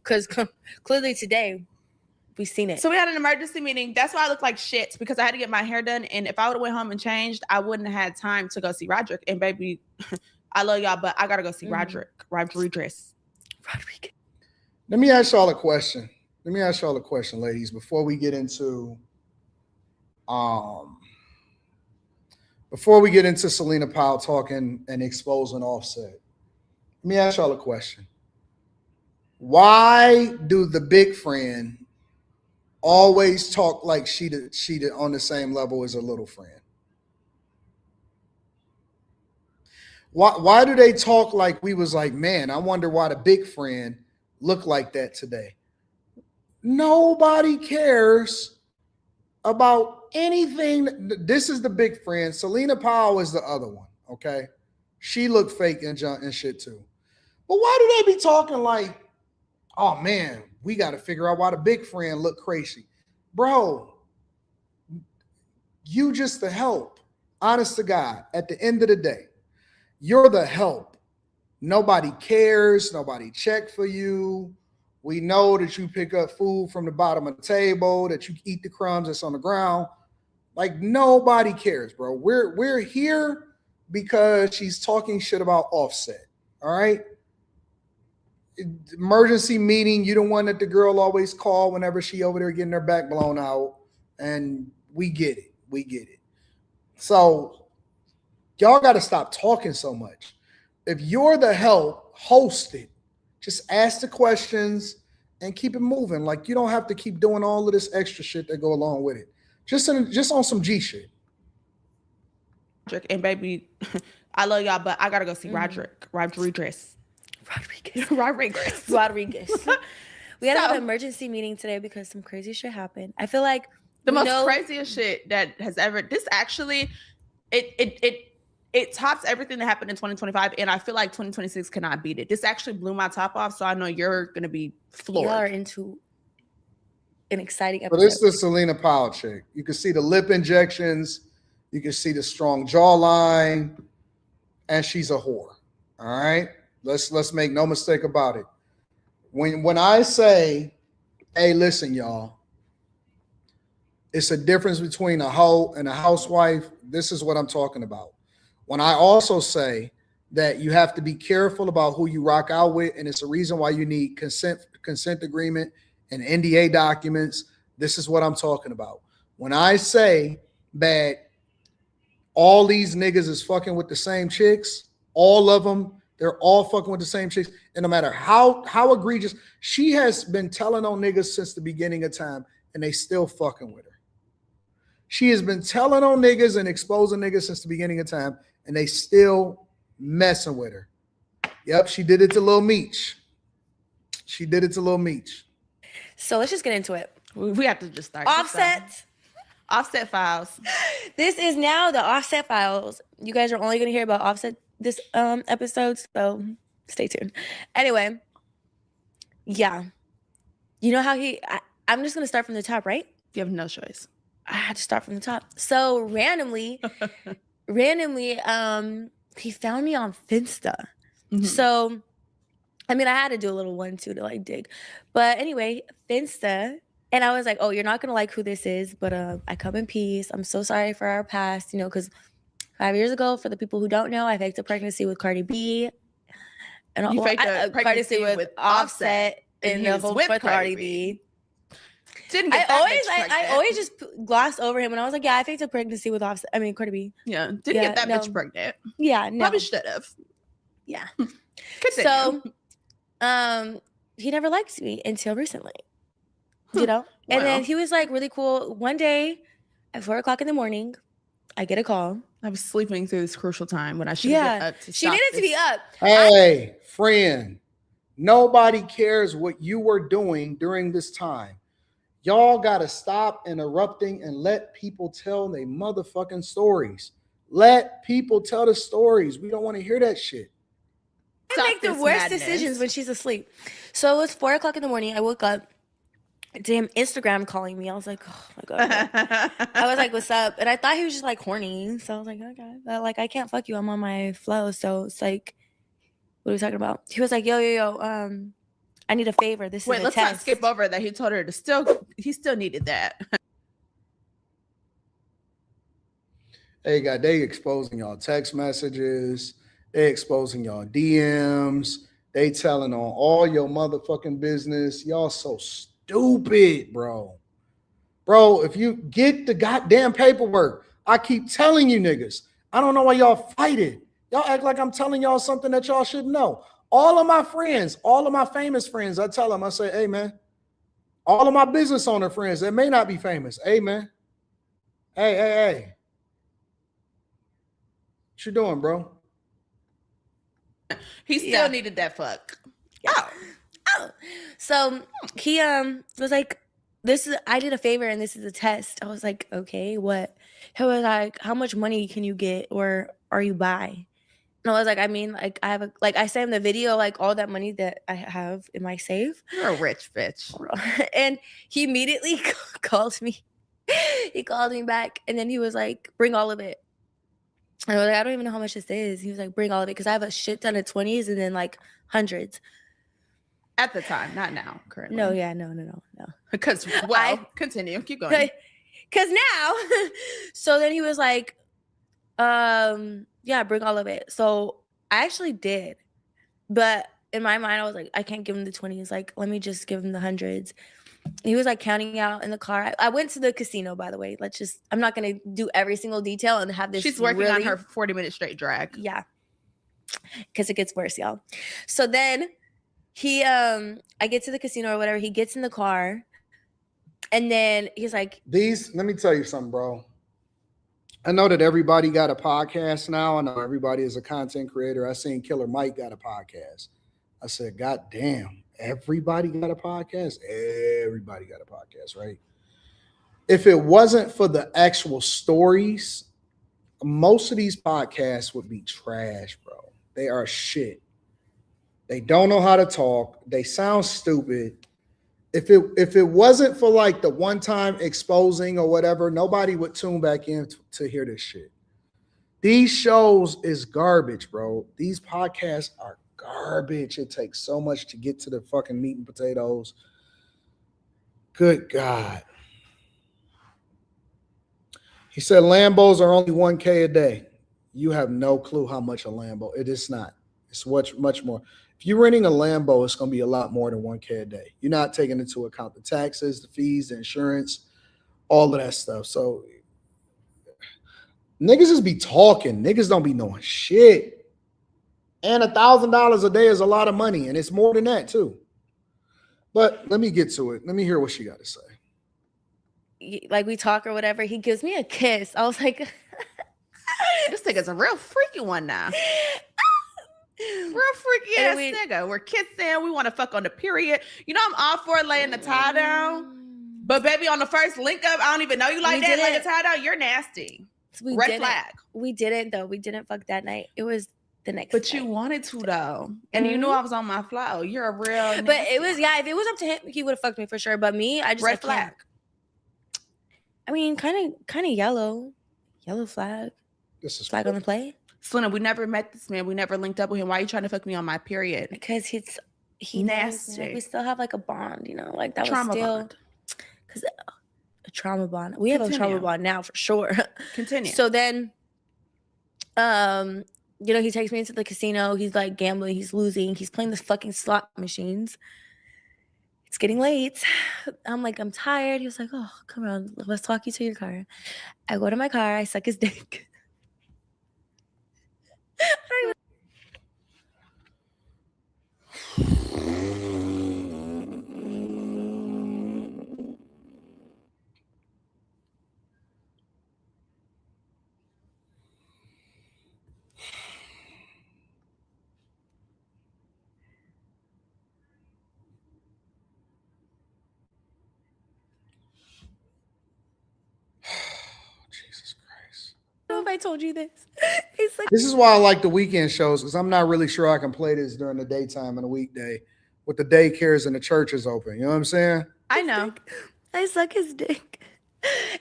[SPEAKER 16] Because clearly today we've seen it.
[SPEAKER 17] So we had an emergency meeting. That's why I look like shit, because I had to get my hair done. And if I would have went home and changed, I wouldn't have had time to go see Roderick. And baby, I love y'all, but I gotta go see Roderick. Rodriguez.
[SPEAKER 1] Let me ask y'all a question. Ladies, before we get into Celina Powell talking and exposing Offset. Let me ask y'all a question. Why do the big friend always talk like she on the same level as a little friend? Why do they talk like we was like, man, I wonder why the big friend looked like that today? Nobody cares about anything. This is the big friend. Celina Powell is the other one, okay? She looked fake and shit too. But why do they be talking like, oh man, we got to figure out why the big friend looked crazy? Bro, you just the help. Honest to God, at the end of the day, you're the help. Nobody cares. Nobody check for you. We know that you pick up food from the bottom of the table, that you eat the crumbs that's on the ground. Like nobody cares, bro. We're here because she's talking shit about Offset. All right. Emergency meeting. You the one that the girl always call whenever she over there getting her back blown out. And we get it. So y'all got to stop talking so much. If you're the help, host it. Just ask the questions and keep it moving. Like you don't have to keep doing all of this extra shit that go along with it. Just on some G shit.
[SPEAKER 17] And baby, I love y'all, but I gotta go see Roderick. Rodriguez.
[SPEAKER 16] We had to have an emergency meeting today because some crazy shit happened. I feel like
[SPEAKER 17] the most craziest shit that has ever. This actually, it tops everything that happened in 2025, and I feel like 2026 cannot beat it. This actually blew my top off, so I know you're gonna be floored.
[SPEAKER 16] Y'all are into an exciting episode.
[SPEAKER 1] But this is the Celina Powell chick. You can see the lip injections, you can see the strong jawline, and she's a whore. All right, let's make no mistake about it. When I say, hey, listen, y'all, it's a difference between a hoe and a housewife. This is what I'm talking about. When I also say that you have to be careful about who you rock out with, and it's a reason why you need consent agreement and NDA documents, this is what I'm talking about. When I say that all these niggas is fucking with the same chicks, all of them, they're all fucking with the same chicks, and no matter how egregious, she has been telling on niggas since the beginning of time, and they still fucking with her. She has been telling on niggas and exposing niggas since the beginning of time, and they still messing with her. Yep, she did it to Lil Meech. She did it to Lil Meech.
[SPEAKER 18] So let's just get into it.
[SPEAKER 17] We have to just start.
[SPEAKER 18] Offset
[SPEAKER 17] files.
[SPEAKER 18] This is now the Offset files. You guys are only going to hear about Offset this episode, so stay tuned. Anyway, yeah. You know how I'm just going to start from the top, right?
[SPEAKER 17] You have no choice.
[SPEAKER 18] I had to start from the top. So randomly, he found me on Finsta.
[SPEAKER 17] Mm-hmm.
[SPEAKER 18] So, I mean, I had to do a little 1-2 to like dig. But anyway, Finsta. And I was like, oh, you're not going to like who this is, but I come in peace. I'm so sorry for our past, because 5 years ago, for the people who don't know, I faked a pregnancy with Cardi B. And
[SPEAKER 17] you faked a pregnancy with Offset.
[SPEAKER 18] And the whole with Cardi B.
[SPEAKER 17] Didn't get
[SPEAKER 18] I always just glossed over him, and I was like, yeah, I faked a pregnancy with Offset. I mean, Cardi B.
[SPEAKER 17] Yeah, didn't get that bitch pregnant.
[SPEAKER 18] Yeah, no.
[SPEAKER 17] Probably should have.
[SPEAKER 18] Yeah.
[SPEAKER 17] Continue.
[SPEAKER 18] So, he never liked me until recently. And then he was like really cool. One day at 4:00 in the morning, I get a call.
[SPEAKER 17] I was sleeping through this crucial time when I should have been up to
[SPEAKER 18] she needed to be up.
[SPEAKER 1] Hey, friend, nobody cares what you were doing during this time. Y'all got to stop interrupting and let people tell their motherfucking stories. Let people tell the stories. We don't want to hear that shit.
[SPEAKER 18] I make the worst decisions when she's asleep. So it was 4:00 in the morning. I woke up. Damn, Instagram calling me. I was like, oh my God. I was like, what's up? And I thought he was just like horny. So I was like, okay. But like, I can't fuck you. I'm on my flow. So it's like, what are we talking about? He was like, yo, I need a favor. This is a
[SPEAKER 17] let's
[SPEAKER 18] test.
[SPEAKER 17] Not skip over that. He told her he still needed that.
[SPEAKER 1] Hey, God, they exposing y'all text messages. They exposing y'all DMs. They telling on all your motherfucking business. Y'all so stupid, bro. Bro, if you get the goddamn paperwork, I keep telling you niggas. I don't know why y'all fight it. Y'all act like I'm telling y'all something that y'all should know. All of my friends, all of my famous friends, I tell them, I say, hey, man, all of my business owner friends that may not be famous, hey, man, hey. What you doing, bro?
[SPEAKER 17] He still needed that fuck.
[SPEAKER 18] Oh. So he was like, I did a favor and this is a test. I was like, okay, what? He was like, how much money can you get or are you by? And I was like, I mean, like I have I sent him the video, like all that money that I have in my safe.
[SPEAKER 17] You're a rich bitch.
[SPEAKER 18] And he immediately called me. He called me back and then he was like, bring all of it. And I was like, I don't even know how much this is. He was like, bring all of it because I have a shit ton of 20s and then like hundreds.
[SPEAKER 17] At the time, not now, currently.
[SPEAKER 18] No.
[SPEAKER 17] Because, continue. Keep going.
[SPEAKER 18] Because now, so then he was like, yeah, bring all of it. So I actually did. But in my mind, I was like, I can't give him the 20s. Like, let me just give him the hundreds. He was like counting out in the car. I went to the casino, by the way. I'm not going to do every single detail and have this.
[SPEAKER 17] She's working on her 40-minute straight drag.
[SPEAKER 18] Yeah. Because it gets worse, y'all. So then I get to the casino or whatever. He gets in the car. And then he's like,
[SPEAKER 1] let me tell you something, bro. I know that everybody got a podcast now. I know everybody is a content creator. I seen Killer Mike got a podcast. I said, God damn, everybody got a podcast? Everybody got a podcast, right? If it wasn't for the actual stories, most of these podcasts would be trash, bro. They are shit. They don't know how to talk. They sound stupid. If it wasn't for like the one time exposing or whatever, nobody would tune back in to hear this shit. These shows is garbage, bro. These podcasts are garbage. It takes so much to get to the fucking meat and potatoes. Good God. He said Lambos are only 1K a day. You have no clue how much a Lambo. It is not. It's much more. If you're renting a Lambo, it's going to be a lot more than 1K a day. You're not taking into account the taxes, the fees, the insurance, all of that stuff. So niggas just be talking. Niggas don't be knowing shit. And $1,000 a day is a lot of money, and it's more than that too. But let me get to it. Let me hear what she got to say.
[SPEAKER 18] Like we talk or whatever, he gives me a kiss. I was like,
[SPEAKER 17] this nigga's a real freaky one now. Real freaky ass nigga. We're kissing. We want to fuck on the period. You know, I'm all for laying the tie down. But baby, on the first link up, I don't even know you like that. Lay the tie down, you're nasty. Red flag.
[SPEAKER 18] We didn't though. We didn't fuck that night. It was the next
[SPEAKER 17] But
[SPEAKER 18] night.
[SPEAKER 17] you wanted to though. And you knew I was on my flow. You're a real
[SPEAKER 18] But it was, if it was up to him, he would have fucked me for sure. But me, I just
[SPEAKER 17] red flag.
[SPEAKER 18] I mean, kind of yellow flag.
[SPEAKER 1] This is
[SPEAKER 18] flag on the play.
[SPEAKER 17] Celina, we never met this man. We never linked up with him. Why are you trying to fuck me on my period?
[SPEAKER 18] Because he
[SPEAKER 17] nasty.
[SPEAKER 18] We still have like a bond, you know, like that
[SPEAKER 17] trauma
[SPEAKER 18] was still
[SPEAKER 17] bond.
[SPEAKER 18] Because a trauma bond. We have a trauma bond now for sure.
[SPEAKER 17] Continue.
[SPEAKER 18] So then, you know, he takes me into the casino. He's like gambling. He's losing. He's playing the fucking slot machines. It's getting late. I'm like, I'm tired. He was like, oh, come on. Let's walk you to your car. I go to my car. I suck his dick.
[SPEAKER 1] Jesus Christ.
[SPEAKER 18] I don't know if I told you this.
[SPEAKER 1] This is why I like the weekend shows, because I'm not really sure I can play this during the daytime and a weekday with the daycares and the churches open. You know what I'm saying?
[SPEAKER 17] I know.
[SPEAKER 18] I suck his dick.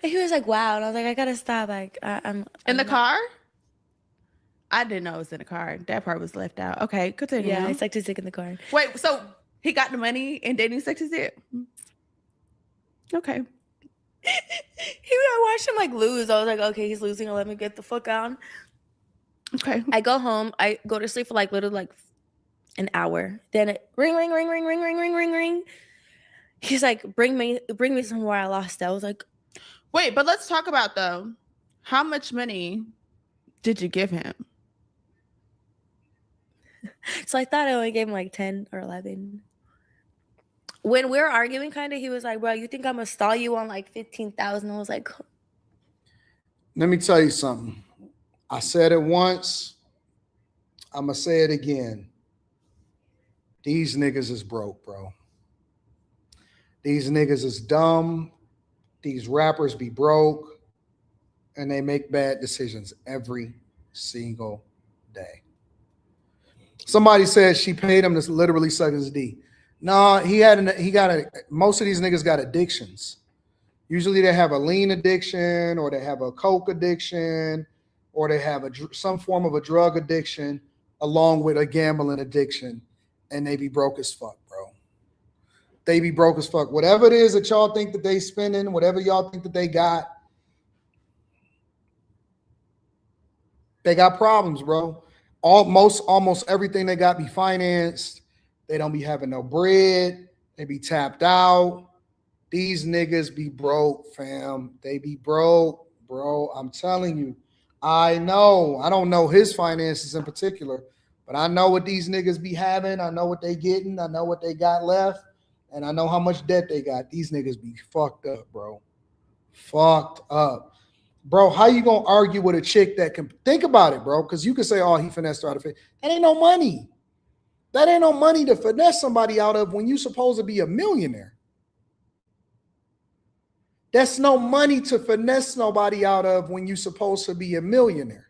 [SPEAKER 18] And he was like, wow. And I was like, I gotta stop. Like, I'm
[SPEAKER 17] in the car? I didn't know it was in the car. That part was left out. Okay, continue.
[SPEAKER 18] Yeah, I sucked his dick in the car.
[SPEAKER 17] Wait, so he got the money and then he sucked his dick? Okay.
[SPEAKER 18] I watched him like lose. I was like, okay, he's losing. Let me get the fuck out.
[SPEAKER 17] Okay.
[SPEAKER 18] I go home. I go to sleep for like literally like an hour. Then it ring, ring, ring, ring, ring, ring, ring, ring, ring. He's like, bring me somewhere I lost it. I was like,
[SPEAKER 17] wait, but let's talk about though. How much money did you give him?
[SPEAKER 18] So I thought I only gave him like 10 or 11. When we were arguing, kind of, he was like, bro, you think I'm gonna stall you on like 15,000? I was like,
[SPEAKER 1] Let me tell you something. I said it once. I'm going to say it again. These niggas is broke, bro. These niggas is dumb. These rappers be broke. And they make bad decisions every single day. Somebody said she paid him to literally suck his D. No, most of these niggas got addictions. Usually they have a lean addiction, or they have a coke addiction, or they have some form of a drug addiction along with a gambling addiction, and they be broke as fuck, bro. They be broke as fuck. Whatever it is that y'all think that they spending, whatever y'all think that they got problems, bro. Almost everything they got be financed. They don't be having no bread. They be tapped out. These niggas be broke, fam. They be broke, bro. I'm telling you. I know. I don't know his finances in particular, but I know what these niggas be having. I know what they getting. I know what they got left. And I know how much debt they got. These niggas be fucked up, bro. Fucked up. Bro, how you gonna argue with a chick that can think about it, bro? Because you can say, oh, he finessed her out of it. That ain't no money. That ain't no money to finesse somebody out of when you supposed to be a millionaire. That's no money to finesse nobody out of when you supposed to be a millionaire.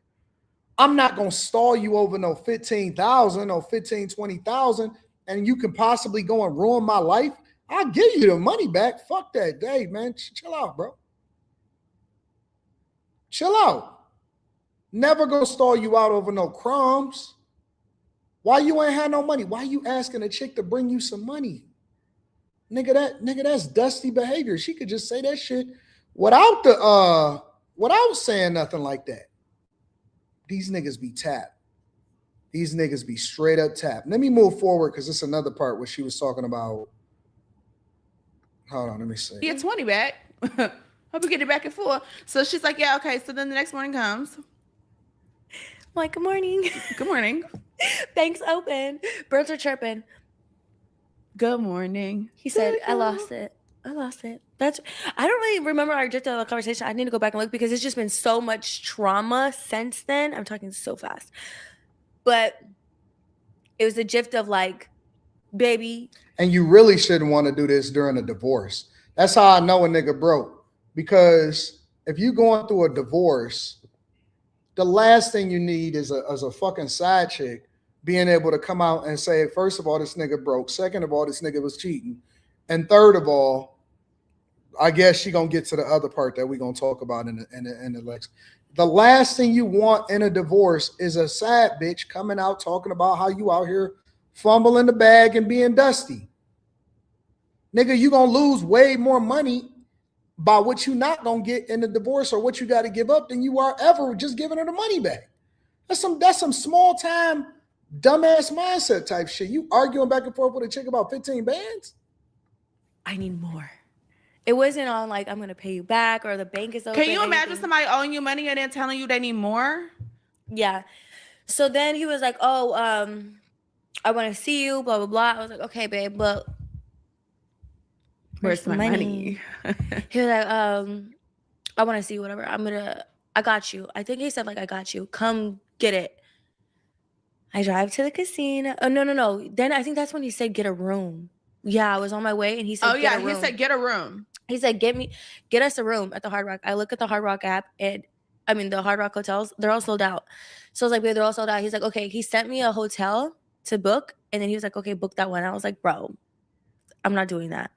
[SPEAKER 1] I'm not going to stall you over no 15,000 or 15, 20,000, and you can possibly go and ruin my life. I'll give you the money back. Fuck that day, man. Chill out, bro. Chill out. Never going to stall you out over no crumbs. Why you ain't had no money? Why you asking a chick to bring you some money? Nigga, that's dusty behavior. She could just say that shit without saying nothing like that. These niggas be tapped. These niggas be straight up tapped. Let me move forward because it's another part where she was talking about. Hold on, let me see.
[SPEAKER 17] Get 20 back. Hope we get it back at 4. So she's like, yeah, okay. So then the next morning comes.
[SPEAKER 18] I'm like, good morning.
[SPEAKER 17] Good morning.
[SPEAKER 18] Banks open. Birds are chirping.
[SPEAKER 17] Good morning.
[SPEAKER 18] He said, I lost it. I don't really remember our gist of the conversation. I need to go back and look because it's just been so much trauma since then. I'm talking so fast. But It was a gift of like, baby.
[SPEAKER 1] And you really shouldn't want to do this during a divorce. That's how I know a nigga broke. Because if you going through a divorce, the last thing you need is a fucking side chick being able to come out and say, first of all, this nigga broke. Second of all, this nigga was cheating. And third of all, I guess she gonna get to the other part that we gonna talk about in the Lex. The last thing you want in a divorce is a sad bitch coming out talking about how you out here fumbling the bag and being dusty. Nigga, you gonna lose way more money by what you not gonna get in the divorce or what you got to give up than you are ever just giving her the money back. That's some small time dumbass mindset type shit. You arguing back and forth with a chick about 15 bands?
[SPEAKER 18] I need more. It wasn't on like, I'm gonna pay you back or the bank is open.
[SPEAKER 17] Can you imagine somebody owing you money and then telling you they need more?
[SPEAKER 18] Yeah. So then he was like, oh, I want to see you, blah blah blah. I was like, okay, babe, but
[SPEAKER 17] where's my money?
[SPEAKER 18] He was like, I want to see you, whatever. I got you. I think he said like, I got you. Come get it. I drive to the casino. Oh, no. Then I think that's when he said, get a room. Yeah, I was on my way and he said,
[SPEAKER 17] he said, get a room.
[SPEAKER 18] He said, get us a room at the Hard Rock. I look at the Hard Rock app and the Hard Rock hotels, they're all sold out. So I was like, babe, they're all sold out. He's like, okay. He sent me a hotel to book. And then he was like, okay, book that one. I was like, bro, I'm not doing that.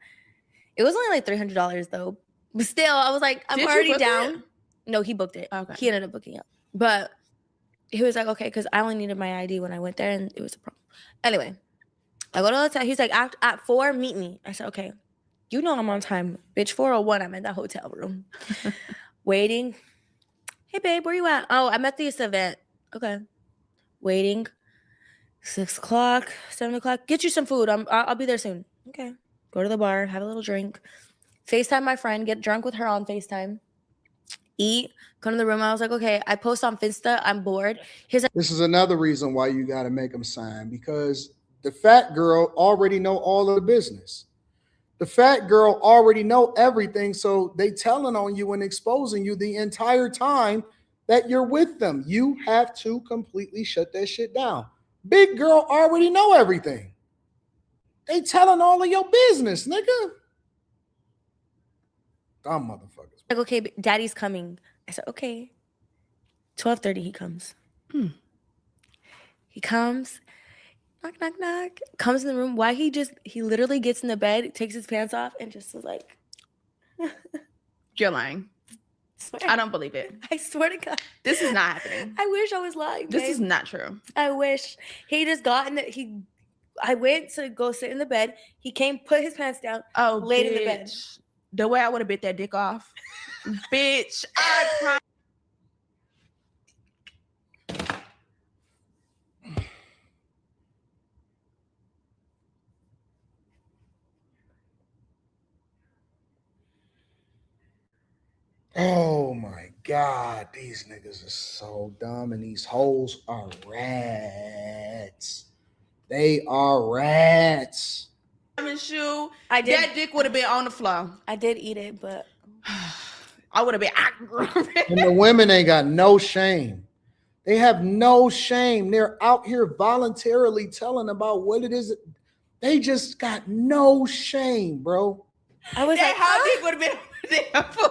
[SPEAKER 18] It was only like $300 though. But still, I was like, I'm already down. No, he booked it. Okay. He ended up booking it. But he was like, okay, because I only needed my ID when I went there and it was a problem. Anyway, I go to the hotel. He's like, at 4, meet me. I said, okay. You know I'm on time. Bitch, 4:01, I'm in that hotel room. Waiting. Hey, babe, where you at? Oh, I'm at this event. Okay. Waiting. 6 o'clock, 7 o'clock. Get you some food. I'll be there soon. Okay. Go to the bar, have a little drink. FaceTime my friend, get drunk with her on FaceTime. Eat, come to the room. I was like, okay. I post on Finsta. I'm bored.
[SPEAKER 1] This is another reason why you got to make them sign, because the fat girl already know all of the business. The fat girl already know everything, so they telling on you and exposing you the entire time that you're with them. You have to completely shut that shit down. Big girl already know everything. They telling all of your business, nigga. Dumb motherfuckers.
[SPEAKER 18] Like, okay, daddy's coming. I said, okay. 12:30, he comes. He comes. Knock, knock, knock. Comes in the room. Why he literally gets in the bed, takes his pants off, and just was like.
[SPEAKER 17] You're lying. I don't believe it.
[SPEAKER 18] I swear to God.
[SPEAKER 17] This is not happening.
[SPEAKER 18] I wish I was lying.
[SPEAKER 17] This is not true.
[SPEAKER 18] I wish. He just got in the, I went to go sit in the bed. He came, put his pants down, laid in the bed.
[SPEAKER 17] The way I would have bit that dick off. Bitch, I promise.
[SPEAKER 1] Oh my God, these niggas are so dumb and these hoes are rats. They are rats.
[SPEAKER 17] Shoe, that dick would have been on the floor.
[SPEAKER 18] I did eat it, but
[SPEAKER 17] I would have been.
[SPEAKER 1] And the women ain't got no shame. They have no shame. They're out here voluntarily telling about what it is. They just got no shame, bro.
[SPEAKER 18] I was
[SPEAKER 17] that like, dick would have been there for.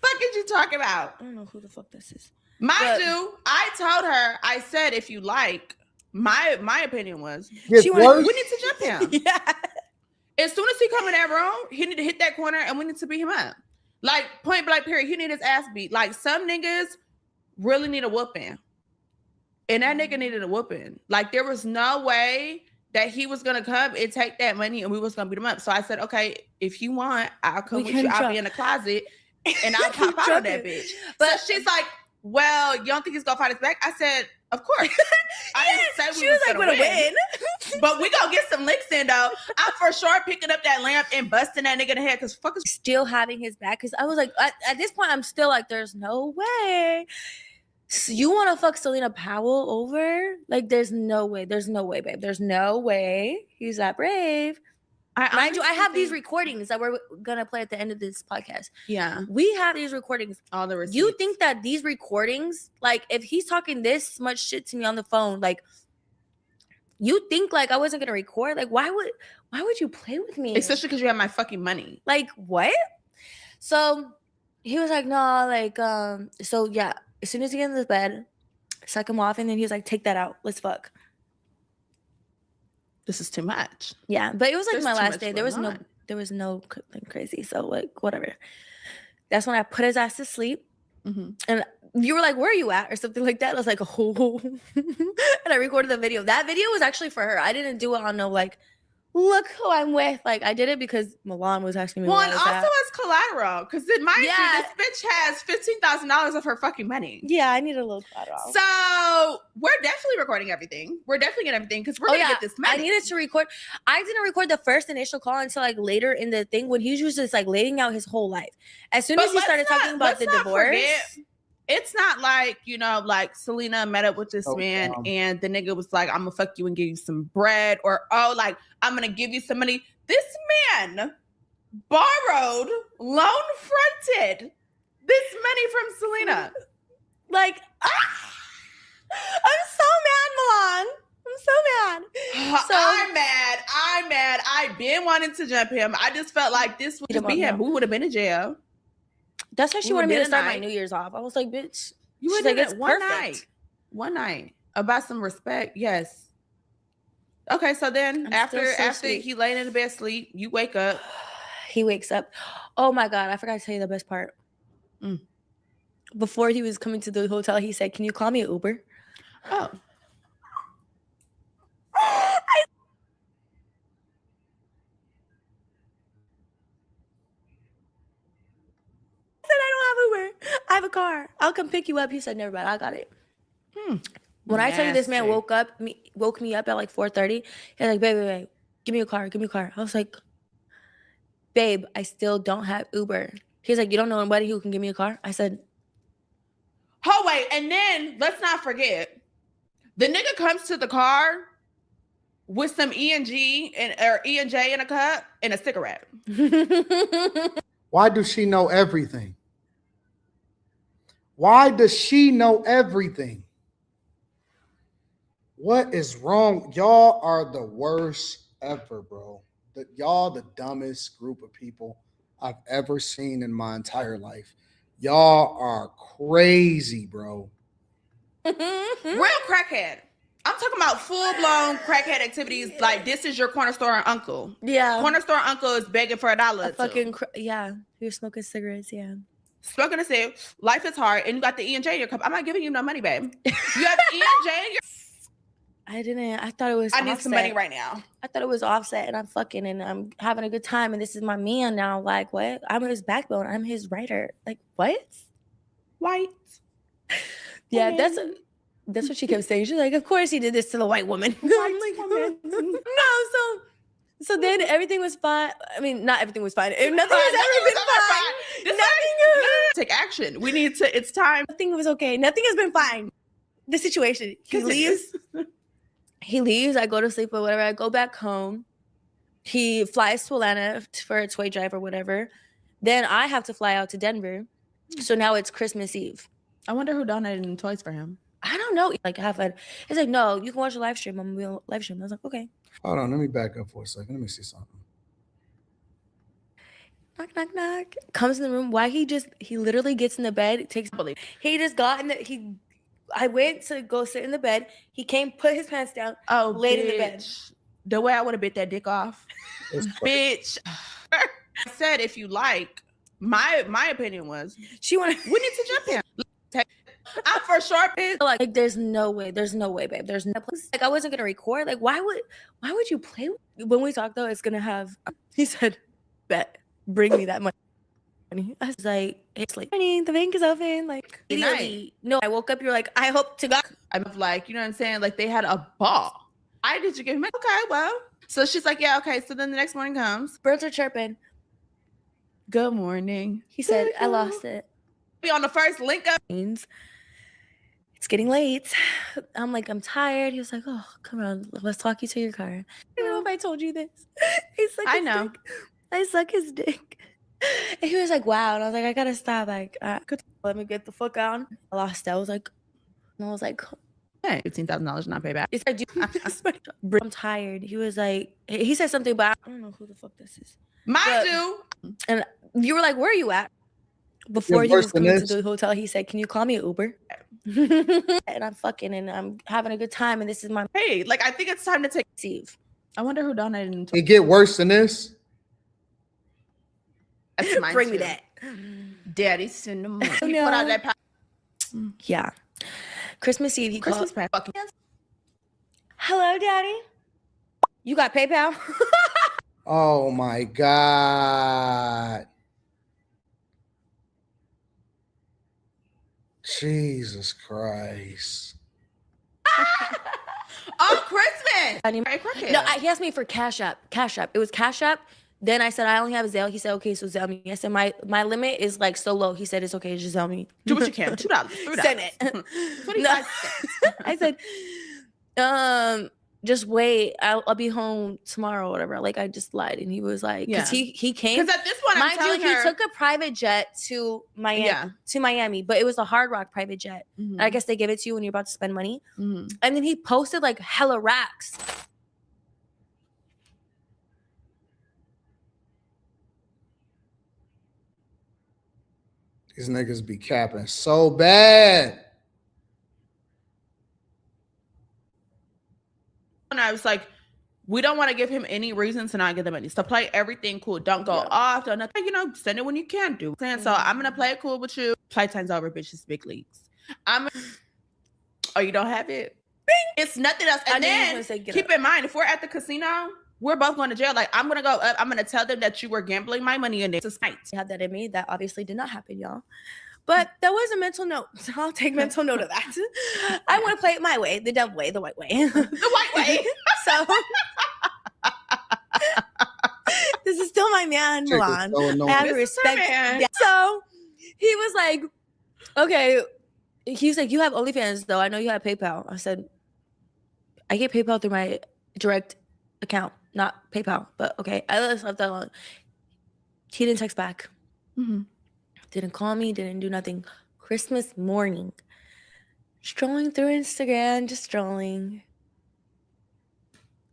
[SPEAKER 17] Fuck is you talking about?
[SPEAKER 18] I don't know who the fuck this is.
[SPEAKER 17] Mind you, I told her, I said, if you like, my opinion was, we need to jump him.
[SPEAKER 18] Yeah.
[SPEAKER 17] As soon as he come in that room, he need to hit that corner and we need to beat him up. Like, point blank period. He need his ass beat. Like, some niggas really need a whooping. And that nigga needed a whooping. Like, there was no way that he was going to come and take that money and we was going to beat him up. So I said, okay, if you want, I'll come with you. I'll be in the closet and I'll pop out of that bitch. But so she's like, well, you don't think he's going to fight us back? I said, of course. I didn't say we was like, going to win. But we going to get some licks in, though. I'm for sure picking up that lamp and busting that nigga in the head because fuck is
[SPEAKER 18] still having his back. Because I was like, at this point, I'm still like, there's no way. So you want to fuck Celina Powell over? Like, there's no way. There's no way, babe. There's no way he's that brave. Mind you, I have these recordings that we're going to play at the end of this podcast.
[SPEAKER 17] Yeah.
[SPEAKER 18] We have these recordings.
[SPEAKER 17] All the receipts.
[SPEAKER 18] You think that these recordings, like, if he's talking this much shit to me on the phone, like, You think like I wasn't gonna record? Like, why would you play with me?
[SPEAKER 17] Especially because you have my fucking money.
[SPEAKER 18] Like, what? So he was like, no, like, so yeah, as soon as he gets in the bed, suck him off, and then he was like, take that out. Let's fuck.
[SPEAKER 17] This is too much.
[SPEAKER 18] Yeah, but it was like
[SPEAKER 17] There's
[SPEAKER 18] my
[SPEAKER 17] too
[SPEAKER 18] last
[SPEAKER 17] much
[SPEAKER 18] day.
[SPEAKER 17] going on.
[SPEAKER 18] There was no crazy. So like, whatever. That's when I put his ass to sleep. And you were like, where are you at? Or something like that. I was like, oh. And I recorded the video. That video was actually for her. I didn't do it on no like, look who I'm with. Like, I did it because Milan was asking me.
[SPEAKER 17] Well,
[SPEAKER 18] where
[SPEAKER 17] and
[SPEAKER 18] I was
[SPEAKER 17] also
[SPEAKER 18] at.
[SPEAKER 17] as collateral, because mind you, this bitch has $15,000 of her fucking money.
[SPEAKER 18] Yeah, I need a little collateral.
[SPEAKER 17] So we're definitely recording everything. We're definitely getting everything because we're gonna get this money.
[SPEAKER 18] I needed to record. I didn't record the first initial call until like later in the thing when he was just like laying out his whole life. As soon as he started talking about the divorce.
[SPEAKER 17] It's not like, like Celina met up with this man and the nigga was like, I'm gonna fuck you and give you some bread, or like I'm gonna give you some money. This man borrowed, loan fronted this money from Celina.
[SPEAKER 18] Like, I'm so mad, Milan. I'm so mad.
[SPEAKER 17] I'm mad. I've been wanting to jump him. I just felt like this would just be him. We would have been in jail.
[SPEAKER 18] That's why she wanted me to start my New Year's off. I was like, bitch.
[SPEAKER 17] She's
[SPEAKER 18] like,
[SPEAKER 17] it's one night. About some respect, yes. Okay, so then after he laid in the bed sleep, you wake up.
[SPEAKER 18] He wakes up. Oh my God, I forgot to tell you the best part. Before he was coming to the hotel, he said, can you call me an Uber?
[SPEAKER 17] Oh.
[SPEAKER 18] I have a car. I'll come pick you up. He said, never mind. I got it. When I tell you this man woke me up at like 4:30, he's like, babe, give me a car. I was like, babe, I still don't have Uber. He's like, you don't know anybody who can give me a car? I said,
[SPEAKER 17] oh, wait. And then let's not forget, the nigga comes to the car with some E&J in a cup and a cigarette.
[SPEAKER 1] Why does she know everything? Why does she know everything? What is wrong? Y'all are the worst ever, bro. Y'all the dumbest group of people I've ever seen in my entire life. Y'all are crazy, bro.
[SPEAKER 17] Real crackhead. I'm talking about full-blown crackhead activities. Like, this is your corner store uncle.
[SPEAKER 18] Yeah.
[SPEAKER 17] Corner store uncle is begging for $1.
[SPEAKER 18] Yeah. He was smoking cigarettes, yeah.
[SPEAKER 17] Smoking a cig, life is hard, and you got the E&J in your cup. I'm not giving you no money, babe. You have E&J in your...
[SPEAKER 18] I didn't. I thought it was
[SPEAKER 17] I need some money right now.
[SPEAKER 18] I thought it was Offset, and I'm fucking, and I'm having a good time, and this is my man now. Like, what? I'm his backbone. I'm his writer. Like, what?
[SPEAKER 17] White.
[SPEAKER 18] Yeah, that's what she kept saying. She's like, of course he did this to the white woman.
[SPEAKER 17] White woman.
[SPEAKER 18] No, so then everything was fine. I mean, not everything was fine. Nothing has ever been fine.
[SPEAKER 17] Take action. We need to, it's time.
[SPEAKER 18] Nothing was okay. Nothing has been fine. The situation. He leaves. I go to sleep or whatever. I go back home. He flies to Atlanta for a toy drive or whatever. Then I have to fly out to Denver. So now it's Christmas Eve.
[SPEAKER 17] I wonder who donated toys for him.
[SPEAKER 18] I don't know. Like, he's like, no, you can watch the live stream. I'm gonna be on live stream. I was like, okay.
[SPEAKER 1] Hold on, let me back up for a second. Let me see something.
[SPEAKER 18] Knock, knock, knock. Comes in the room. Why he literally gets in the bed. He just got in the, I went to go sit in the bed. He came, put his pants down, laid in the bed.
[SPEAKER 17] The way I would have bit that dick off. Bitch. I said, if you like, my opinion was,
[SPEAKER 18] we need
[SPEAKER 17] to jump in. I'm for sure pissed.
[SPEAKER 18] Like, there's no way, babe. There's no place. Like, I wasn't gonna record. Like, why would you play when we talk though? It's gonna have. He said, bet, bring me that money. I was like, it's like, the bank is open. Like, immediately. No, I woke up. You're like, I hope to God.
[SPEAKER 17] I'm like, you know what I'm saying? Like, they had a ball. I did you give him? Okay, well. So she's like, yeah, okay. So then the next morning comes.
[SPEAKER 18] Birds are chirping.
[SPEAKER 17] Good morning.
[SPEAKER 18] He said, I lost it.
[SPEAKER 17] Be on the first link up.
[SPEAKER 18] It's getting late. I'm like, I'm tired. He was like, oh, come on, let's talk you to your car. I don't know if I told you this. I know. Dick. I suck his dick. And he was like, wow. And I was like, I gotta stop. Like, let me get the fuck out. I lost it. I was like,
[SPEAKER 17] Hey, $15,000 not payback.
[SPEAKER 18] It's like, dude, I'm tired. He was like, he said something, but I don't know who the fuck this is.
[SPEAKER 17] Mind you.
[SPEAKER 18] And you were like, where are you at? Before he was coming to the hotel, he said, can you call me an Uber? And I'm fucking and I'm having a good time. And this is my.
[SPEAKER 17] Hey, like, I think it's time to take Steve. I wonder who donated.
[SPEAKER 1] It get worse than this.
[SPEAKER 17] That's mine
[SPEAKER 18] Bring
[SPEAKER 17] too.
[SPEAKER 18] me that.
[SPEAKER 17] Daddy cinnamon.
[SPEAKER 18] No.
[SPEAKER 17] Put out that
[SPEAKER 18] yeah. Christmas Eve, he
[SPEAKER 17] Christmas
[SPEAKER 18] called.
[SPEAKER 17] fucking.
[SPEAKER 18] Hello, Daddy. You got PayPal?
[SPEAKER 1] Oh my God. Jesus Christ.
[SPEAKER 17] On Christmas.
[SPEAKER 18] No, he asked me for Cash App. Cash App. It was Cash App. Then I said, I only have Zelle. He said, okay, so Zelle me. I said, my limit is like so low. He said, it's okay, just Zelle me.
[SPEAKER 17] Do what you can. $2, $3.
[SPEAKER 18] Send it.
[SPEAKER 17] 25 cents.
[SPEAKER 18] I said, just wait. I'll be home tomorrow or whatever. Like, I just lied. And he was like, because he came.
[SPEAKER 17] Because at this point, I'm telling her.
[SPEAKER 18] He took a private jet to Miami, but it was a Hard Rock private jet.
[SPEAKER 17] Mm-hmm.
[SPEAKER 18] I guess they give it to you when you're about to spend money.
[SPEAKER 17] Mm-hmm.
[SPEAKER 18] And then he posted like hella racks.
[SPEAKER 1] These niggas be capping so bad.
[SPEAKER 17] And I was like, we don't want to give him any reason to not get the money. So play everything cool. Don't go off. Don't nothing. You know, send it when you can do. So I'm gonna play it cool with you. Playtime's over, bitches. Big leagues. Oh, you don't have it? It's nothing else. And then keep in mind, if we're at the casino, we're both going to jail. Like, I'm gonna go up. I'm gonna tell them that you were gambling my money in this night.
[SPEAKER 18] I had that in me. That obviously did not happen, y'all. But that was a mental note. So I'll take mental note of that. I want to play it my way, the dumb way, the white way.
[SPEAKER 17] The white way.
[SPEAKER 18] So this is still my man, Milan. I have to respect. Yeah. So he was like, okay. He was like, you have OnlyFans though. I know you have PayPal. I said, I get PayPal through my direct account, not PayPal. But okay, I left that alone. He didn't text back.
[SPEAKER 17] Mm-hmm.
[SPEAKER 18] Didn't call me, didn't do nothing. Christmas morning, strolling through Instagram, just strolling.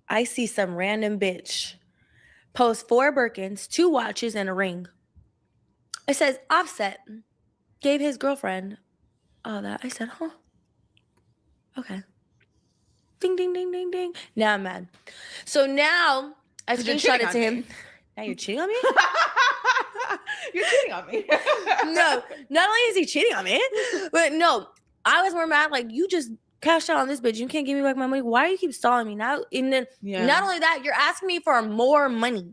[SPEAKER 18] I see some random bitch post 4 Birkins, 2 watches, and a ring. It says Offset gave his girlfriend all that. I said, huh? Okay. Ding, ding, ding, ding, ding. Now I'm mad. So now I screenshot it to him. Now you're cheating on me?
[SPEAKER 17] You're cheating on me.
[SPEAKER 18] No, not only is he cheating on me, but no, I was more mad. Like, you just cashed out on this bitch. You can't give me back my money. Why do you keep stalling me now? And then not only that, you're asking me for more money.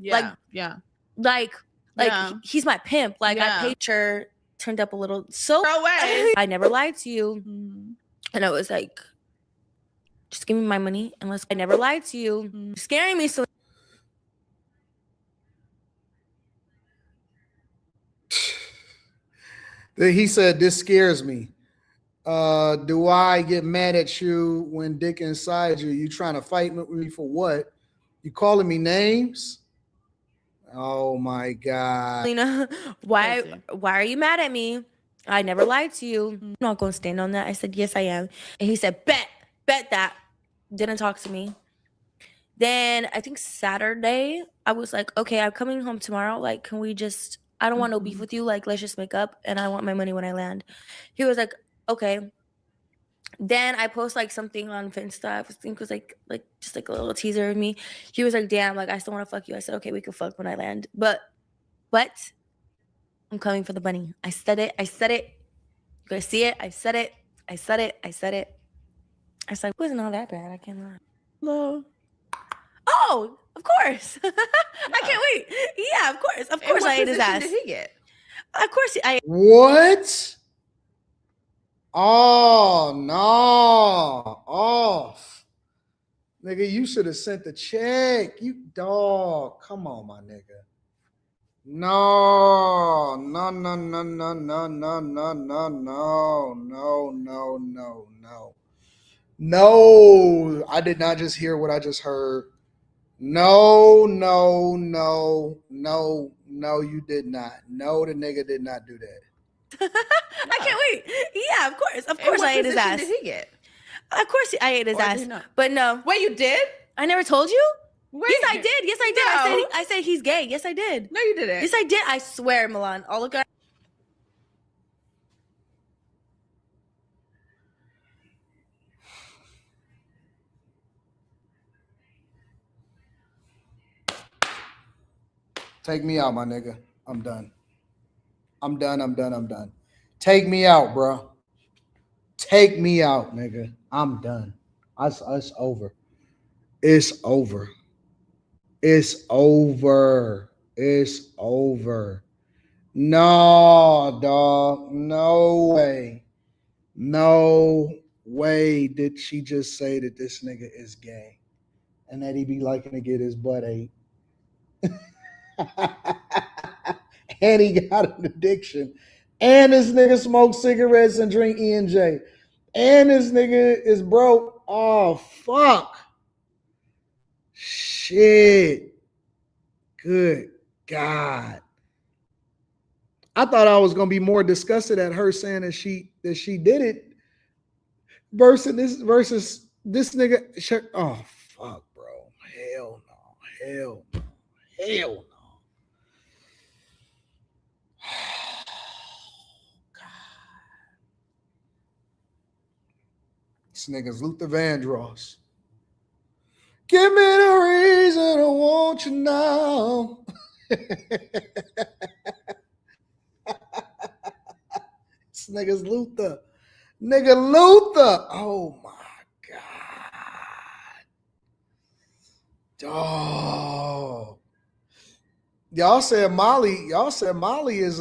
[SPEAKER 18] He's my pimp. Like, I paid her, turned up a little. So I never lied to you.
[SPEAKER 17] Mm-hmm.
[SPEAKER 18] And I was like, just give me my money. Unless I never lied to you. Mm-hmm. You're scaring me. So
[SPEAKER 1] he said, this scares me. Do I get mad at you when dick inside you? You trying to fight with me for what? You calling me names? Oh my God.
[SPEAKER 18] Celina, why are you mad at me? I never lied to you. I'm not going to stand on that. I said, yes, I am. And he said, bet that. Didn't talk to me. Then I think Saturday, I was like, okay, I'm coming home tomorrow. Like, can we just, I don't want no beef with you. Like, let's just make up and I want my money when I land. He was like, okay. Then I post like something on Finsta. I think it was like just like a little teaser of me. He was like, damn, like I still want to fuck you. I said, okay, we can fuck when I land. But I'm coming for the money. I said it. You guys see it? I said it. I was like, it wasn't all that bad. I can't lie.
[SPEAKER 17] Hello.
[SPEAKER 18] Oh, of course. I can't wait. Yeah, of course. Of course I ate his ass.
[SPEAKER 17] What position did he get?
[SPEAKER 18] Of course I ate.
[SPEAKER 1] What? Oh, no. Off. Nigga, you should have sent the check. You dog. Come on, my nigga. No. No, I did not just hear what I just heard. No, you did not. No, the nigga did not do that.
[SPEAKER 18] I can't wait. Yeah, of course. Of course I ate his ass.
[SPEAKER 17] What position did he get?
[SPEAKER 18] Of course I ate his ass. But no.
[SPEAKER 17] Wait, you did?
[SPEAKER 18] I never told you?
[SPEAKER 17] Wait.
[SPEAKER 18] Yes, I did. Yes, I did.
[SPEAKER 17] No.
[SPEAKER 18] I said he's gay. Yes, I did.
[SPEAKER 17] No, you didn't.
[SPEAKER 18] Yes, I did. I swear, Milan. I'll look at.
[SPEAKER 1] Take me out, my nigga. I'm done. I'm done. Take me out, bro. Take me out, nigga. I'm done. It's over. It's over. It's over. It's over. No, dog. No way. No way did she just say that this nigga is gay and that he be liking to get his butt ate. And he got an addiction. And this nigga smokes cigarettes and drink E&J. And this nigga is broke. Oh, fuck. Shit. Good God. I thought I was going to be more disgusted at her saying that she did it versus this nigga. Oh, fuck, bro. Hell no. Hell no. This nigga's Luther Vandross. Give me the reason I want you now. This nigga's Luther. Nigga Luther. Oh my God. Dog. Y'all said Molly is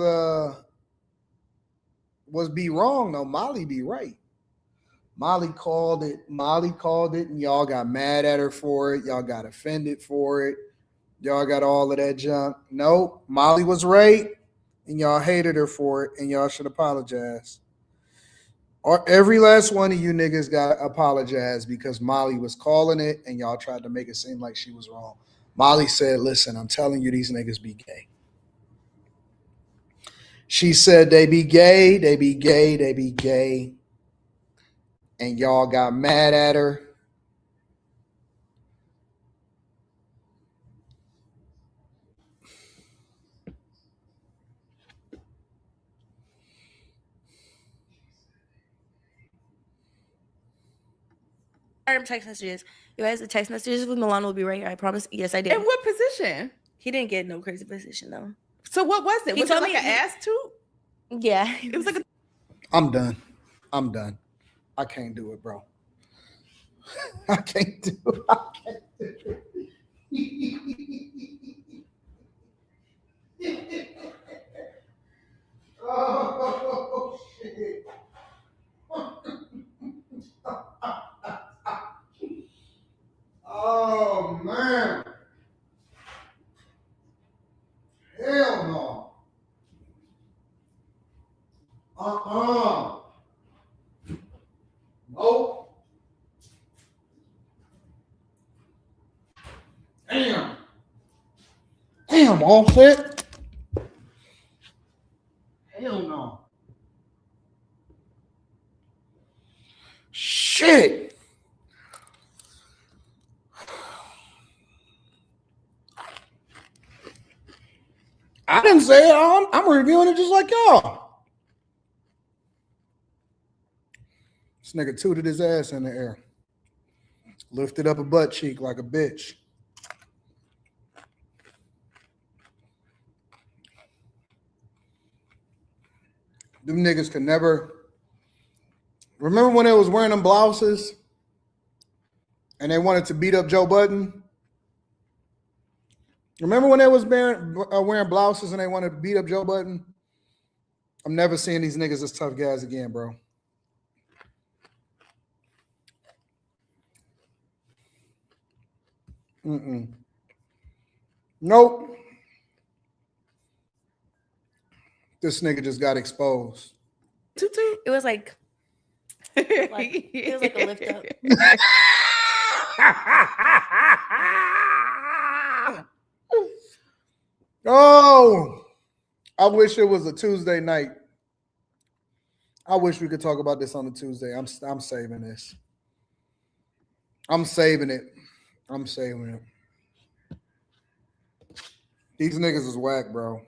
[SPEAKER 1] was be wrong. No, Molly be right. Molly called it, and y'all got mad at her for it. Y'all got offended for it. Y'all got all of that junk. Nope, Molly was right, and y'all hated her for it, and y'all should apologize. Or every last one of you niggas got to apologize because Molly was calling it, and y'all tried to make it seem like she was wrong. Molly said, listen, I'm telling you, these niggas be gay. She said they be gay. And y'all got mad at her.
[SPEAKER 18] Text messages. You guys, the text messages with Milan will be right here. I promise. Yes, I did.
[SPEAKER 17] In what position?
[SPEAKER 18] He didn't get no crazy position though.
[SPEAKER 17] So what was it? Was it like an ass toot?
[SPEAKER 18] Yeah.
[SPEAKER 17] It was like a.
[SPEAKER 1] I'm done. I can't do it, bro. I can't do it. Oh, shit. Oh, man. Hell no. Nope. Damn, Offset. Hell no. Shit. I didn't say it. I'm reviewing it just like y'all. This nigga tooted his ass in the air. Lifted up a butt cheek like a bitch. Them niggas could never. Remember when they was wearing them blouses and they wanted to beat up Joe Budden? Remember when they was wearing blouses and they wanted to beat up Joe Budden? I'm never seeing these niggas as tough guys again, bro. Nope. This nigga just got exposed.
[SPEAKER 18] It was like it was like a lift up.
[SPEAKER 1] Oh, I wish it was a Tuesday night. I wish we could talk about this on a Tuesday. I'm saving this. I'm saving it. I'm saving it. These niggas is whack, bro.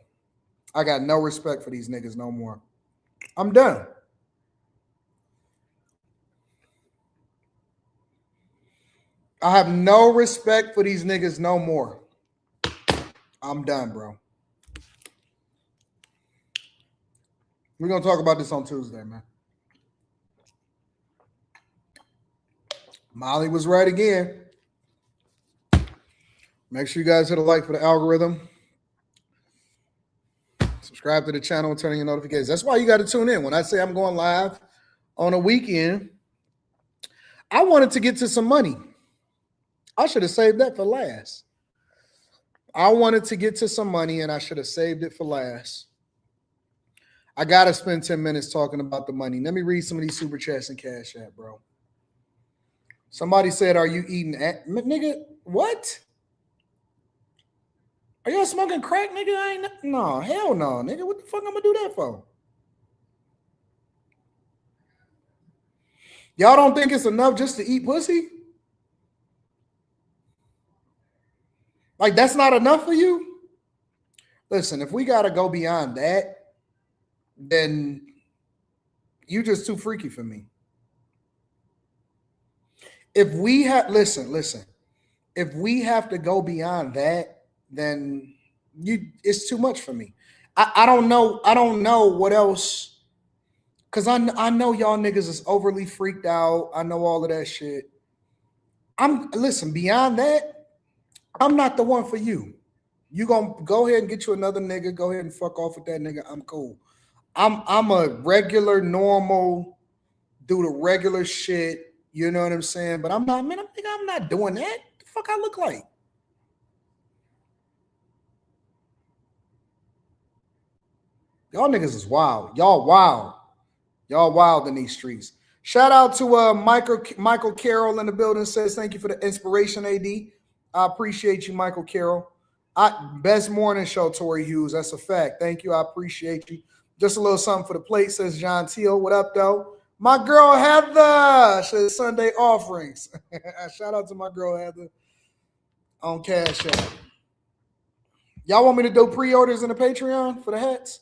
[SPEAKER 1] I got no respect for these niggas no more. I'm done. I have no respect for these niggas no more. I'm done, bro. We're going to talk about this on Tuesday, man. Molly was right again. Make sure you guys hit a like for the algorithm. Subscribe to the channel and turn on your notifications. That's why you got to tune in. When I say I'm going live on a weekend, I wanted to get to some money. I should have saved that for last. I wanted to get to some money, and I should have saved it for last. I got to spend 10 minutes talking about the money. Let me read some of these super chats and Cash App, bro. Somebody said, are you eating at nigga? What? Are y'all smoking crack, nigga? No, hell no, nigga. What the fuck I'm gonna do that for? Y'all don't think it's enough just to eat pussy? Like, that's not enough for you? Listen, if we gotta go beyond that, then you just too freaky for me. If we have listen, if we have to go beyond that, then it's too much for me. I don't know what else, because I know y'all niggas is overly freaked out. I know all of that shit. Listen, beyond that, I'm not the one for you. You gonna go ahead and get you another nigga, go ahead and fuck off with that nigga. I'm cool. I'm a regular, normal, do the regular shit. You know what I'm saying? But I'm not doing that. What the fuck I look like? Y'all niggas is wild. Y'all wild. Y'all wild in these streets. Shout out to Michael Carroll in the building. Says thank you for the inspiration, AD. I appreciate you, Michael Carroll. Best morning show, Tori Hughes. That's a fact. Thank you. I appreciate you. Just a little something for the plate, says John Teal. What up, though? My girl Heather says Sunday offerings. Shout out to my girl Heather on Cash App. Y'all want me to do pre-orders in the Patreon for the hats?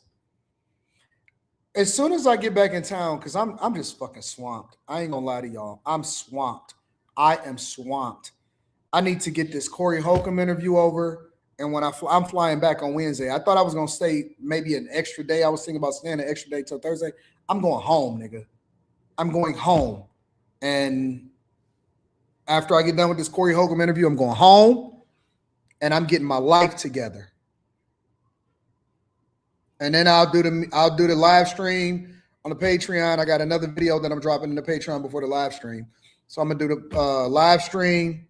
[SPEAKER 1] As soon as I get back in town, because I'm just fucking swamped. I ain't gonna lie to y'all. I'm swamped. I am swamped. I need to get this Corey Holcomb interview over. And when I'm flying back on Wednesday, I thought I was gonna stay maybe an extra day. I was thinking about staying an extra day till Thursday. I'm going home, nigga. I'm going home. And after I get done with this Corey Holcomb interview, I'm going home and I'm getting my life together. And then I'll do the live stream on the Patreon. I got another video that I'm dropping in the Patreon before the live stream. So I'm gonna do the live stream,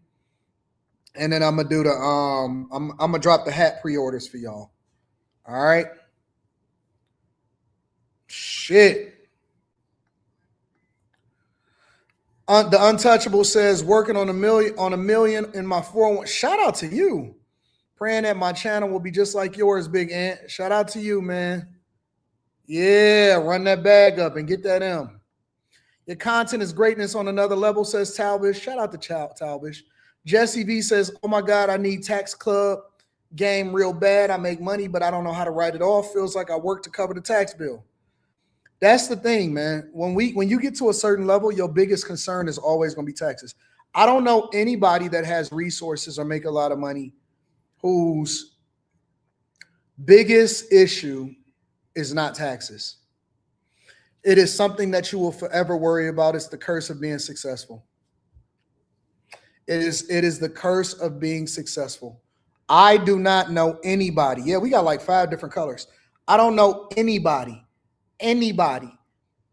[SPEAKER 1] and then I'm gonna do the I'm gonna drop the hat pre-orders for y'all. All right. Shit. The Untouchable says working on a million in my 401. Shout out to you. Praying that my channel will be just like yours, Big Ant. Shout out to you, man. Yeah, run that bag up and get that M. Your content is greatness on another level, says Talbish. Shout out to Talbish. Jesse V says, oh my God, I need tax club game real bad. I make money, but I don't know how to write it off. Feels like I work to cover the tax bill. That's the thing, man. When you get to a certain level, your biggest concern is always going to be taxes. I don't know anybody that has resources or make a lot of money whose biggest issue is not taxes. It is something that you will forever worry about. It's the curse of being successful. It is the curse of being successful. I do not know anybody. Yeah, we got like 5 different colors. I don't know anybody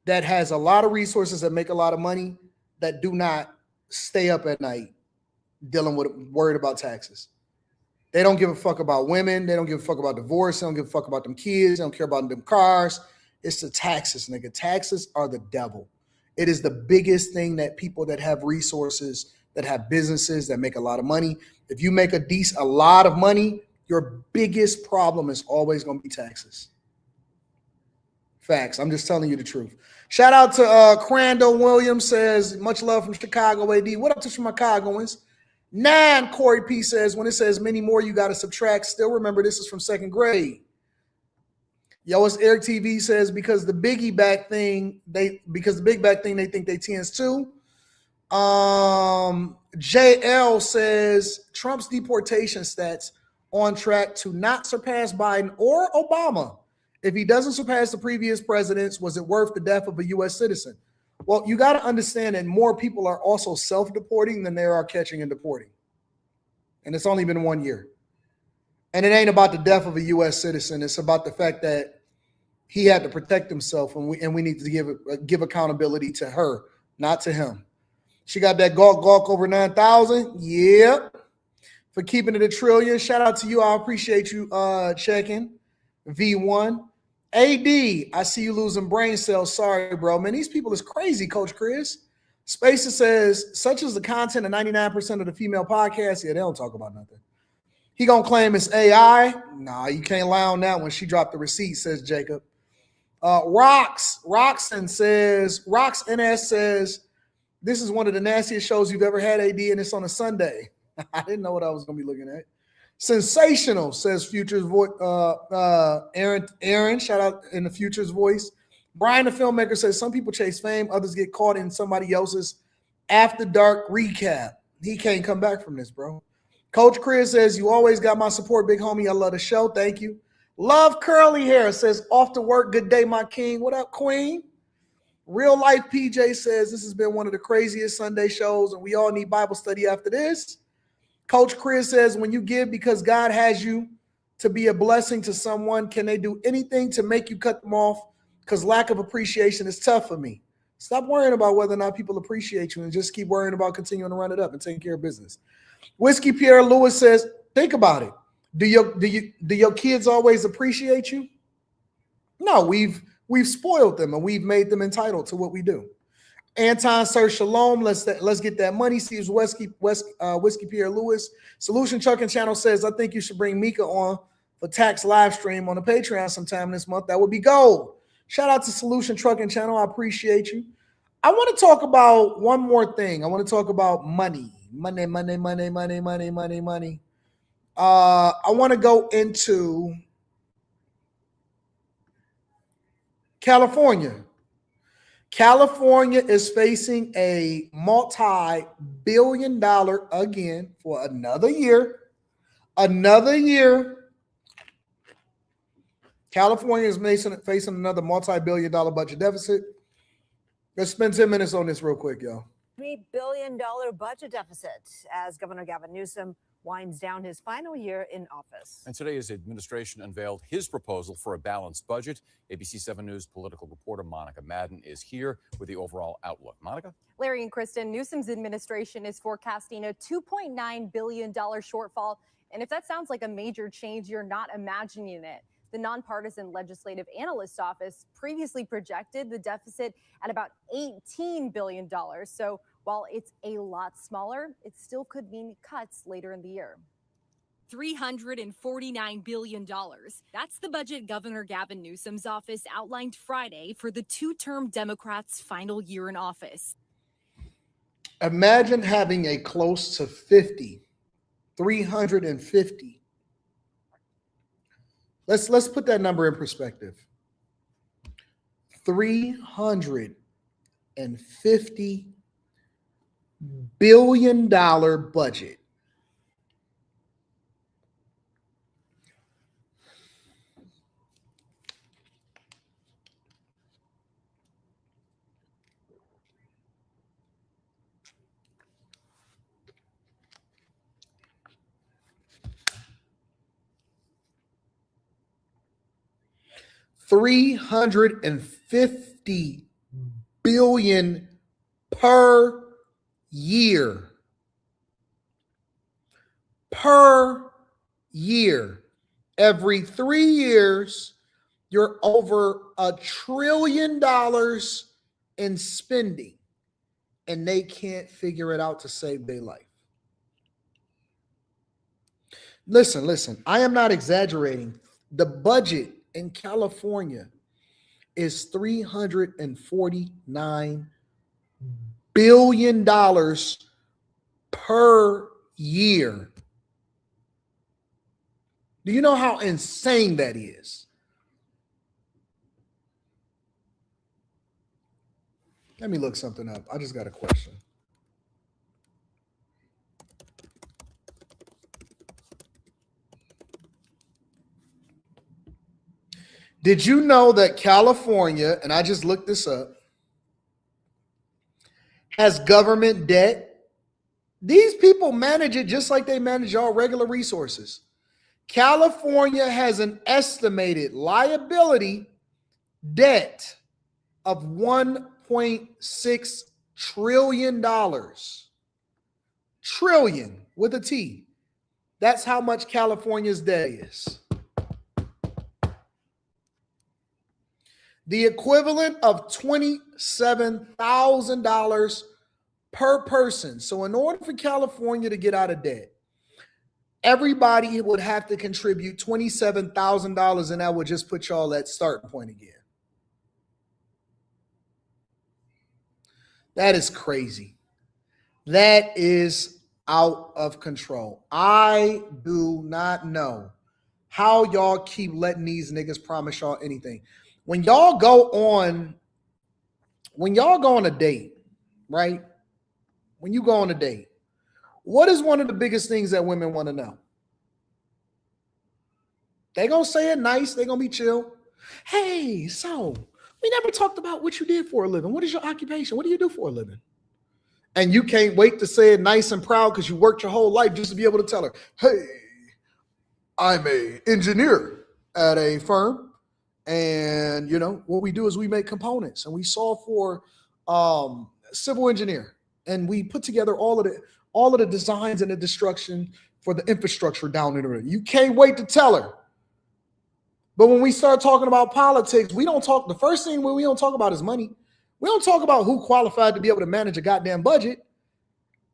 [SPEAKER 1] that has a lot of resources that make a lot of money that do not stay up at night worried about taxes. They don't give a fuck about women. They don't give a fuck about divorce. They don't give a fuck about them kids. They don't care about them cars. It's the taxes, nigga. Taxes are the devil. It is the biggest thing that people that have resources, that have businesses, that make a lot of money. If you make a lot of money, your biggest problem is always going to be taxes. Facts. I'm just telling you the truth. Shout out to Crandall Williams says, much love from Chicago, AD. What up to Chicagoans? 9, Corey P says, when it says many more, you got to subtract. Still remember, this is from 2nd grade. Yo, it's Eric TV says, because the Big Back thing, they think they tens too. JL says, Trump's deportation stats on track to not surpass Biden or Obama. If he doesn't surpass the previous presidents, was it worth the death of a U.S. citizen? Well, you got to understand that more people are also self-deporting than there are catching and deporting. And it's only been 1 year. And it ain't about the death of a U.S. citizen. It's about the fact that he had to protect himself, and we need to give accountability to her, not to him. She got that gawk over 9,000. Yep. For keeping it a trillion. Shout out to you. I appreciate you checking. V1. AD, I see you losing brain cells. Sorry, bro. Man, these people is crazy, Coach Chris. Spacer says, such as the content of 99% of the female podcasts. Yeah, they don't talk about nothing. He gonna claim it's AI. Nah, you can't lie on that one. She dropped the receipt, says Jacob. Roxanne says, Rox NS says, this is one of the nastiest shows you've ever had, AD, and it's on a Sunday. I didn't know what I was gonna be looking at. Sensational, says Future's voice. Aaron, shout out in the Future's voice. Brian, the filmmaker, says some people chase fame, others get caught in somebody else's after dark recap. He can't come back from this, bro. Coach Chris says, you always got my support, big homie. I love the show. Thank you. Love curly hair, says off to work. Good day, my king. What up, queen? Real life PJ says this has been one of the craziest Sunday shows, and we all need Bible study after this. Coach Chris says, when you give because God has you to be a blessing to someone, can they do anything to make you cut them off? Because lack of appreciation is tough for me. Stop worrying about whether or not people appreciate you and just keep worrying about continuing to run it up and taking care of business. Whiskey Pierre Lewis says, think about it. Do your kids always appreciate you? No, we've spoiled them and we've made them entitled to what we do. Anton Sir Shalom, let's get that money. Sees Whiskey Pierre Lewis. Solution Trucking Channel says, I think you should bring Mika on for tax live stream on the Patreon sometime this month. That would be gold. Shout out to Solution Trucking Channel. I appreciate you. I want to talk about one more thing. I want to talk about money. Money. I want to go into California. California is facing a multi-billion-dollar, again, for another year. California is facing another multi-billion-dollar budget deficit. Let's spend 10 minutes on this real quick, y'all.
[SPEAKER 19] $3 billion budget deficit as Governor Gavin Newsom winds down his final year in office.
[SPEAKER 20] And today his administration unveiled his proposal for a balanced budget. ABC 7 News political reporter Monica Madden is here with the overall outlook. Monica?
[SPEAKER 21] Larry and Kristen, Newsom's administration is forecasting a $2.9 billion shortfall. And if that sounds like a major change, you're not imagining it. The Nonpartisan Legislative Analyst's Office previously projected the deficit at about $18 billion. So while it's a lot smaller, it still could mean cuts later in the year.
[SPEAKER 22] $349 billion. That's the budget Governor Gavin Newsom's office outlined Friday for the two-term Democrats' final year in office.
[SPEAKER 1] Imagine having a close to 350. Let's put that number in perspective. $350 billion budget. $350 billion per year. Per year. Every 3 years, you're over $1 trillion in spending, and they can't figure it out to save their life. Listen, I am not exaggerating. The budget in California is $349 billion per year. Do you know how insane that is? Let me look something up. I just got a question. Did you know that California, and I just looked this up, has government debt? These people manage it just like they manage all regular resources. California has an estimated liability debt of $1.6 trillion. Trillion with a T. That's how much California's debt is. The equivalent of $27,000 per person. So in order for California to get out of debt, everybody would have to contribute $27,000, and that would just put y'all at starting point again. That is crazy. That is out of control. I do not know how y'all keep letting these niggas promise y'all anything. When y'all go on a date, right? When you go on a date, what is one of the biggest things that women want to know? They gonna say it nice. They gonna be chill. Hey, so we never talked about what you did for a living. What is your occupation? What do you do for a living? And you can't wait to say it nice and proud because you worked your whole life just to be able to tell her, hey, I'm an engineer at a firm. And, you know, what we do is we make components, and we solve for civil engineer. And we put together all of the designs and the destruction for the infrastructure down in the river. You can't wait to tell her. But when we start talking about politics, the first thing we don't talk about is money. We don't talk about who qualified to be able to manage a goddamn budget.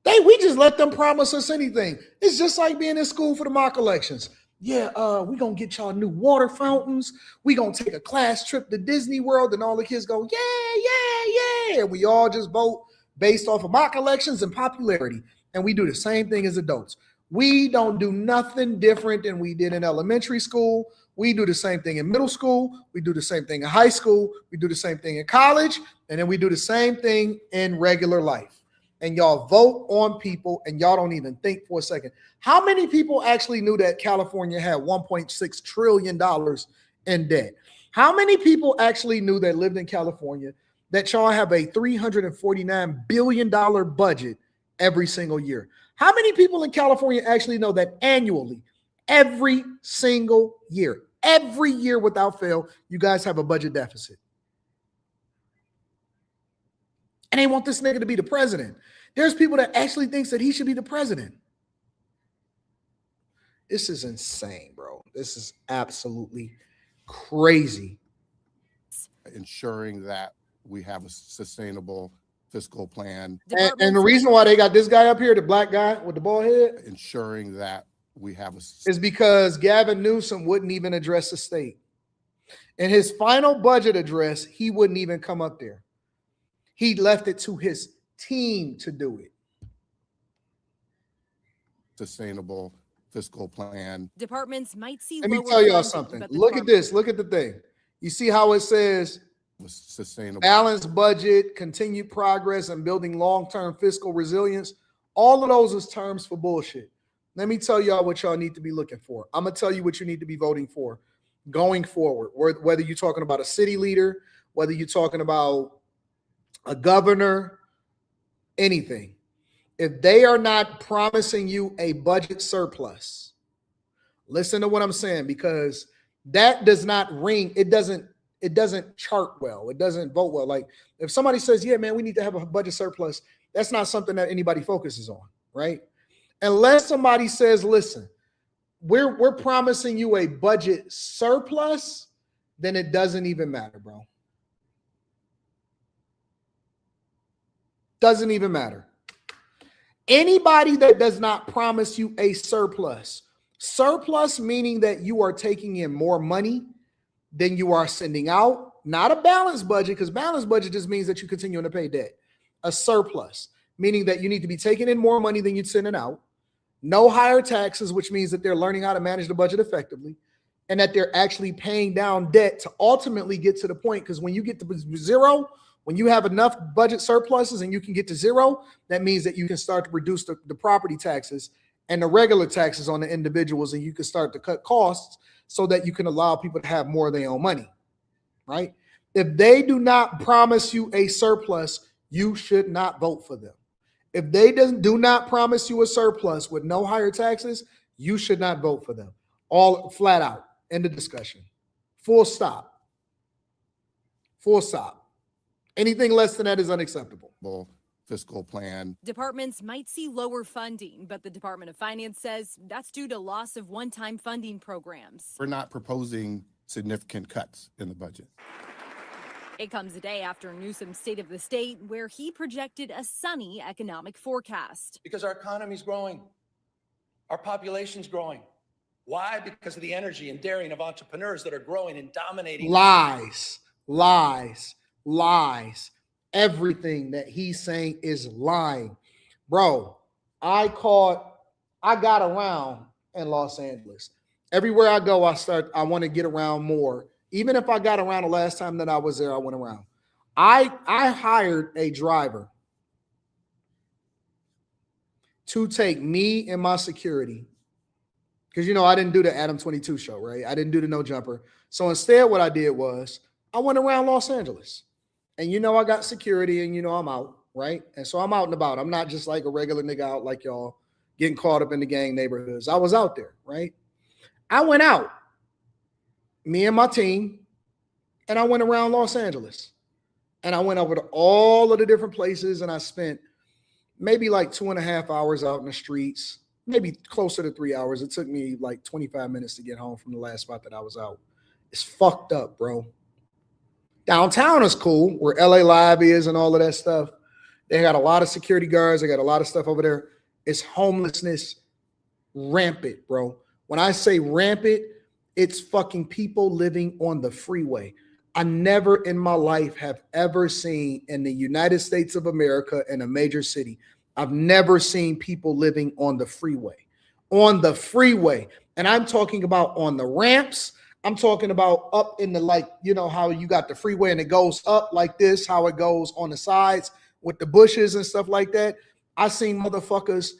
[SPEAKER 1] We just let them promise us anything. It's just like being in school for the mock elections. Yeah, we're going to get y'all new water fountains. We're going to take a class trip to Disney World, and all the kids go, yeah. We all just vote based off of mock elections and popularity. And we do the same thing as adults. We don't do nothing different than we did in elementary school. We do the same thing in middle school. We do the same thing in high school. We do the same thing in college. And then we do the same thing in regular life. And y'all vote on people, and y'all don't even think for a second. How many people actually knew that California had $1.6 trillion in debt? How many people actually knew that lived in California that y'all have a $349 billion budget every single year? How many people in California actually know that annually, every single year, every year without fail, you guys have a budget deficit? And they want this nigga to be the president. There's people that actually thinks that he should be the president. This is insane, bro. This is absolutely crazy.
[SPEAKER 4] Ensuring that we have a sustainable fiscal plan.
[SPEAKER 1] And the reason why they got this guy up here, the black guy with the bald head,
[SPEAKER 4] ensuring that we have
[SPEAKER 1] is because Gavin Newsom wouldn't even address the state. In his final budget address, he wouldn't even come up there. He left it to his team to do it.
[SPEAKER 4] Sustainable fiscal plan.
[SPEAKER 22] Departments might see.
[SPEAKER 1] Let me tell y'all something. Look at this. Look at the thing. You see how it says
[SPEAKER 4] sustainable,
[SPEAKER 1] balanced budget, continued progress, and building long-term fiscal resilience. All of those is terms for bullshit. Let me tell y'all what y'all need to be looking for. I'm going to tell you what you need to be voting for going forward. Whether you're talking about a city leader, whether you're talking about a governor, anything. If they are not promising you a budget surplus, listen to what I'm saying, because that does not ring. It doesn't chart well. It doesn't vote well. Like if somebody says, yeah, man, we need to have a budget surplus, that's not something that anybody focuses on, right? Unless somebody says, listen, we're promising you a budget surplus, then it doesn't even matter, bro. Doesn't even matter. Anybody that does not promise you a surplus meaning that you are taking in more money than you are sending out, not a balanced budget, because balanced budget just means that you continue to pay debt. A surplus, meaning that you need to be taking in more money than you're sending out. No higher taxes, which means that they're learning how to manage the budget effectively, and that they're actually paying down debt to ultimately get to the point. Because when you get to zero, when you have enough budget surpluses and you can get to zero, that means that you can start to reduce the property taxes and the regular taxes on the individuals, and you can start to cut costs so that you can allow people to have more of their own money, right? If they do not promise you a surplus, you should not vote for them. If they do not promise you a surplus with no higher taxes, you should not vote for them. All flat out. End of discussion. Full stop. Full stop. Anything less than that is unacceptable.
[SPEAKER 4] Fiscal plan.
[SPEAKER 22] Departments might see lower funding, but the Department of Finance says that's due to loss of one-time funding programs.
[SPEAKER 4] We're not proposing significant cuts in the budget.
[SPEAKER 22] It comes a day after Newsom's State of the State, where he projected a sunny economic forecast.
[SPEAKER 3] Because our economy's growing. Our population's growing. Why? Because of the energy and daring of entrepreneurs that are growing and dominating.
[SPEAKER 1] Lies, lies, lies. Everything that he's saying is lying. Bro, I got around in Los Angeles. Everywhere I go, I want to get around more. Even if I got around the last time that I was there, I went around. I hired a driver to take me and my security. Because, I didn't do the Adam 22 show, right? I didn't do the no jumper. So instead, what I did was I went around Los Angeles. And I got security and I'm out, right? And so I'm out and about. I'm not just like a regular nigga out like y'all getting caught up in the gang neighborhoods. I was out there, right? I went out, me and my team, and I went around Los Angeles. And I went over to all of the different places, and I spent maybe like 2.5 hours out in the streets, maybe closer to 3 hours. It took me like 25 minutes to get home from the last spot that I was out. It's fucked up, bro. Downtown is cool, where LA Live is and all of that stuff. They got a lot of security guards. They got a lot of stuff over there. It's homelessness rampant, bro. When I say rampant, it's fucking people living on the freeway. I never in my life have ever seen in the United States of America in a major city, I've never seen people living on the freeway. On the freeway. And I'm talking about on the ramps. I'm talking about up in the, how you got the freeway and it goes up like this, how it goes on the sides with the bushes and stuff like that. I seen motherfuckers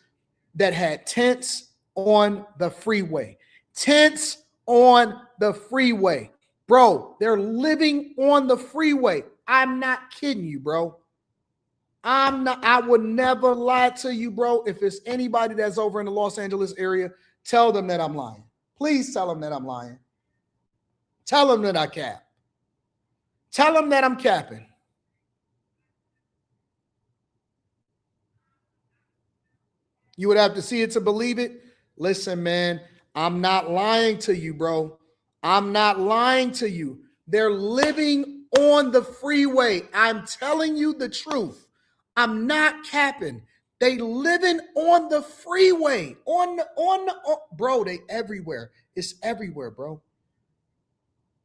[SPEAKER 1] that had tents on the freeway. Tents on the freeway. Bro, they're living on the freeway. I'm not kidding you, bro. I would never lie to you, bro. If it's anybody that's over in the Los Angeles area, tell them that I'm lying. Please tell them that I'm lying. Tell them that I cap. Tell them that I'm capping. You would have to see it to believe it. Listen, man, I'm not lying to you, bro. I'm not lying to you. They're living on the freeway. I'm telling you the truth. I'm not capping. They living on the freeway. Bro, they everywhere. It's everywhere, bro.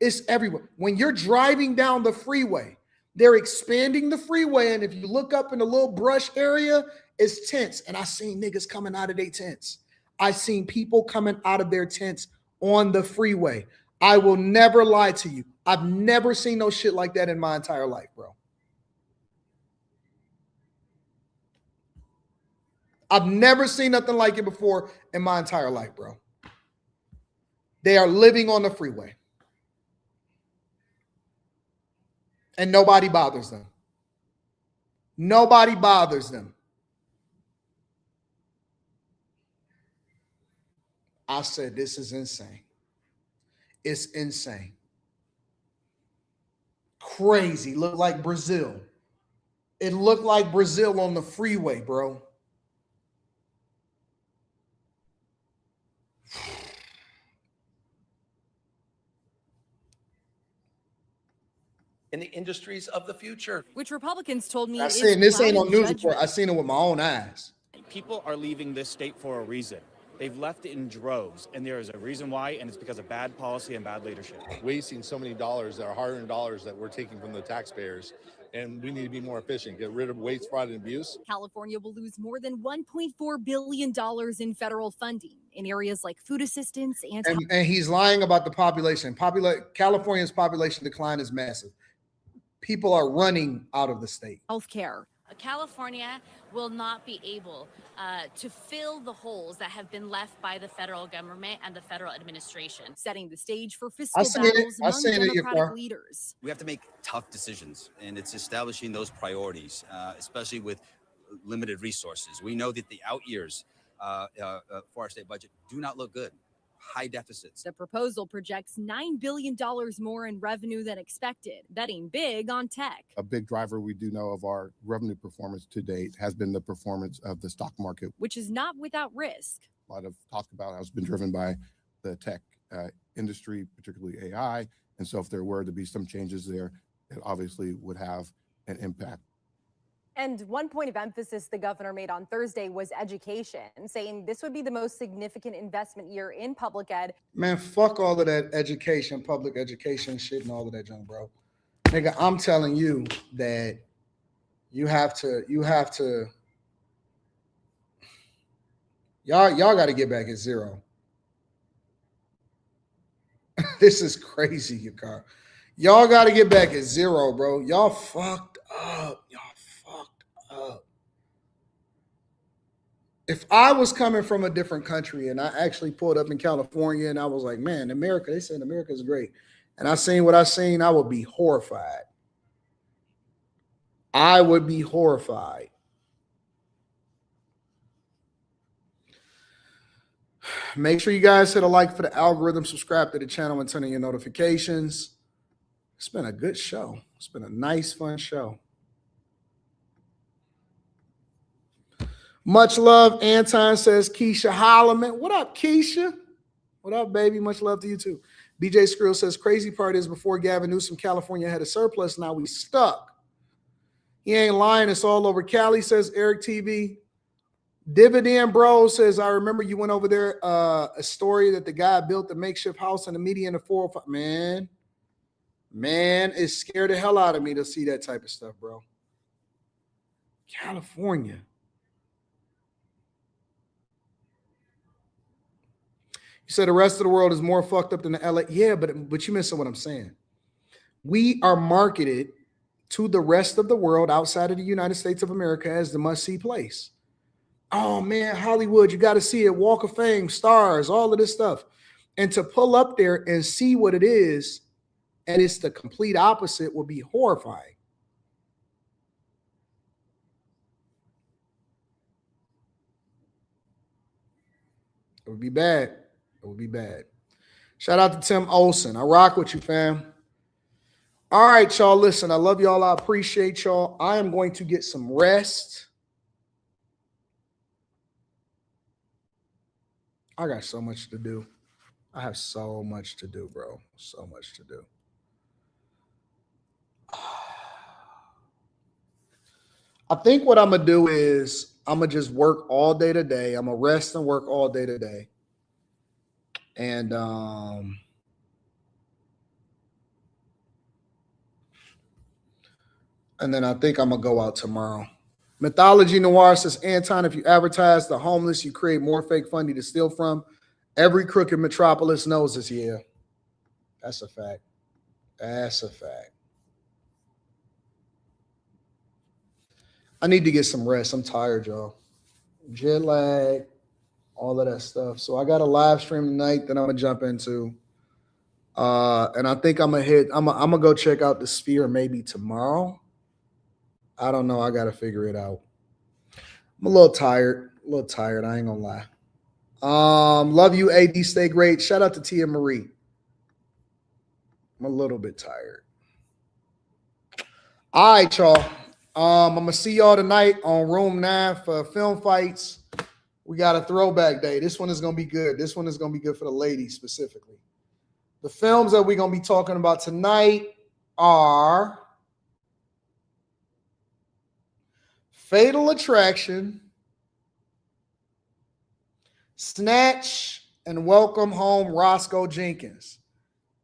[SPEAKER 1] It's everywhere. When you're driving down the freeway, they're expanding the freeway. And if you look up in the little brush area, it's tents. And I seen niggas coming out of their tents. I seen people coming out of their tents on the freeway. I will never lie to you. I've never seen no shit like that in my entire life, bro. I've never seen nothing like it before in my entire life, bro. They are living on the freeway. And nobody bothers them. Nobody bothers them. I said, this is insane. It's insane. Crazy. Looked like Brazil. It looked like Brazil on the freeway, bro.
[SPEAKER 3] In the industries of the future.
[SPEAKER 22] Which Republicans told me
[SPEAKER 1] this ain't on news report. I seen it with my own eyes.
[SPEAKER 5] People are leaving this state for a reason.
[SPEAKER 2] They've left in droves, and there is a reason why, and it's because of bad policy and bad leadership.
[SPEAKER 4] Wasting so many dollars that are hard-earned dollars that we're taking from the taxpayers, and we need to be more efficient, get rid of waste, fraud, and abuse.
[SPEAKER 22] California will lose more than $1.4 billion in federal funding in areas like food assistance
[SPEAKER 1] and he's lying about the population. California's population decline is massive. People are running out of the state.
[SPEAKER 22] Healthcare.
[SPEAKER 5] California will not be able to fill the holes that have been left by the federal government and the federal administration.
[SPEAKER 22] Setting the stage for fiscal battles among Democratic leaders.
[SPEAKER 23] We have to make tough decisions, and it's establishing those priorities, especially with limited resources. We know that the out years for our state budget do not look good. High deficits.
[SPEAKER 22] The proposal projects $9 billion more in revenue than expected, betting big on tech.
[SPEAKER 4] A big driver we do know of our revenue performance to date has been the performance of the stock market,
[SPEAKER 22] which is not without risk.
[SPEAKER 4] A lot of talk about has been driven by the tech industry, particularly AI. And so if there were to be some changes there, it obviously would have an impact.
[SPEAKER 21] And one point of emphasis the governor made on Thursday was education, saying this would be the most significant investment year in public ed.
[SPEAKER 1] Man, fuck all of that education, public education shit and all of that junk, bro. Nigga, I'm telling you that you have to, y'all got to get back at zero. This is crazy, you car. Y'all got to get back at zero, bro. Y'all fucked up. If I was coming from a different country and I actually pulled up in California and I was like, man, America, they said America is great. And I seen what I seen, I would be horrified. I would be horrified. Make sure you guys hit a like for the algorithm, subscribe to the channel, and turn on your notifications. It's been a good show. It's been a nice, fun show. Much love, Anton says Keisha Holloman. What up, Keisha? What up, baby? Much love to you too. BJ Skrill says crazy part is before Gavin Newsom, California had a surplus. Now we stuck. He ain't lying. It's all over Cali, says Eric TV. Dividend Bro says, I remember you went over there, a story that the guy built a makeshift house in the median of 405. Man, it scared the hell out of me to see that type of stuff, bro. California. You said the rest of the world is more fucked up than the LA. Yeah, but you missing what I'm saying. We are marketed to the rest of the world outside of the United States of America as the must-see place. Oh, man, Hollywood, you got to see it. Walk of Fame, stars, all of this stuff. And to pull up there and see what it is, and it's the complete opposite, will be horrifying. It would be bad. It would be bad. Shout out to Tim Olson. I rock with you, fam. All right, y'all. Listen, I love y'all. I appreciate y'all. I am going to get some rest. I got so much to do. I have so much to do, bro. So much to do. I think what I'm going to do is I'm going to just work all day today. I'm going to rest and work all day today. And then I think I'm going to go out tomorrow. Mythology Noir says, Anton, if you advertise the homeless, you create more fake funding to steal from. Every crook in Metropolis knows this. Yeah, that's a fact. That's a fact. I need to get some rest. I'm tired, y'all. Jet lag, all of that stuff. So I got a live stream tonight that I'm going to jump into. And I think I'm going to go check out the Sphere maybe tomorrow. I don't know. I got to figure it out. I'm a little tired. I ain't going to lie. Love you, AD. Stay great. Shout out to Tia Marie. I'm a little bit tired. All right, y'all. I'm going to see y'all tonight on Room 9 for Film Fights. We got a throwback day. This one is going to be good. This one is going to be good for the ladies specifically. The films that we're going to be talking about tonight are Fatal Attraction, Snatch and Welcome Home Roscoe Jenkins.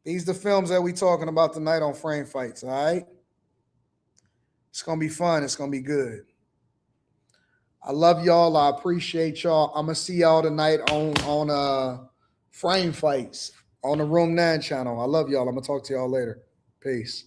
[SPEAKER 1] These are the films that we talking about tonight on Frame Fights, all right? It's going to be fun. It's going to be good. I love y'all. I appreciate y'all. I'm going to see y'all tonight on Frame Fights on the Room 9 channel. I love y'all. I'm going to talk to y'all later. Peace.